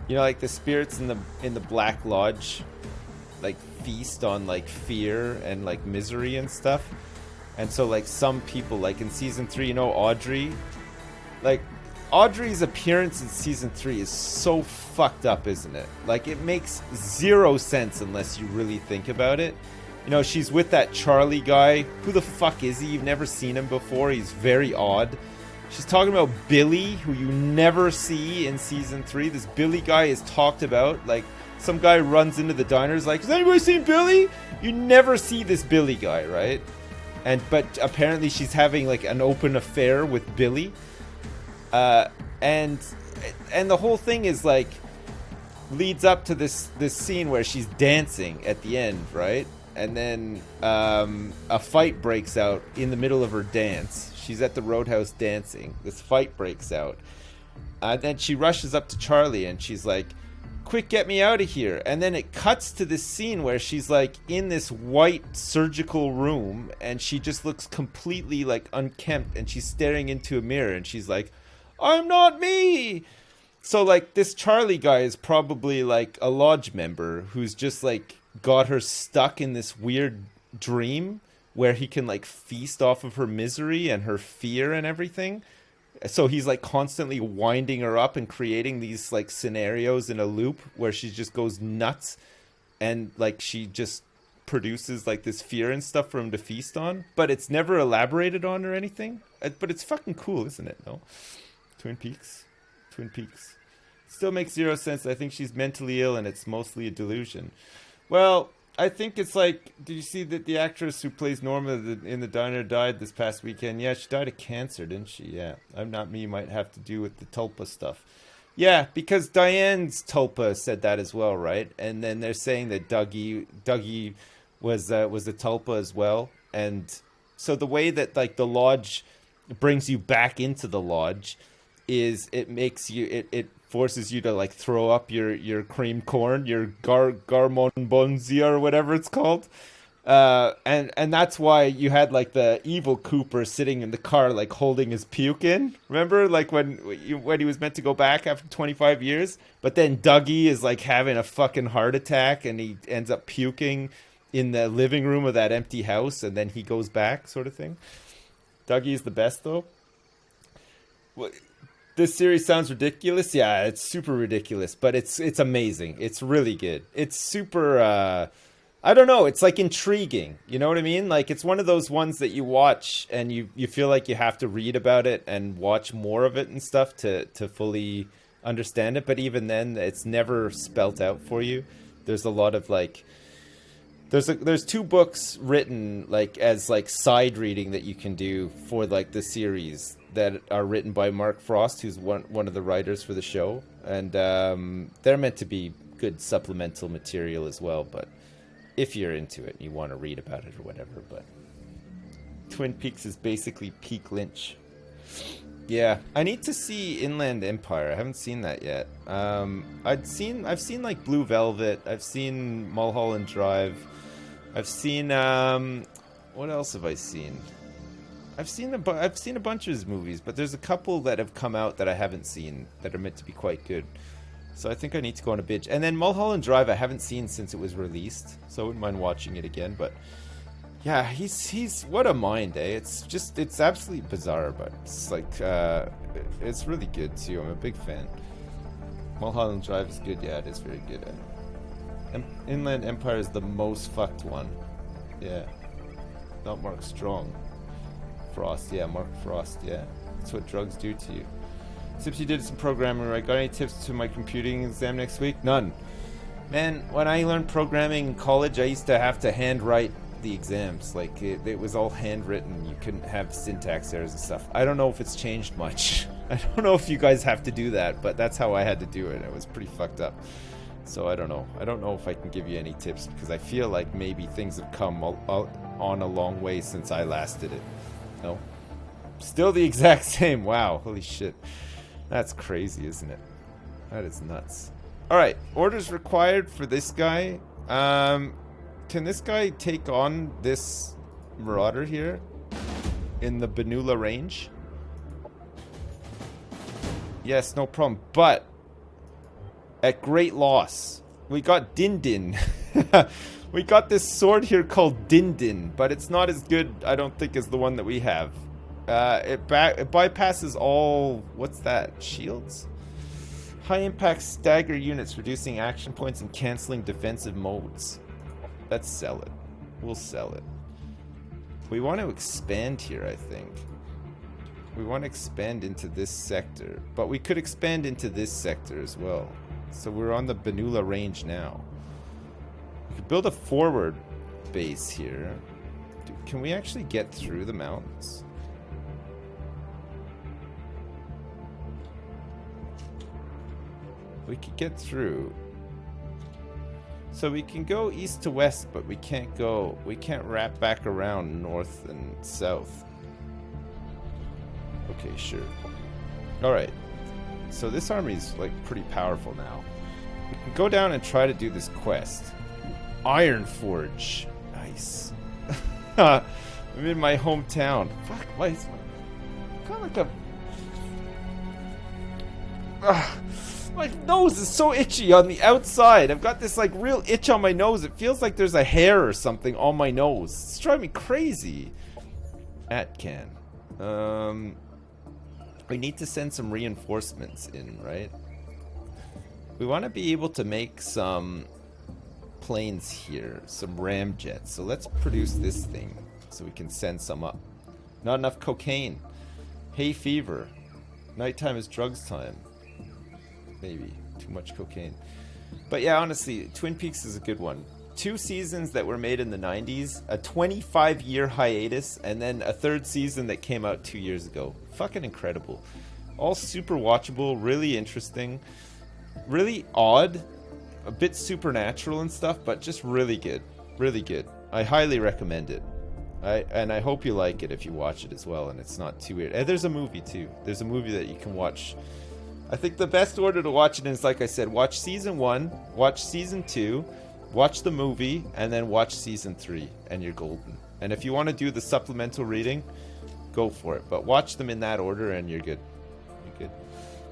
you know, like the spirits in the Black Lodge, like, feast on like fear and like misery and stuff. And so, like, some people, like in season 3, you know, Audrey, like Audrey's appearance in season 3 is so fucked up, isn't it? Like, it makes zero sense unless you really think about it. You know, she's with that Charlie guy. Who the fuck is he? You've never seen him before. He's very odd. She's talking about Billy, who you never see in season 3. This Billy guy is talked about. Like, some guy runs into the diners like, has anybody seen Billy? You never see this Billy guy, right? But apparently she's having like an open affair with Billy. And the whole thing is like leads up to this scene where she's dancing at the end, right? And then a fight breaks out in the middle of her dance. She's at the Roadhouse dancing. This fight breaks out. Then she rushes up to Charlie and she's like, quick, get me out of here. And then it cuts to this scene where she's like in this white surgical room and she just looks completely like unkempt and she's staring into a mirror and she's like, I'm not me. So like this Charlie guy is probably like a lodge member who's just like got her stuck in this weird dream where he can like feast off of her misery and her fear and everything. So he's like constantly winding her up and creating these like scenarios in a loop where she just goes nuts and like she just produces like this fear and stuff for him to feast on, but it's never elaborated on or anything. But it's fucking cool, isn't it? No. Twin Peaks. Still makes zero sense. I think she's mentally ill and it's mostly a delusion. Well, I think it's like, did you see that the actress who plays Norma in the diner died this past weekend? Yeah, she died of cancer, didn't she? Yeah. I'm Not Me might have to do with the tulpa stuff. Yeah, because Diane's tulpa said that as well, right? And then they're saying that Dougie was a tulpa as well. And so the way that like the lodge brings you back into the lodge is it makes you, it forces you to like throw up your cream corn, your garmonbonzia or whatever it's called, and that's why you had like the evil Cooper sitting in the car like holding his puke in. Remember, like when he was meant to go back after 25 years, but then Dougie is like having a fucking heart attack and he ends up puking in the living room of that empty house, and then he goes back, sort of thing. Dougie is the best though. This series sounds ridiculous. Yeah, it's super ridiculous, but it's amazing. It's really good. It's super, I don't know, it's like intriguing. You know what I mean? Like it's one of those ones that you watch and you feel like you have to read about it and watch more of it and stuff to fully understand it. But even then, it's never spelt out for you. There's a lot of like, there's 2 books written like as like side reading that you can do for like the series that are written by Mark Frost, who's one of the writers for the show, and they're meant to be good supplemental material as well. But if you're into it and you want to read about it or whatever, but Twin Peaks is basically peak Lynch. Yeah, I need to see Inland Empire. I haven't seen that yet. I've seen like Blue Velvet. I've seen Mulholland Drive. I've seen what else have I seen? I've seen a bunch of his movies, but there's a couple that have come out that I haven't seen that are meant to be quite good. So I think I need to go on a binge. And then Mulholland Drive I haven't seen since it was released, so I wouldn't mind watching it again. But yeah, he's what a mind, eh? It's absolutely bizarre, but it's like it's really good too. I'm a big fan. Mulholland Drive is good. Yeah, it is very good. Inland Empire is the most fucked one. Yeah, not Mark Strong. Frost, yeah, Mark Frost, yeah. That's what drugs do to you. Tips, you did some programming, right? Got any tips to my computing exam next week? None. Man, when I learned programming in college, I used to have to handwrite the exams. Like, it was all handwritten. You couldn't have syntax errors and stuff. I don't know if it's changed much. I don't know if you guys have to do that, but that's how I had to do it. It was pretty fucked up. So I don't know. I don't know if I can give you any tips, because I feel like maybe things have come on a long way since I last did it. No. Still the exact same. Wow. Holy shit. That's crazy, isn't it? That is nuts. Alright. Orders required for this guy. Can this guy take on this Marauder here? In the Benula range? Yes, no problem. But at great loss. We got Din Din. We got this sword here called Din Din, but it's not as good, I don't think, as the one that we have. It bypasses all... What's that? Shields? High impact stagger units, reducing action points and canceling defensive modes. Let's sell it. We'll sell it. We want to expand here, I think. We want to expand into this sector. But we could expand into this sector as well. So we're on the Benula range now. We could build a forward base here. Dude, can we actually get through the mountains? We could get through. So we can go east to west, but we can't wrap back around north and south. Okay, sure. Alright. So this army's like pretty powerful now. We can go down and try to do this quest. Iron Forge. Nice. I'm in my hometown. Fuck, why is got like a... My nose is so itchy on the outside. I've got this like real itch on my nose. It feels like there's a hair or something on my nose. It's driving me crazy. Atcan. We need to send some reinforcements in, right? We want to be able to make some planes here, some ramjets. So let's produce this thing so we can send some up. Not enough cocaine. Hay fever. Nighttime is drugs time. Maybe. Too much cocaine. But yeah, honestly, Twin Peaks is a good one. 2 seasons that were made in the 90s, a 25-year hiatus, and then a 3rd season that came out 2 years ago. Fucking incredible. All super watchable, really interesting, really odd, a bit supernatural and stuff, but just really good. Really good. I highly recommend it. And I hope you like it if you watch it as well, and it's not too weird. And there's a movie too. There's a movie that you can watch. I think the best order to watch it is, like I said, watch season 1, watch season 2, watch the movie, and then watch season 3, and you're golden. And if you want to do the supplemental reading, go for it. But watch them in that order, and you're good. You're good.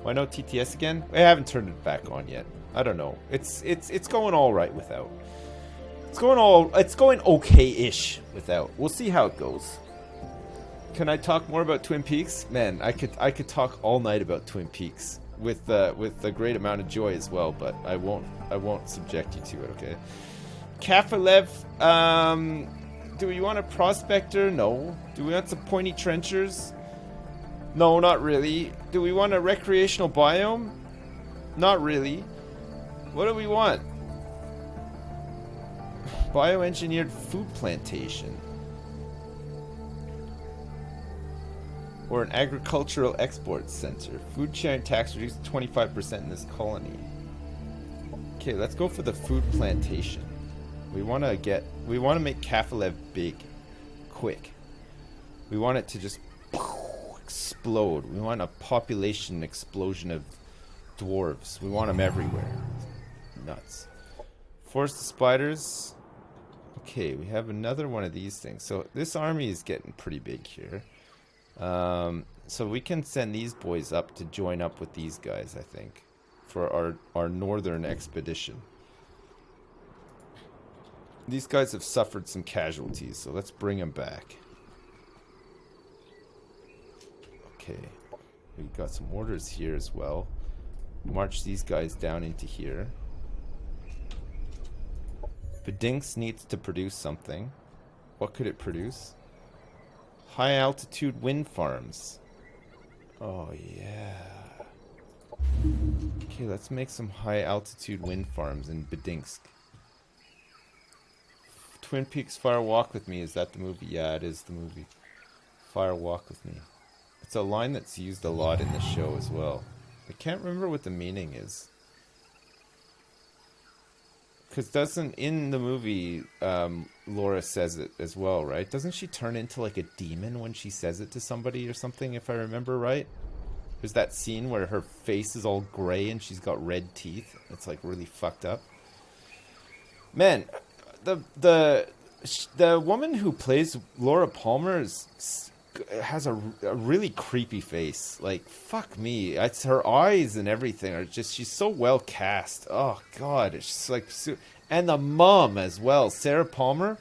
Why no TTS again? I haven't turned it back on yet. I don't know. It's going all right without. It's going okay-ish without. We'll see how it goes. Can I talk more about Twin Peaks? Man, I could talk all night about Twin Peaks with a great amount of joy as well, but I won't subject you to it, okay? Kafalev, do we want a prospector? No. Do we want some pointy trenchers? No, not really. Do we want a recreational biome? Not really. What do we want? Bioengineered food plantation. Or an agricultural export center. Food sharing tax reduced to 25% in this colony. Okay, let's go for the food plantation. We want to make Kafalev big, quick. We want it to just explode. We want a population explosion of dwarves. We want them everywhere. Nuts. Forest of spiders. Okay, we have another one of these things. So this army is getting pretty big here. So we can send these boys up to join up with these guys, I think, for our northern expedition. These guys have suffered some casualties, so let's bring them back. Okay, we got some orders here as well. March these guys down into here. Bedinks needs to produce something. What could it produce? High altitude wind farms. Oh yeah. Okay, let's make some high altitude wind farms in Bedinsk. Twin Peaks Fire Walk With Me. Is that the movie? Yeah, it is the movie. Fire Walk With Me. It's a line that's used a lot in the show as well. I can't remember what the meaning is. Because doesn't, in the movie, Laura says it as well, right? Doesn't she turn into like a demon when she says it to somebody or something, if I remember right? There's that scene where her face is all gray and she's got red teeth. It's like really fucked up. Man, the woman who plays Laura Palmer has a really creepy face. Like, fuck me. It's her eyes and everything are just, she's so well cast. Oh god, it's just like, and the mom as well, Sarah Palmer.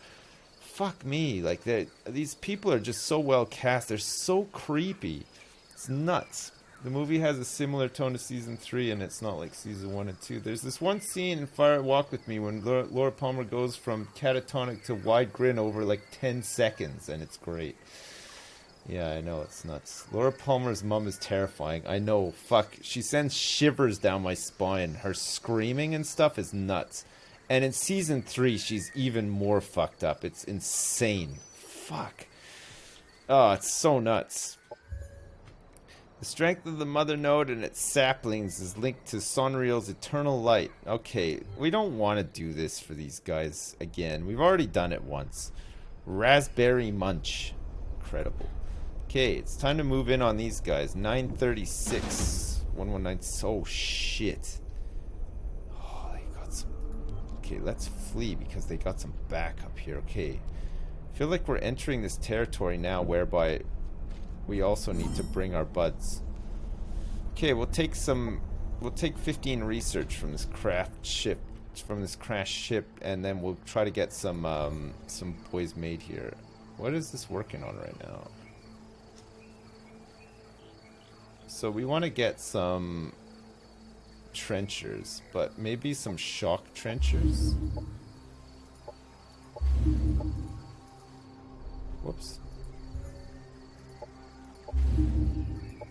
fuck me. Like, these people are just so well cast. They're so creepy. It's nuts. The movie has a similar tone to season 3, and it's not like season 1 and 2. There's this one scene in Fire Walk With Me when Laura Palmer goes from catatonic to wide grin over like 10 seconds, and it's great. Yeah, I know, it's nuts. Laura Palmer's mom is terrifying. I know, fuck. She sends shivers down my spine. Her screaming and stuff is nuts. And in season 3, she's even more fucked up. It's insane. Fuck. Oh, it's so nuts. The strength of the mother node and its saplings is linked to Sonreal's eternal light. Okay, we don't want to do this for these guys again. We've already done it once. Raspberry Munch. Incredible. Okay, it's time to move in on these guys. 936. 119. Oh, shit. Oh, they got some... Okay, let's flee because they got some backup here. Okay. I feel like we're entering this territory now whereby... we also need to bring our buds. Okay, we'll take 15 research from this crash ship, and then we'll try to get some boys made here. What is this working on right now? So we want to get some trenchers, but maybe some shock trenchers. Whoops.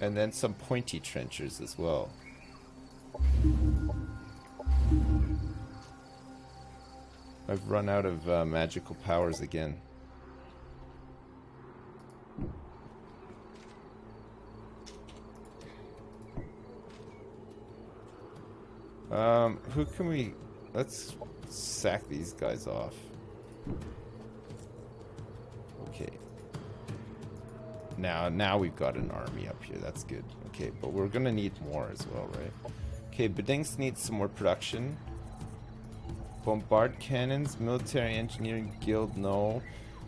And then some pointy trenchers as well. I've run out of magical powers again. Who can we... Let's sack these guys off. Okay. Now we've got an army up here. That's good. Okay, but we're gonna need more as well, right? Okay, Bedinks needs some more production. Bombard cannons, military engineering guild, no.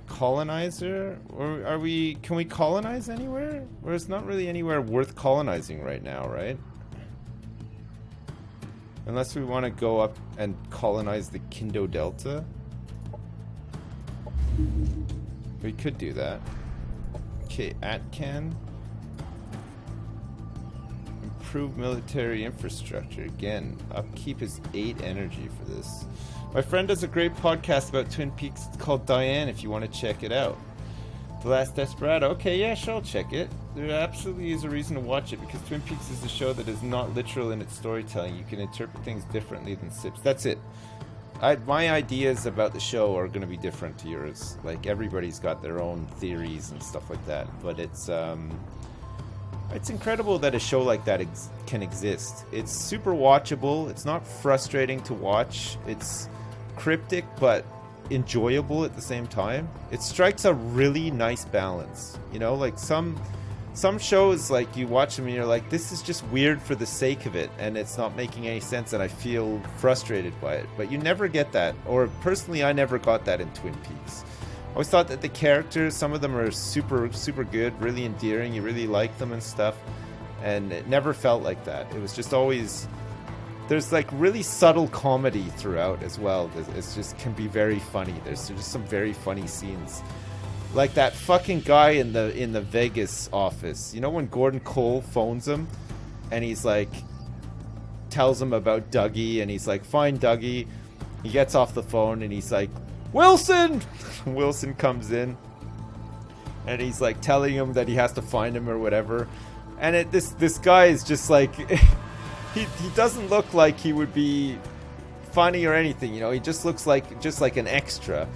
Colonizer? Or are we... Can we colonize anywhere? Or it's not really anywhere worth colonizing right now, right? Unless we want to go up and colonize the Kindo Delta. We could do that. Okay, Atcan. Improve military infrastructure. Again, upkeep is 8 energy for this. My friend does a great podcast about Twin Peaks. It's called Diane, if you want to check it out. The Last Desperado. Okay, yeah, sure, I'll check it. There absolutely is a reason to watch it, because Twin Peaks is a show that is not literal in its storytelling. You can interpret things differently than Sips. That's it. My ideas about the show are going to be different to yours. Like, everybody's got their own theories and stuff like that. But it's incredible that a show like that can exist. It's super watchable. It's not frustrating to watch. It's cryptic, but enjoyable at the same time. It strikes a really nice balance. You know, like some shows, like, you watch them and you're like, this is just weird for the sake of it, and it's not making any sense, and I feel frustrated by it. But you never get that, or personally, I never got that in Twin Peaks. I always thought that the characters, some of them are super, super good, really endearing, you really like them and stuff, and it never felt like that. It was just always... There's like really subtle comedy throughout as well. It's just can be very funny. There's just some very funny scenes. Like that fucking guy in the Vegas office. You know when Gordon Cole phones him and he's like tells him about Dougie and he's like, "Find Dougie." He gets off the phone and he's like, "Wilson!" Wilson comes in and he's like telling him that he has to find him or whatever. And this guy is just like he doesn't look like he would be funny or anything, you know. He just looks like an extra.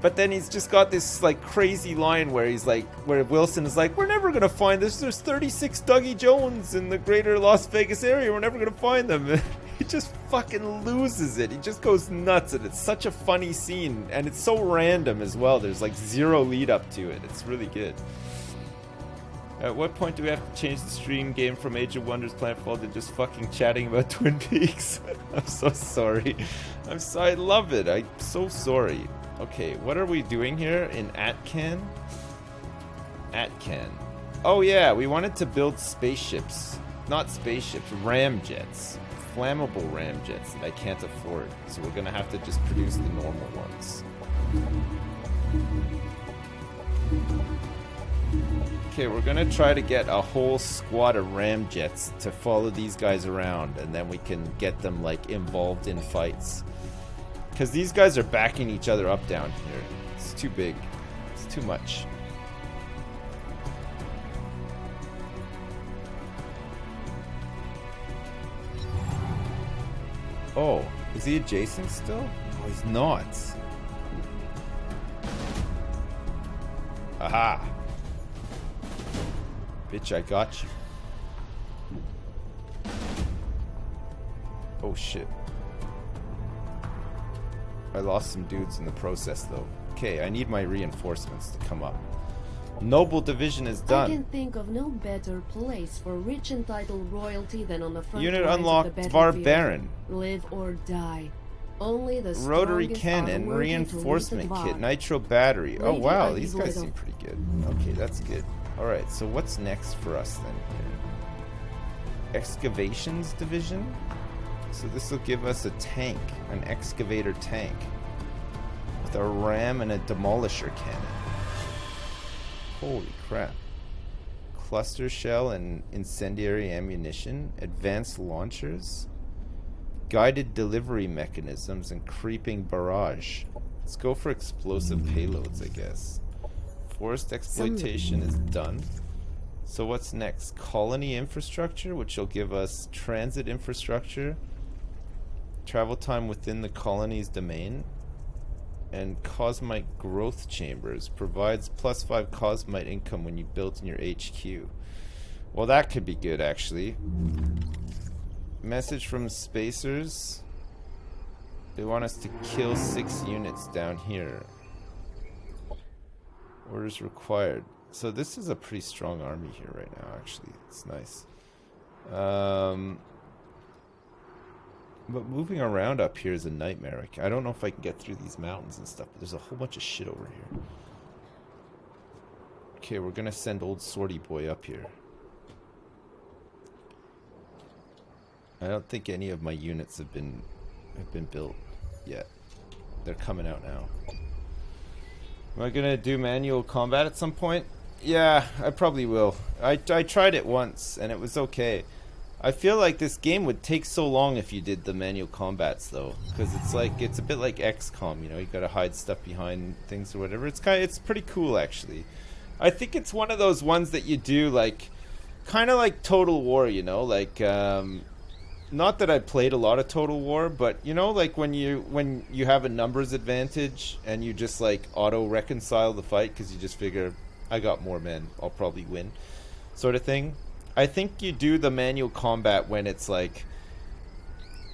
But then he's just got this like crazy line where he's like, where Wilson is like, "We're never gonna find this. There's 36 Dougie Jones in the greater Las Vegas area. We're never gonna find them." He just fucking loses it. He just goes nuts, and it's such a funny scene, and it's so random as well. There's like zero lead up to it. It's really good. At what point do we have to change the stream game from Age of Wonders Planetfall to just fucking chatting about Twin Peaks? I'm so sorry. I love it. I'm so sorry. Okay, what are we doing here in Atcan? Atcan. Oh yeah, we wanted to build spaceships. Not spaceships, ramjets. Flammable ramjets that I can't afford. So we're gonna have to just produce the normal ones. Okay, we're gonna try to get a whole squad of ramjets to follow these guys around, and then we can get them like involved in fights. Because these guys are backing each other up down here. It's too big. It's too much. Oh, is he adjacent still? No, he's not. Aha! Bitch, I got you. Oh shit. I lost some dudes in the process though. Okay, I need my reinforcements to come up. Noble division is I done. can think of no better place for rich entitled royalty than on the front Unit lines unlocked, of the Var battlefield. Baron. Live or die. Only the Rotary strongest cannon, are worthy to lead reinforcement the kit, Var. nitro battery. Oh Lady wow, Ivy's these guys little- seem pretty good. Okay, that's good. Alright, so what's next for us then here? Excavations division? So this will give us a tank, an excavator tank. With a ram and a demolisher cannon. Holy crap. Cluster shell and incendiary ammunition, advanced launchers, guided delivery mechanisms, and creeping barrage. Let's go for explosive payloads, I guess. Forest exploitation is done. So what's next? Colony infrastructure, which will give us transit infrastructure, travel time within the colony's domain, and cosmite growth chambers provides +5 cosmite income when you build in your HQ. Well, that could be good actually. Message from spacers. They want us to kill 6 units down here. Orders required. So this is a pretty strong army here right now actually. It's nice. But moving around up here is a nightmare. I don't know if I can get through these mountains and stuff, but there's a whole bunch of shit over here. Okay, we're gonna send old Swordy Boy up here. I don't think any of my units have been built yet. They're coming out now. Am I gonna do manual combat at some point? Yeah, I probably will. I tried it once and it was okay. I feel like this game would take so long if you did the manual combats though, because it's a bit like XCOM, you know, you gotta hide stuff behind things or whatever. It's pretty cool actually. I think it's one of those ones that you do like, kind of like Total War, you know, like not that I played a lot of Total War, but you know, like when you have a numbers advantage and you just like auto reconcile the fight because you just figure I got more men, I'll probably win, sort of thing. I think you do the manual combat when it's like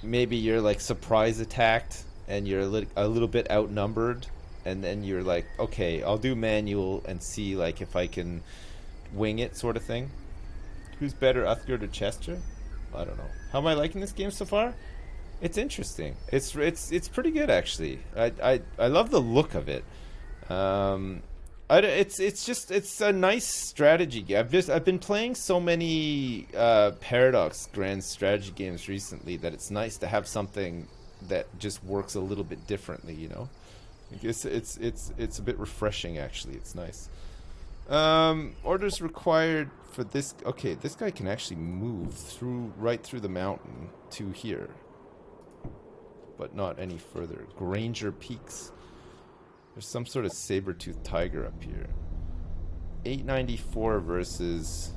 maybe you're like surprise attacked and you're a little bit outnumbered, and then you're like, okay, I'll do manual and see like if I can wing it, sort of thing. Who's better, Uthgard or Chester? I don't know. How am I liking this game so far? It's interesting. It's pretty good actually. I love the look of it. It's a nice strategy game. I've been playing so many Paradox grand strategy games recently that it's nice to have something that just works a little bit differently, you know. It's a bit refreshing actually. It's nice. Orders required for this. Okay, this guy can actually move right through the mountain to here, but not any further. Granger Peaks. There's some sort of saber-toothed tiger up here. 894 versus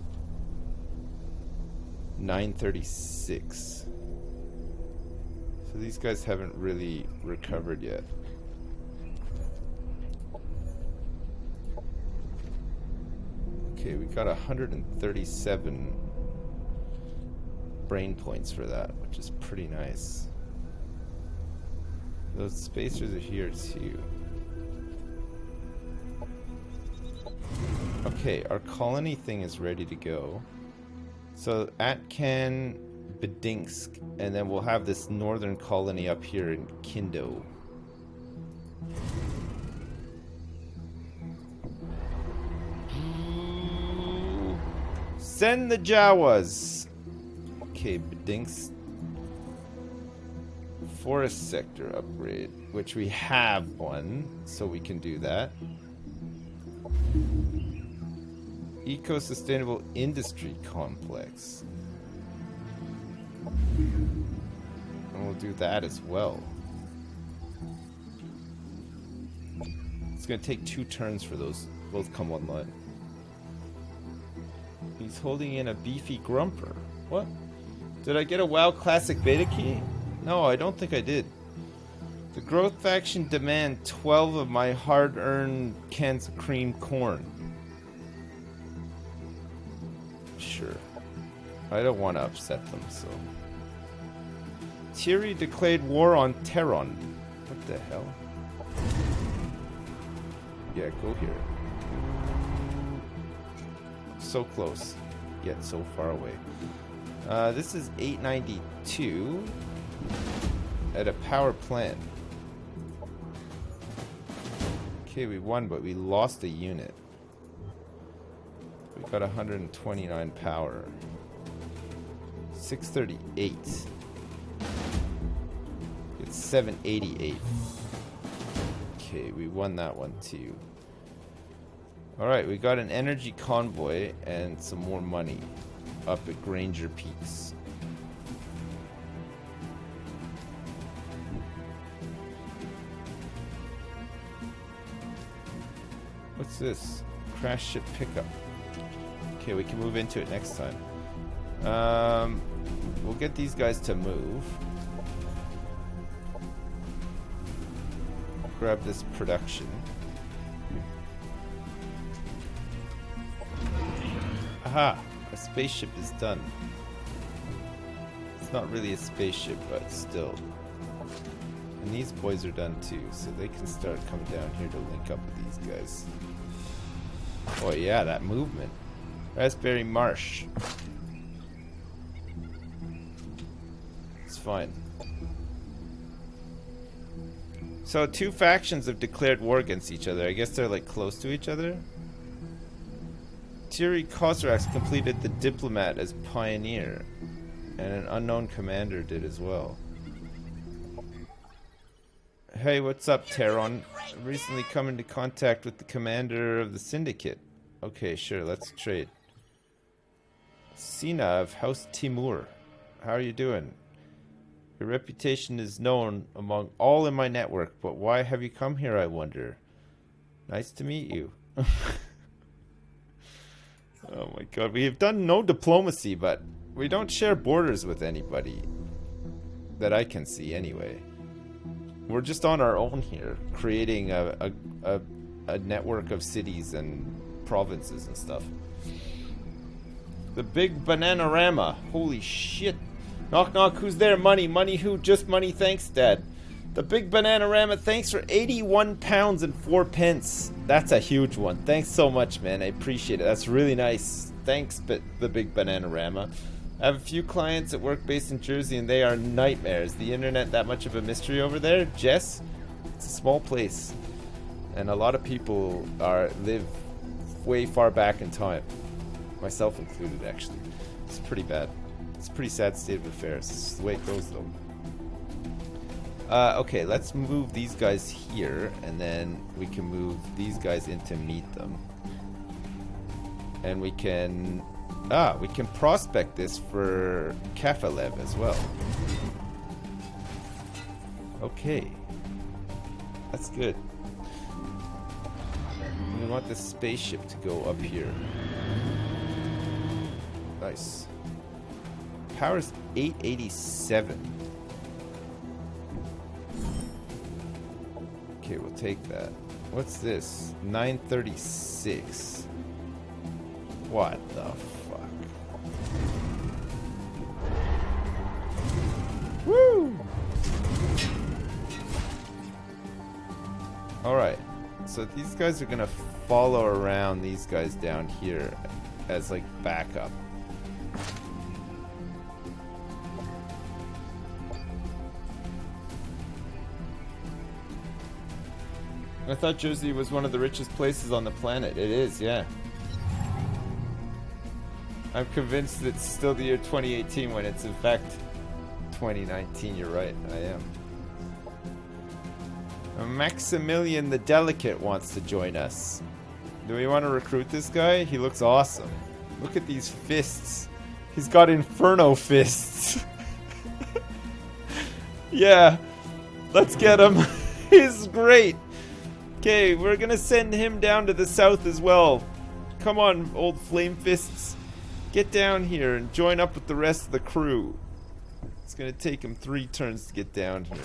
936. So these guys haven't really recovered yet. Okay, we got 137 brain points for that, which is pretty nice. Those spacers are here too. Okay, our colony thing is ready to go. So Atkan, Bedinsk, and then we'll have this northern colony up here in Kindo. Send the Jawas! Okay, Bedinsk. Forest sector upgrade, which we have one, so we can do that. Eco-sustainable industry complex. And we'll do that as well. It's going to take 2 turns for those both come online. He's holding in a beefy grumper. What? Did I get a WoW Classic beta key? No, I don't think I did. The growth faction demand 12 of my hard-earned cans of cream corn. Sure. I don't want to upset them, so... Thierry declared war on Terron. What the hell? Yeah, go here. So close, yet so far away. This is 892 at a power plant. Okay, we won, but we lost a unit. We got 129 power. 638. It's 788. Okay, we won that one too. Alright, we got an energy convoy and some more money up at Granger Peaks. What's this? Crash ship pickup. Okay, we can move into it next time. We'll get these guys to move. Grab this production. Aha! A spaceship is done. It's not really a spaceship, but still. And these boys are done too, so they can start coming down here to link up with these guys. Oh yeah, that movement. Raspberry Marsh. It's fine. So 2 factions have declared war against each other. I guess they're like close to each other. Thierry Kozarax completed the diplomat as pioneer, and an unknown commander did as well. Hey, what's up, Terron? I've recently come into contact with the commander of the syndicate. Okay, sure, let's trade. Sina of House Timur. How are you doing? Your reputation is known among all in my network, but why have you come here, I wonder? Nice to meet you. Oh my god, we have done no diplomacy, but we don't share borders with anybody. That I can see, anyway. We're just on our own here, creating a network of cities and provinces and stuff. The big Bananarama. Holy shit. Knock knock, who's there? Money, money who? Just money, thanks, Dad. The big Bananarama, thanks for 81 pounds and 4 pence. That's a huge one. Thanks so much, man. I appreciate it. That's really nice. Thanks, the big Bananarama. I have a few clients at work based in Jersey, and they are nightmares. The internet that much of a mystery over there? Jess? It's a small place. And a lot of people live way far back in time. Myself included, actually. It's pretty bad. It's a pretty sad state of affairs. It's the way it goes, though. Okay, let's move these guys here, and then we can move these guys in to meet them. And we can prospect this for Kafalev as well. Okay. That's good. We want this spaceship to go up here. Nice. Power's 887. Okay, we'll take that. What's this? 936. What the fuck? Woo! Alright. So these guys are gonna follow around these guys down here as like backup. I thought Jersey was one of the richest places on the planet. It is, yeah. I'm convinced it's still the year 2018 when it's in fact 2019. You're right, I am. Maximilian the Delicate wants to join us. Do we want to recruit this guy? He looks awesome. Look at these fists. He's got inferno fists. Yeah, let's get him. He's great. Okay, we're gonna send him down to the south as well. Come on, old flame fists. Get down here and join up with the rest of the crew. It's gonna take him 3 turns to get down here.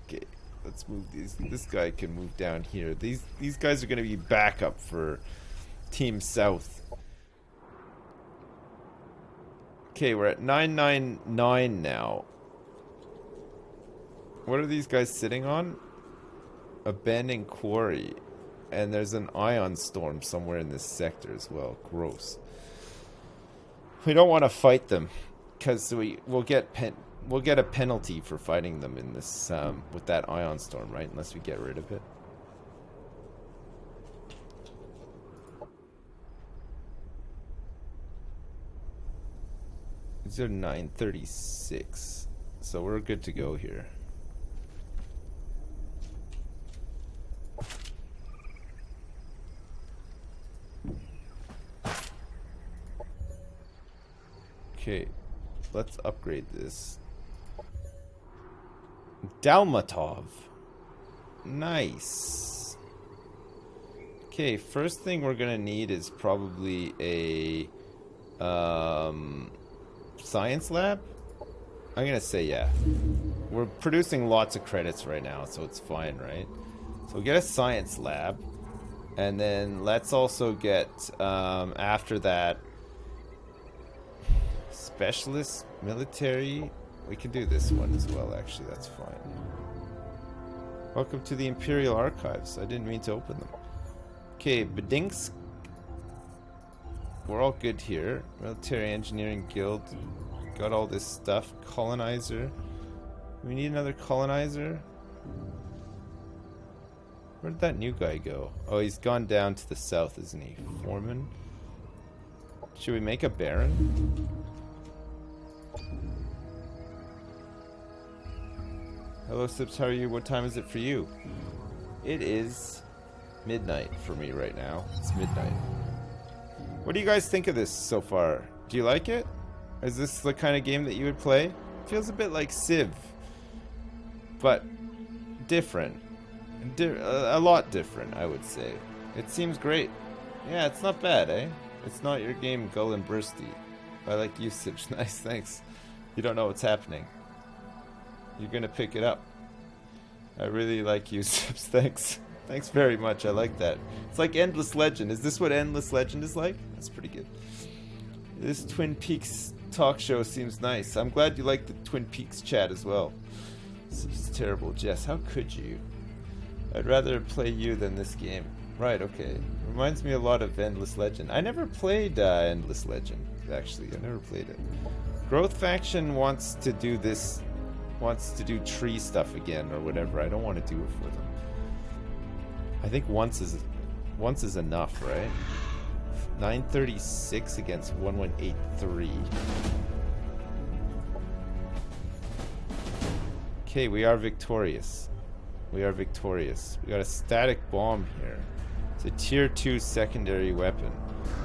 Okay, let's move these. This guy can move down here. These guys are gonna be backup for Team South. Okay, we're at 999 now. What are these guys sitting on? Abandoned quarry. And there's an ion storm somewhere in this sector as well. Gross. We don't want to fight them, because we'll get a penalty for fighting them in this with that ion storm, right? Unless we get rid of it. These are 936, so we're good to go here. Okay, let's upgrade this. Dalmatov. Nice. Okay, first thing we're gonna need is probably a science lab? I'm gonna say yeah. We're producing lots of credits right now, so it's fine, right? So we'll get a science lab. And then let's also get, after that, specialist military. We can do this one as well, actually. That's fine. Welcome to the Imperial Archives. I didn't mean to open them. Okay, Bedinsk. We're all good here. Military Engineering Guild. Got all this stuff. Colonizer. We need another colonizer. Where did that new guy go? Oh, he's gone down to the south, isn't he? Foreman. Should we make a baron? Hello, Sips. How are you? What time is it for you? It is midnight for me right now. It's midnight. What do you guys think of this so far? Do you like it? Is this the kind of game that you would play? It feels a bit like Civ, but different. A lot different, I would say. It seems great. Yeah, it's not bad, eh? It's not your game, Gull and Bursty. I like you, Sips. Nice, thanks. You don't know what's happening. You're gonna pick it up. I really like you, Sips. Thanks. Thanks very much. I like that. It's like Endless Legend. Is this what Endless Legend is like? That's pretty good. This Twin Peaks talk show seems nice. I'm glad you like the Twin Peaks chat as well. Sips is terrible. Jess, how could you? I'd rather play you than this game. Right, okay. Reminds me a lot of Endless Legend. I never played Endless Legend, actually. I never played it. Growth Faction wants to do this, wants to do tree stuff again or whatever. I don't want to do it for them. I think once is enough, right? 936 against 1183. Okay, we are victorious. We are victorious. We got a static bomb here. It's a tier 2 secondary weapon.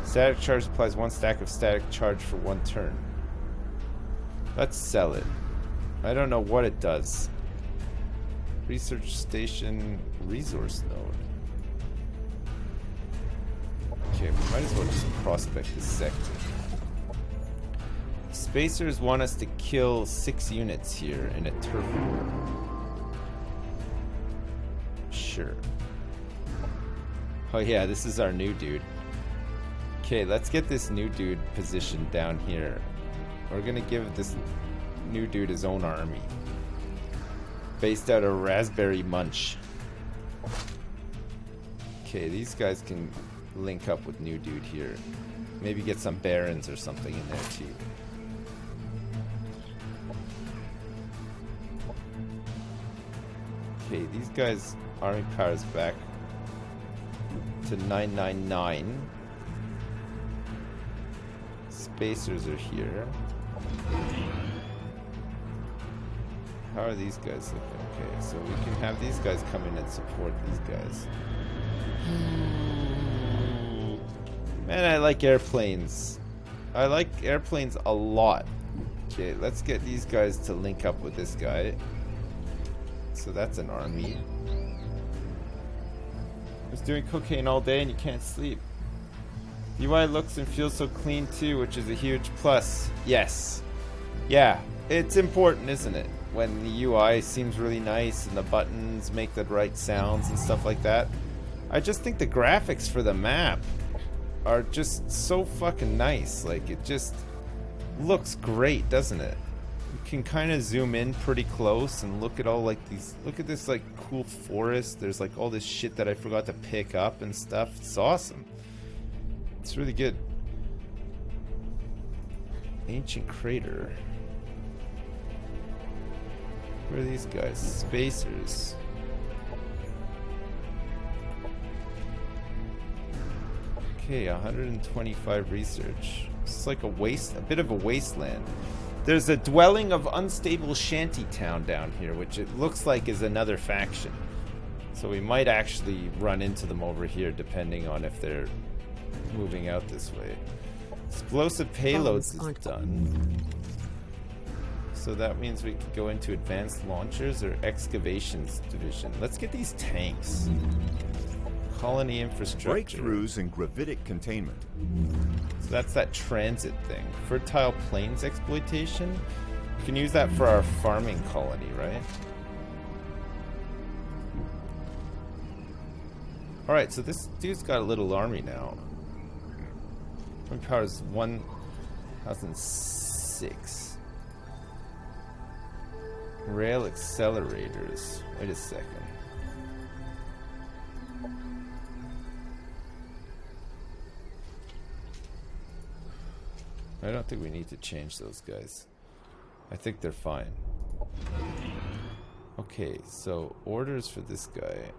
Static charge applies 1 stack of static charge for 1 turn. Let's sell it. I don't know what it does. Research station resource node. Okay, we might as well just prospect this sector. Spacers want us to kill 6 units here in a turf war. Sure. Oh yeah, this is our new dude. Okay, let's get this new dude positioned down here. We're gonna give this new dude his own army. Based out of Raspberry Munch. Okay, these guys can link up with new dude here. Maybe get some barons or something in there too. Okay, these guys' army power is back to 999. Spacers are here. How are these guys looking? Okay, so we can have these guys come in and support these guys. Man, I like airplanes. I like airplanes a lot. Okay, let's get these guys to link up with this guy. So that's an army. I was doing cocaine all day and you can't sleep. UI looks and feels so clean too, which is a huge plus. Yes. Yeah, it's important, isn't it? When the UI seems really nice and the buttons make the right sounds and stuff like that. I just think the graphics for the map are just so fucking nice. Like, it just looks great, doesn't it? You can kind of zoom in pretty close and look at all like these, look at this like cool forest. There's like all this shit that I forgot to pick up and stuff. It's awesome. It's really good. Ancient crater. Where are these guys? Spacers. Okay, 125 research. It's like a bit of a wasteland. There's a dwelling of unstable shanty town down here, which it looks like is another faction. So we might actually run into them over here, depending on if they're moving out this way. Explosive payloads is done. So that means we could go into advanced launchers or excavations division. Let's get these tanks. Colony infrastructure. Breakthroughs in gravitic containment. So that's that transit thing. Fertile plains exploitation. You can use that for our farming colony, right? Alright, so this dude's got a little army now. Power is 1006. Rail accelerators. Wait a second. I don't think we need to change those guys. I think they're fine. Okay, so orders for this guy.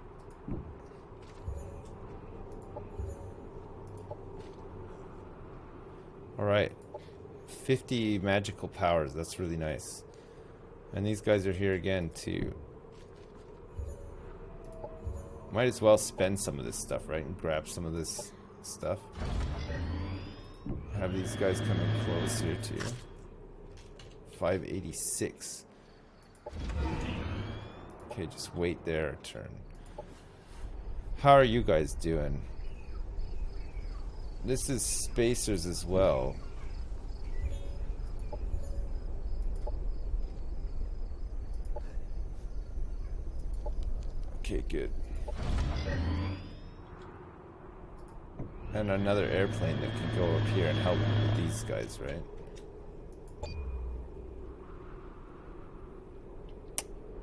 Alright. 50 magical powers. That's really nice. And these guys are here again too. Might as well spend some of this stuff, right? And grab some of this stuff. Have these guys come in close here too. 586. Okay, just wait their turn. How are you guys doing? This is spacers as well. Okay, good. And another airplane that can go up here and help with these guys, right?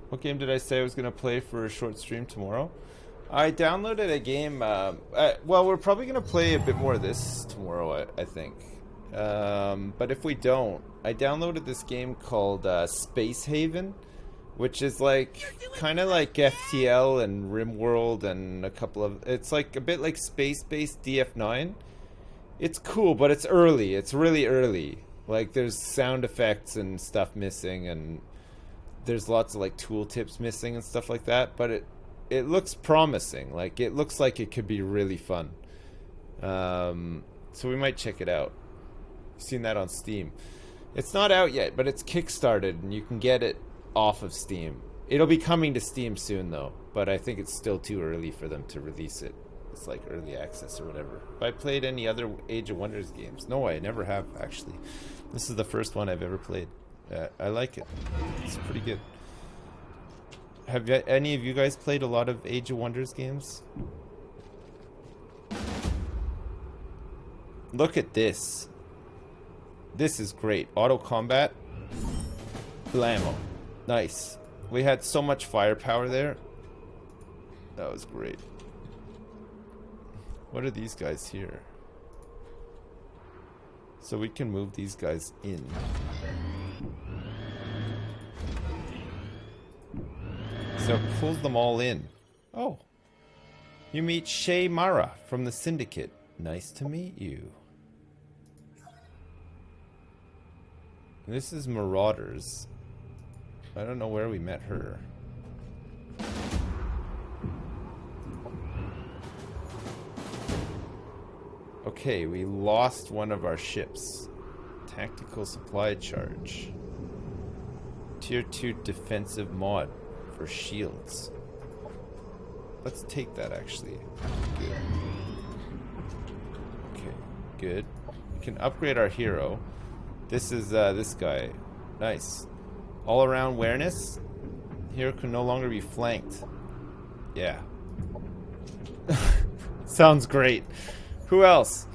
What game did I say I was going to play for a short stream tomorrow? I downloaded a game. Well, we're probably going to play a bit more of this tomorrow, I think. But if we don't, I downloaded this game called Space Haven, which is like kind of like FTL and RimWorld and a couple of. It's like a bit like space-based DF9. It's cool, but it's early. It's really early. Like there's sound effects and stuff missing, and there's lots of like tooltips missing and stuff like that. But it looks promising. Like it looks like it could be really fun. So we might check it out. I've seen that on Steam. It's not out yet, but it's kickstarted and you can get it off of Steam. It'll be coming to Steam soon though, but I think it's still too early for them to release it. It's like early access or whatever. Have I played any other Age of Wonders games? No, I never have actually. This is the first one I've ever played. I like it. It's pretty good. Have any of you guys played a lot of Age of Wonders games? Look at this. This is great. Auto combat. Blammo. Nice. We had so much firepower there. That was great. What are these guys here? So we can move these guys in. So it pulls them all in. Oh. You meet Shay Mara from the Syndicate. Nice to meet you. This is Marauders. I don't know where we met her. Okay, we lost one of our ships. Tactical supply charge. Tier 2 defensive mod for shields. Let's take that actually. Good. Okay, good. We can upgrade our hero. This is this guy. Nice. All around awareness. Hero can no longer be flanked. Yeah. Sounds great. Who else?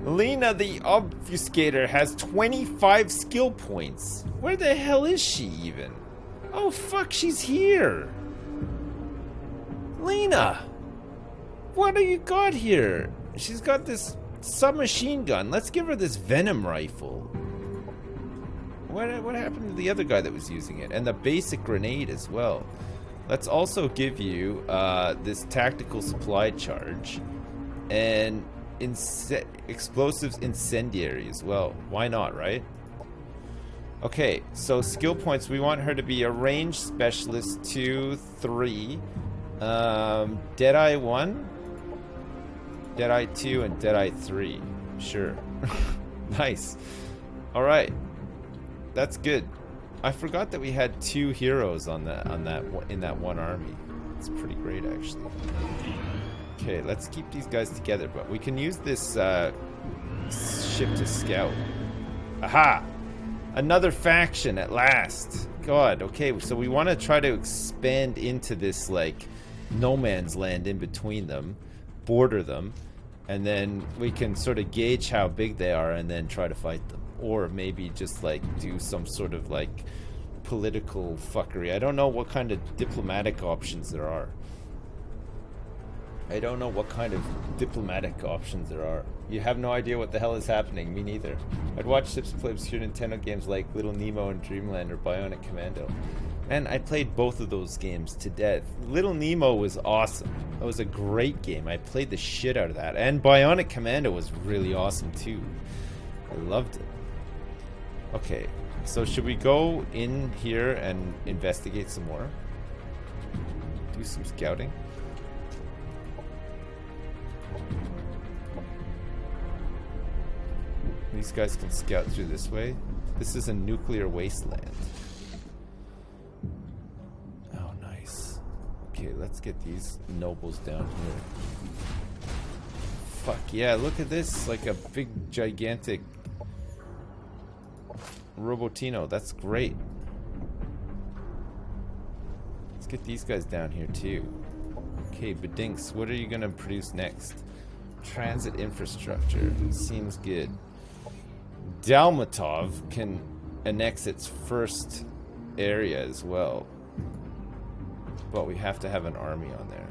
Lena the Obfuscator has 25 skill points. Where the hell is she even? Oh fuck, she's here. Lena! What do you got here? She's got this submachine gun. Let's give her this venom rifle. What happened to the other guy that was using it? And the basic grenade as well. Let's also give you this tactical supply charge. And explosives incendiary as well. Why not, right? Okay, so skill points. We want her to be a range specialist 2, 3, Deadeye 1, Deadeye 2, and Deadeye 3. Sure. Nice. Alright. That's good. I forgot that we had 2 heroes in that one army. It's pretty great actually. Okay, let's keep these guys together, but we can use this ship to scout. Aha! Another faction at last. God, okay, so we want to try to expand into this, like, no man's land in between them, border them, and then we can sort of gauge how big they are and then try to fight them. Or maybe just, like, do some sort of, like, political fuckery. I don't know what kind of diplomatic options there are. I don't know what kind of diplomatic options there are. You have no idea what the hell is happening. Me neither. I'd watch Sips play obscure Nintendo games like Little Nemo and Dreamland or Bionic Commando. And I played both of those games to death. Little Nemo was awesome. It was a great game. I played the shit out of that. And Bionic Commando was really awesome too. I loved it. Okay, so should we go in here and investigate some more? Do some scouting? These guys can scout through this way. This is a nuclear wasteland. Oh, nice. Okay, let's get these nobles down here. Fuck yeah, look at this. Like a big, gigantic Robotino. That's great. Let's get these guys down here too. Okay, Bedinks, what are you gonna produce next? Transit infrastructure. Seems good. Dalmatov can annex its first area as well. But we have to have an army on there.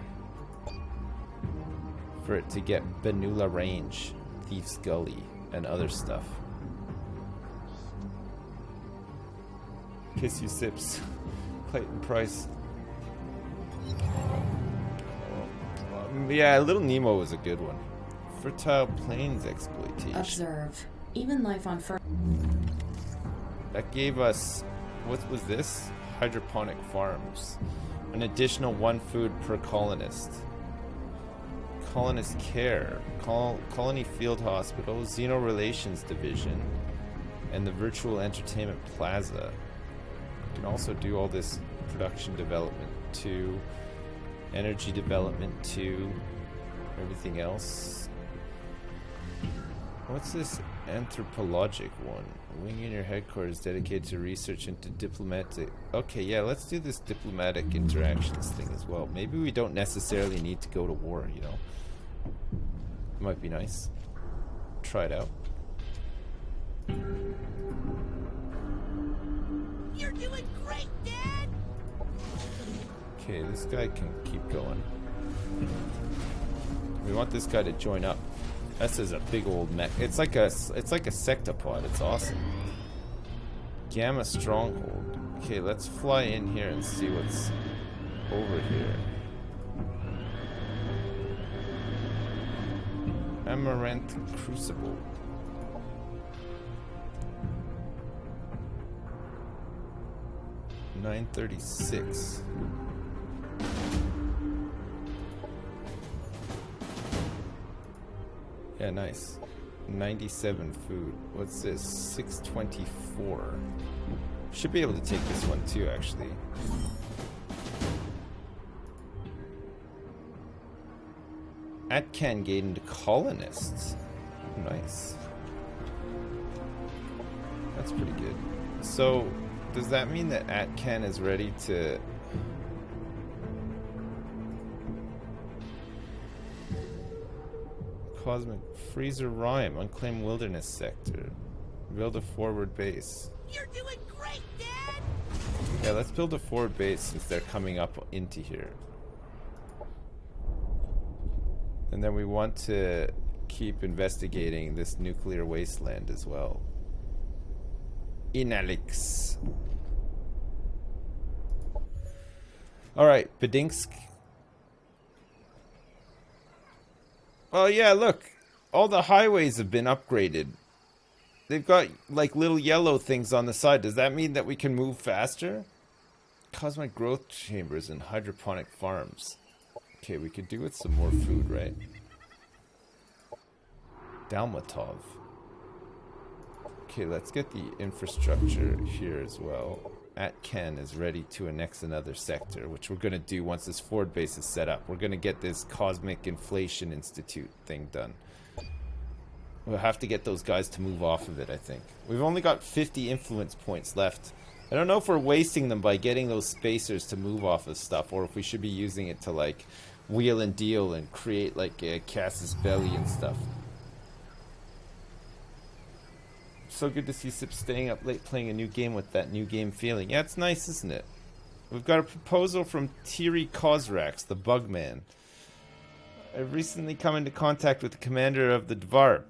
For it to get Benula Range, Thief's Gully, and other stuff. Kiss you Sips. Clayton Price. Yeah, Little Nemo was a good one. Fertile Plains exploitation. Observe. Even life on Earth. That gave us, what was this? Hydroponic farms. An additional 1 food per colonist. Colonist care. Colony field hospital. Xeno Relations division. And the virtual entertainment plaza. You can also do all this production development too. Energy development too. Everything else. What's this anthropologic one? Wing in your headquarters dedicated to research into diplomatic... Okay, yeah, let's do this diplomatic interactions thing as well. Maybe we don't necessarily need to go to war, you know? Might be nice. Try it out. You're doing great, Dad! Okay, this guy can keep going. We want this guy to join up. This is a big old mech. It's like a sectopod. It's awesome. Gamma Stronghold. Okay, let's fly in here and see what's over here. Amaranth Crucible. 936. Yeah, nice. 97 food. What's this? 624. Should be able to take this one too, actually. Atcan gained colonists. Nice. That's pretty good. So, does that mean that Atcan is ready to... Cosmic Freezer Rhyme, Unclaimed Wilderness Sector. Build a forward base. You're doing great, Dad! Yeah, let's build a forward base since they're coming up into here. And then we want to keep investigating this nuclear wasteland as well. Inalix. Alright, Bedinsk. Oh yeah, look. All the highways have been upgraded. They've got like little yellow things on the side. Does that mean that we can move faster? Cosmic growth chambers and hydroponic farms. Okay, we could do with some more food, right? Dalmatov. Okay, let's get the infrastructure here as well. Atcan is ready to annex another sector, which we're going to do once this forward base is set up. We're going to get this Cosmic Inflation Institute thing done. We'll have to get those guys to move off of it, I think. We've only got 50 influence points left. I don't know if we're wasting them by getting those spacers to move off of stuff, or if we should be using it to, like, wheel and deal and create, like, a Casus Belli and stuff. So good to see Sip staying up late playing a new game with that new game feeling. Yeah, it's nice, isn't it? We've got a proposal from Tiri Kozrax, the Bugman. I've recently come into contact with the commander of the Dvar.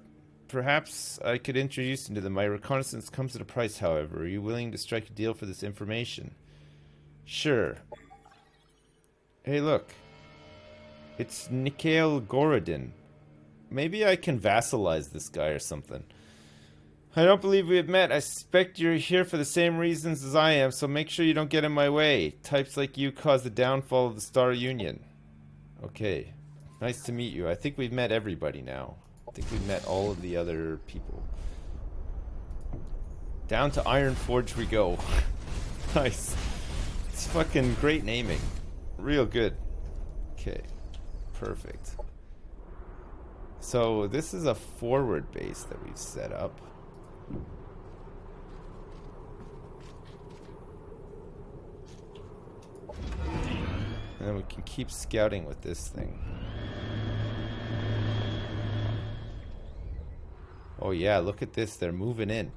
Perhaps I could introduce him to them. My reconnaissance comes at a price, however. Are you willing to strike a deal for this information? Sure. Hey, look. It's Nikhail Gorodin. Maybe I can vassalize this guy or something. I don't believe we have met. I suspect you're here for the same reasons as I am, so make sure you don't get in my way. Types like you cause the downfall of the Star Union. Okay. Nice to meet you. I think we've met everybody now. I think we've met all of the other people. Down to Iron Forge we go. Nice. It's fucking great naming. Real good. Okay. Perfect. So this is a forward base that we've set up. And then we can keep scouting with this thing. Oh yeah, look at this. They're moving in.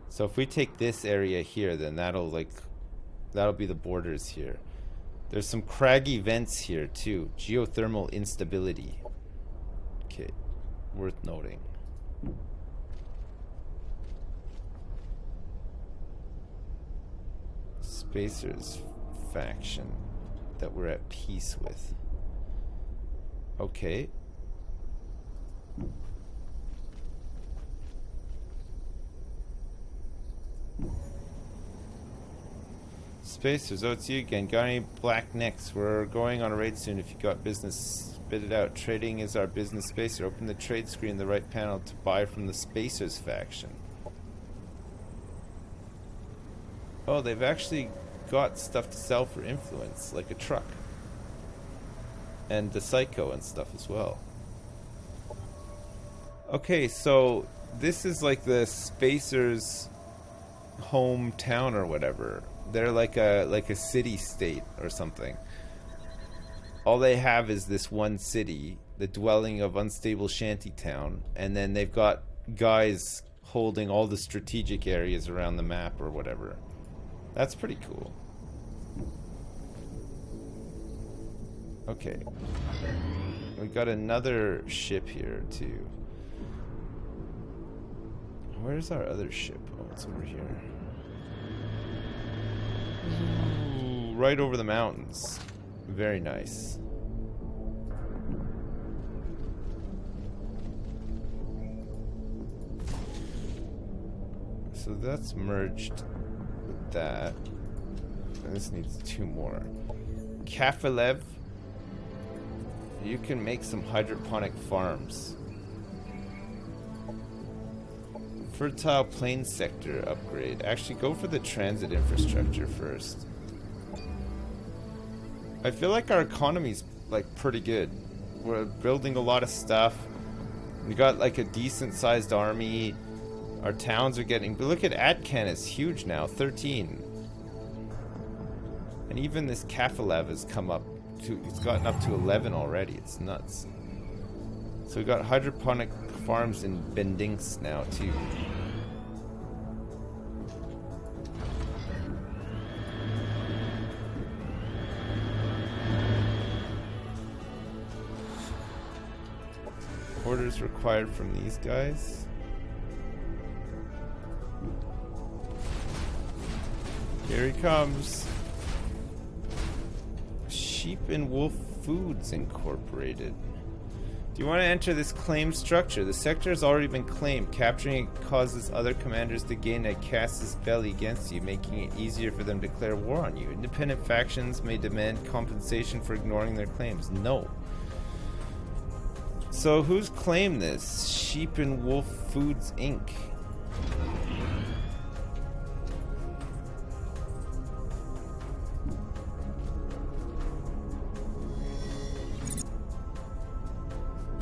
So if we take this area here, then that'll be the borders here. There's some craggy vents here too. Geothermal instability. Okay, worth noting. Spacers faction that we're at peace with. Okay. Spacers, oh, it's you again. Got any black necks? We're going on a raid soon. If you got business, spit it out. Trading is our business. Spacer. Open the trade screen in the right panel to buy from the Spacers faction. Oh, they've actually got stuff to sell for influence, like a truck. And the Psycho and stuff as well. Okay, so this is like the Spacers' hometown or whatever. They're like a city-state or something. All they have is this one city, the dwelling of unstable shantytown, and then they've got guys holding all the strategic areas around the map or whatever. That's pretty cool. Okay. We got another ship here too. Where's our other ship? Oh, it's over here. Ooh, right over the mountains. Very nice. So that's merged with that. And this needs 2 more. Kafalev. You can make some hydroponic farms. Fertile plain sector upgrade. Actually, go for the transit infrastructure first. I feel like our economy's like pretty good. We're building a lot of stuff. We got like a decent sized army. Our towns are getting, but look at Atkan, is huge now, 13. And even this Kafalev has come up to, it's gotten up to 11 already. It's nuts. So we got hydroponic farms in Bendinks now too. Orders required from these guys. Here he comes. Sheep and Wolf Foods Incorporated. Do you want to enter this claim structure? The sector has already been claimed. Capturing it causes other commanders to gain a casus belli against you, making it easier for them to declare war on you. Independent factions may demand compensation for ignoring their claims. No. So who's claimed this? Sheep and Wolf Foods Inc.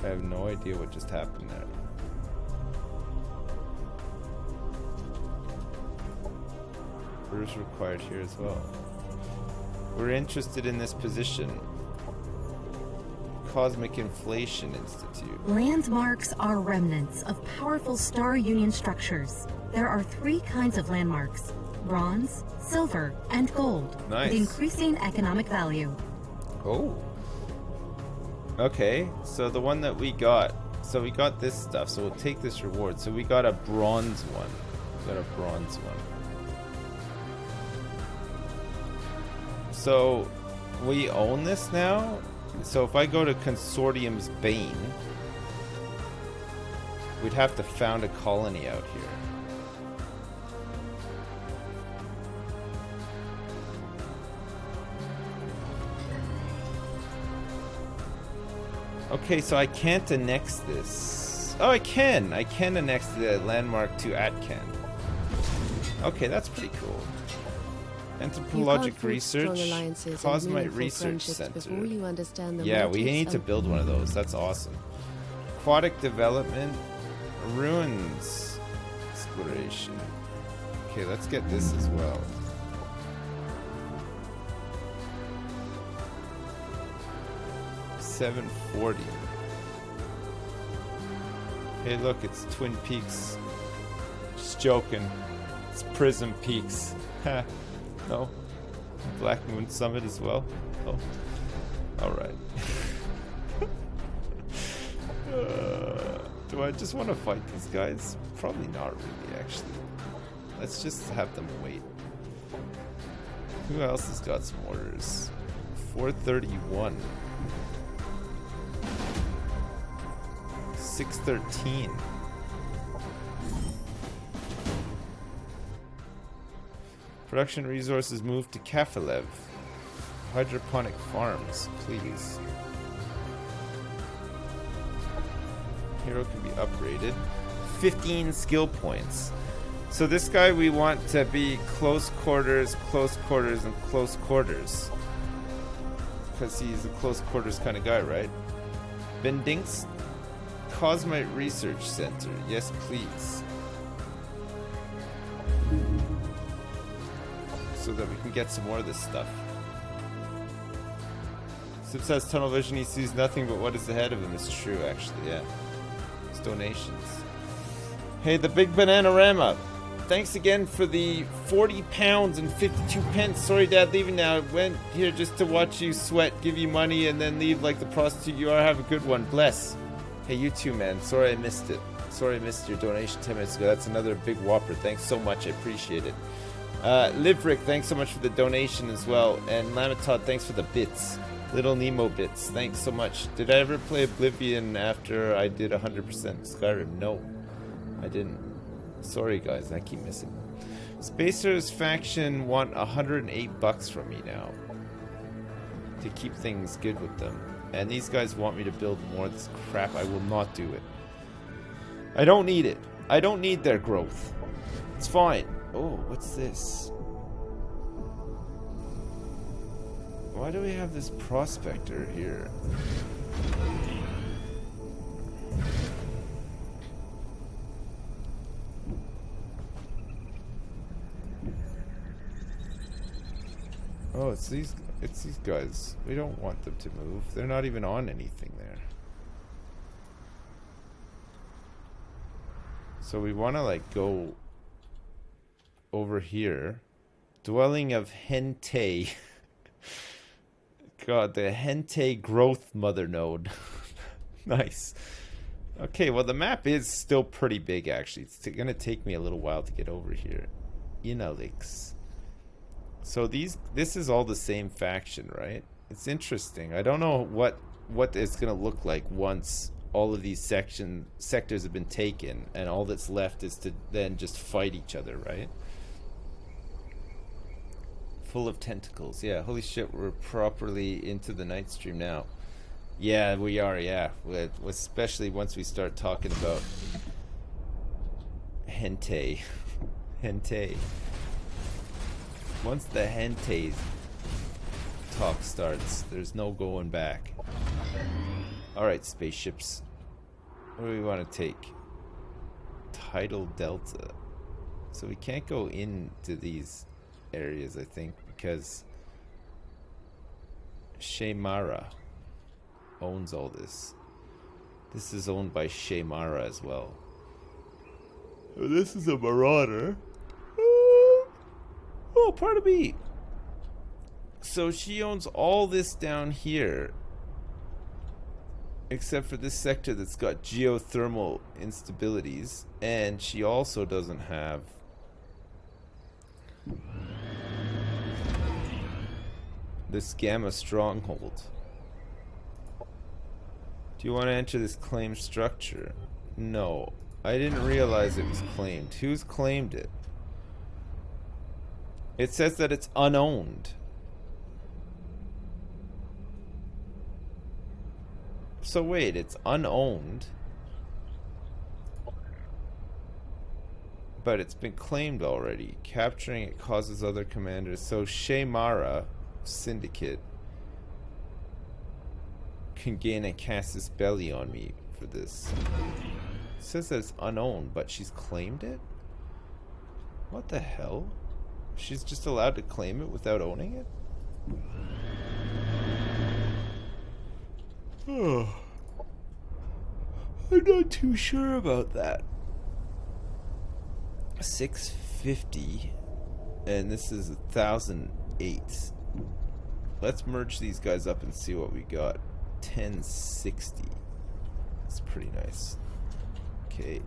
I have no idea what just happened there. Orders required here as well. We're interested in this position. Cosmic Inflation Institute. Landmarks are remnants of powerful Star Union structures. There are 3 kinds of landmarks: bronze, silver, and gold, Nice. with increasing economic value. Oh. Okay, so the one that we got, so we got this stuff, so we'll take this reward. So we got a bronze one. We got a bronze one. So we own this now? So if I go to Consortium's Bane, we'd have to found a colony out here. Okay, so I can't annex this. Oh, I can! I can annex the landmark to Atkan. Okay, that's pretty cool. Anthropologic Research, Cosmite Research Center. Yeah, we need to build one of those. That's awesome. Aquatic Development, Ruins Exploration. Okay, let's get this as well. $740. Hey, look, it's Twin Peaks. Just joking. It's Prism Peaks. Ha. No. Black Moon Summit as well. Oh. Alright. Do I just want to fight these guys? Probably not really, actually. Let's just have them wait. Who else has got some orders? 431. 613. Production resources moved to Kafalev. Hydroponic farms, please. Hero can be upgraded. 15 skill points. So this guy we want to be close quarters, and close quarters. Because he's a close quarters kind of guy, right? Bendinks Cosmite Research Center. Yes, please. So that we can get some more of this stuff. Sips has tunnel vision, he sees nothing but what is ahead of him. It's true, actually, yeah. It's donations. Hey, the Big Bananarama. Thanks again for the 40 pounds and 52 pence. Sorry, Dad, leaving now. I went here just to watch you sweat, give you money, and then leave like the prostitute you are. Have a good one. Bless. Hey, you too, man. Sorry I missed it. Sorry I missed your donation 10 minutes ago. That's another big whopper. Thanks so much. I appreciate it. Liverick, thanks so much for the donation as well. And Lamatod, thanks for the bits. Little Nemo bits, thanks so much. Did I ever play Oblivion after I did 100% Skyrim? No, I didn't. Sorry guys, I keep missing. Spacer's faction want $108 from me now to keep things good with them. And these guys want me to build more of this crap. I will not do it. I don't need it. I don't need their growth. It's fine. Oh, what's this? Why do we have this prospector here? Oh, it's these guys. We don't want them to move. They're not even on anything there. So we want to like go over here. Dwelling of Hente. God, the Hente growth mother node. Nice. Okay, well the map is still pretty big actually. It's gonna take me a little while to get over here. Inalix. So this is all the same faction, right? It's interesting. I don't know what it's gonna look like once all of these sectors have been taken, and all that's left is to then just fight each other, right? Full of tentacles. Yeah, holy shit, we're properly into the night stream now. Yeah, we are, yeah. Especially once we start talking about Hente. Hente. Once the Hente talk starts, there's no going back. Alright, spaceships. What do we want to take? Tidal Delta. So we can't go into these areas, I think, because Shaymara owns all this. This is owned by Shaymara as well. Oh, this is a marauder. Oh, pardon me. So she owns all this down here, except for this sector that's got geothermal instabilities, and she also doesn't have this gamma stronghold. Do you want to enter this claimed structure? No, I didn't realize it was claimed. Who's claimed it? It says that it's unowned. So wait, it's unowned, but it's been claimed already. Capturing it causes other commanders. So Shaymara Syndicate can gain a casus belli on me for this. It says that it's unowned, but she's claimed it? What the hell? She's just allowed to claim it without owning it? Oh, I'm not too sure about that. 650, and this is 1,008. Let's merge these guys up and see what we got. 1060. That's pretty nice. Okay.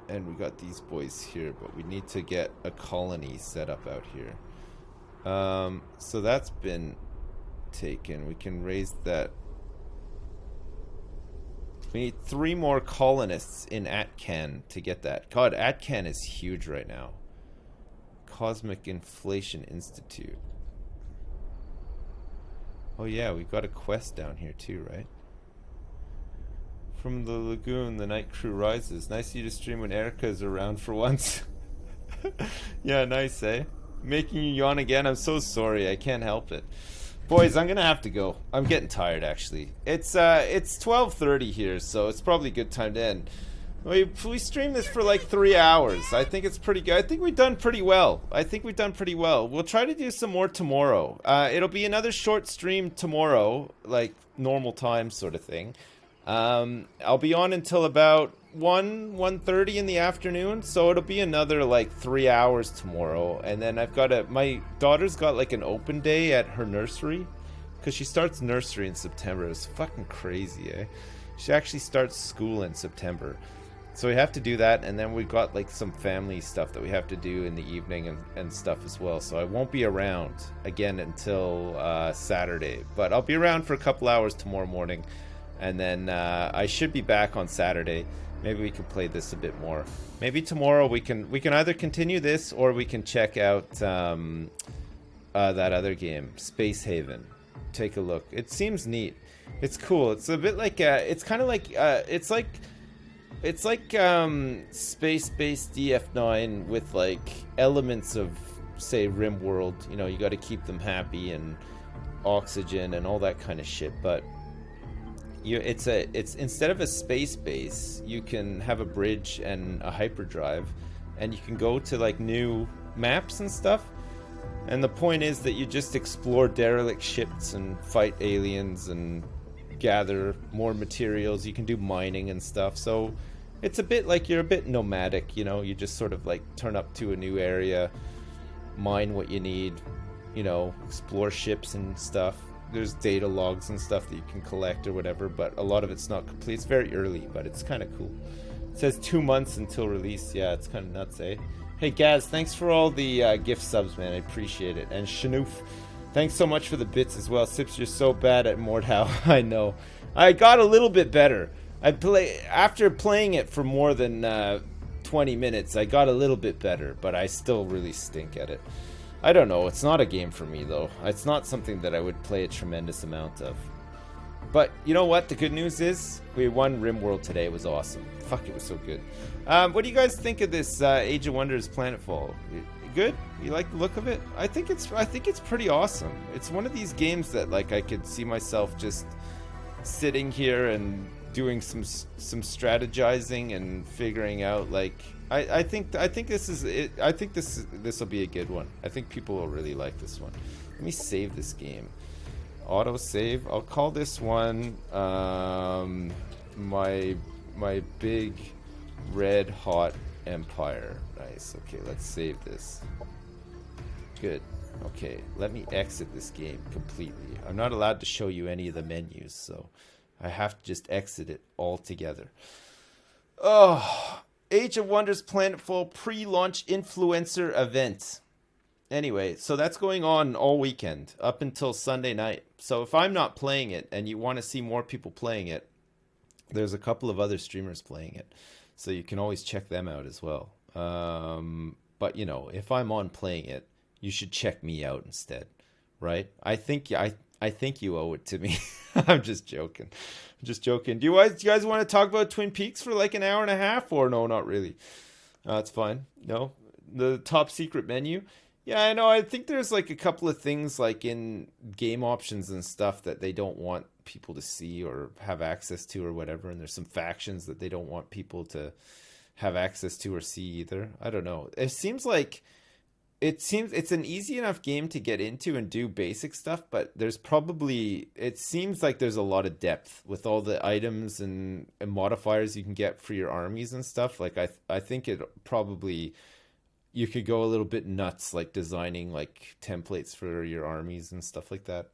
And we got these boys here, but we need to get a colony set up out here. So that's been taken. We can raise that. We need 3 more colonists in Atcan to get that. God, Atcan is huge right now. Cosmic Inflation Institute. Oh yeah, we've got a quest down here too, right? From the lagoon, the night crew rises. Nice of you to stream when Erica is around for once. Yeah, nice, eh? Making you yawn again? I'm so sorry, I can't help it. Boys, I'm gonna have to go. I'm getting tired, actually. It's 12:30 here, so it's probably a good time to end. We streamed this for like 3 hours. I think it's pretty good. I think we've done pretty well. We'll try to do some more tomorrow. It'll be another short stream tomorrow, like normal time sort of thing. I'll be on until about 1:30 in the afternoon, so it'll be another like 3 hours tomorrow. And then my daughter's got like an open day at her nursery, because she starts nursery in September. It's fucking crazy, eh? She actually starts school in September. So we have to do that, and then we've got like some family stuff that we have to do in the evening and stuff as well. So I won't be around again until Saturday, but I'll be around for a couple hours tomorrow morning, and then I should be back on Saturday. Maybe we can play this a bit more. Maybe tomorrow we can either continue this or we can check out that other game, Space Haven. Take a look. It seems neat. It's cool. It's a bit like it's kind of like it's like space-based DF9 with like elements of, say, RimWorld. You know, you got to keep them happy and oxygen and all that kind of shit, but it's instead of a space base, you can have a bridge and a hyperdrive, and you can go to like new maps and stuff. And the point is that you just explore derelict ships and fight aliens and gather more materials. You can do mining and stuff. So it's a bit like you're a bit nomadic, you know. You just sort of like turn up to a new area, mine what you need, you know, explore ships and stuff. There's data logs and stuff that you can collect or whatever, but a lot of it's not complete. It's very early, but it's kind of cool. It says 2 months until release. Yeah, it's kind of nuts, eh? Hey, Gaz, thanks for all the gift subs, man. I appreciate it. And Shanoof, thanks so much for the bits as well. Sips, you're so bad at Mordhau. I know. I got a little bit better. After playing it for more than 20 minutes, I got a little bit better, but I still really stink at it. I don't know. It's not a game for me, though. It's not something that I would play a tremendous amount of. But you know what? The good news is we won RimWorld today. It was awesome. Fuck, it was so good. What do you guys think of this Age of Wonders Planetfall? Good? You like the look of it? I think it's pretty awesome. It's one of these games that like I could see myself just sitting here and doing some strategizing and figuring out like I think this is it. I think this will be a good one. I think people will really like this one. Let me save this game. Auto save. I'll call this one my big red hot empire. Nice. Okay, let's save this. Good. Okay, let me exit this game completely. I'm not allowed to show you any of the menus, so I have to just exit it altogether. Oh, Age of Wonders Planetfall pre-launch influencer event. Anyway, so that's going on all weekend up until Sunday night. So if I'm not playing it and you want to see more people playing it, there's a couple of other streamers playing it. So you can always check them out as well. But, you know, if I'm on playing it, you should check me out instead, right? I think you owe it to me. I'm just joking. Do you guys want to talk about Twin Peaks for like an hour and a half, or no, not really? That's fine. No, the top secret menu. Yeah, I know. I think there's like a couple of things like in game options and stuff that they don't want people to see or have access to or whatever. And there's some factions that they don't want people to have access to or see either. I don't know. It seems it's an easy enough game to get into and do basic stuff, but it seems like there's a lot of depth with all the items and modifiers you can get for your armies and stuff. Like I think you could go a little bit nuts, like designing like templates for your armies and stuff like that.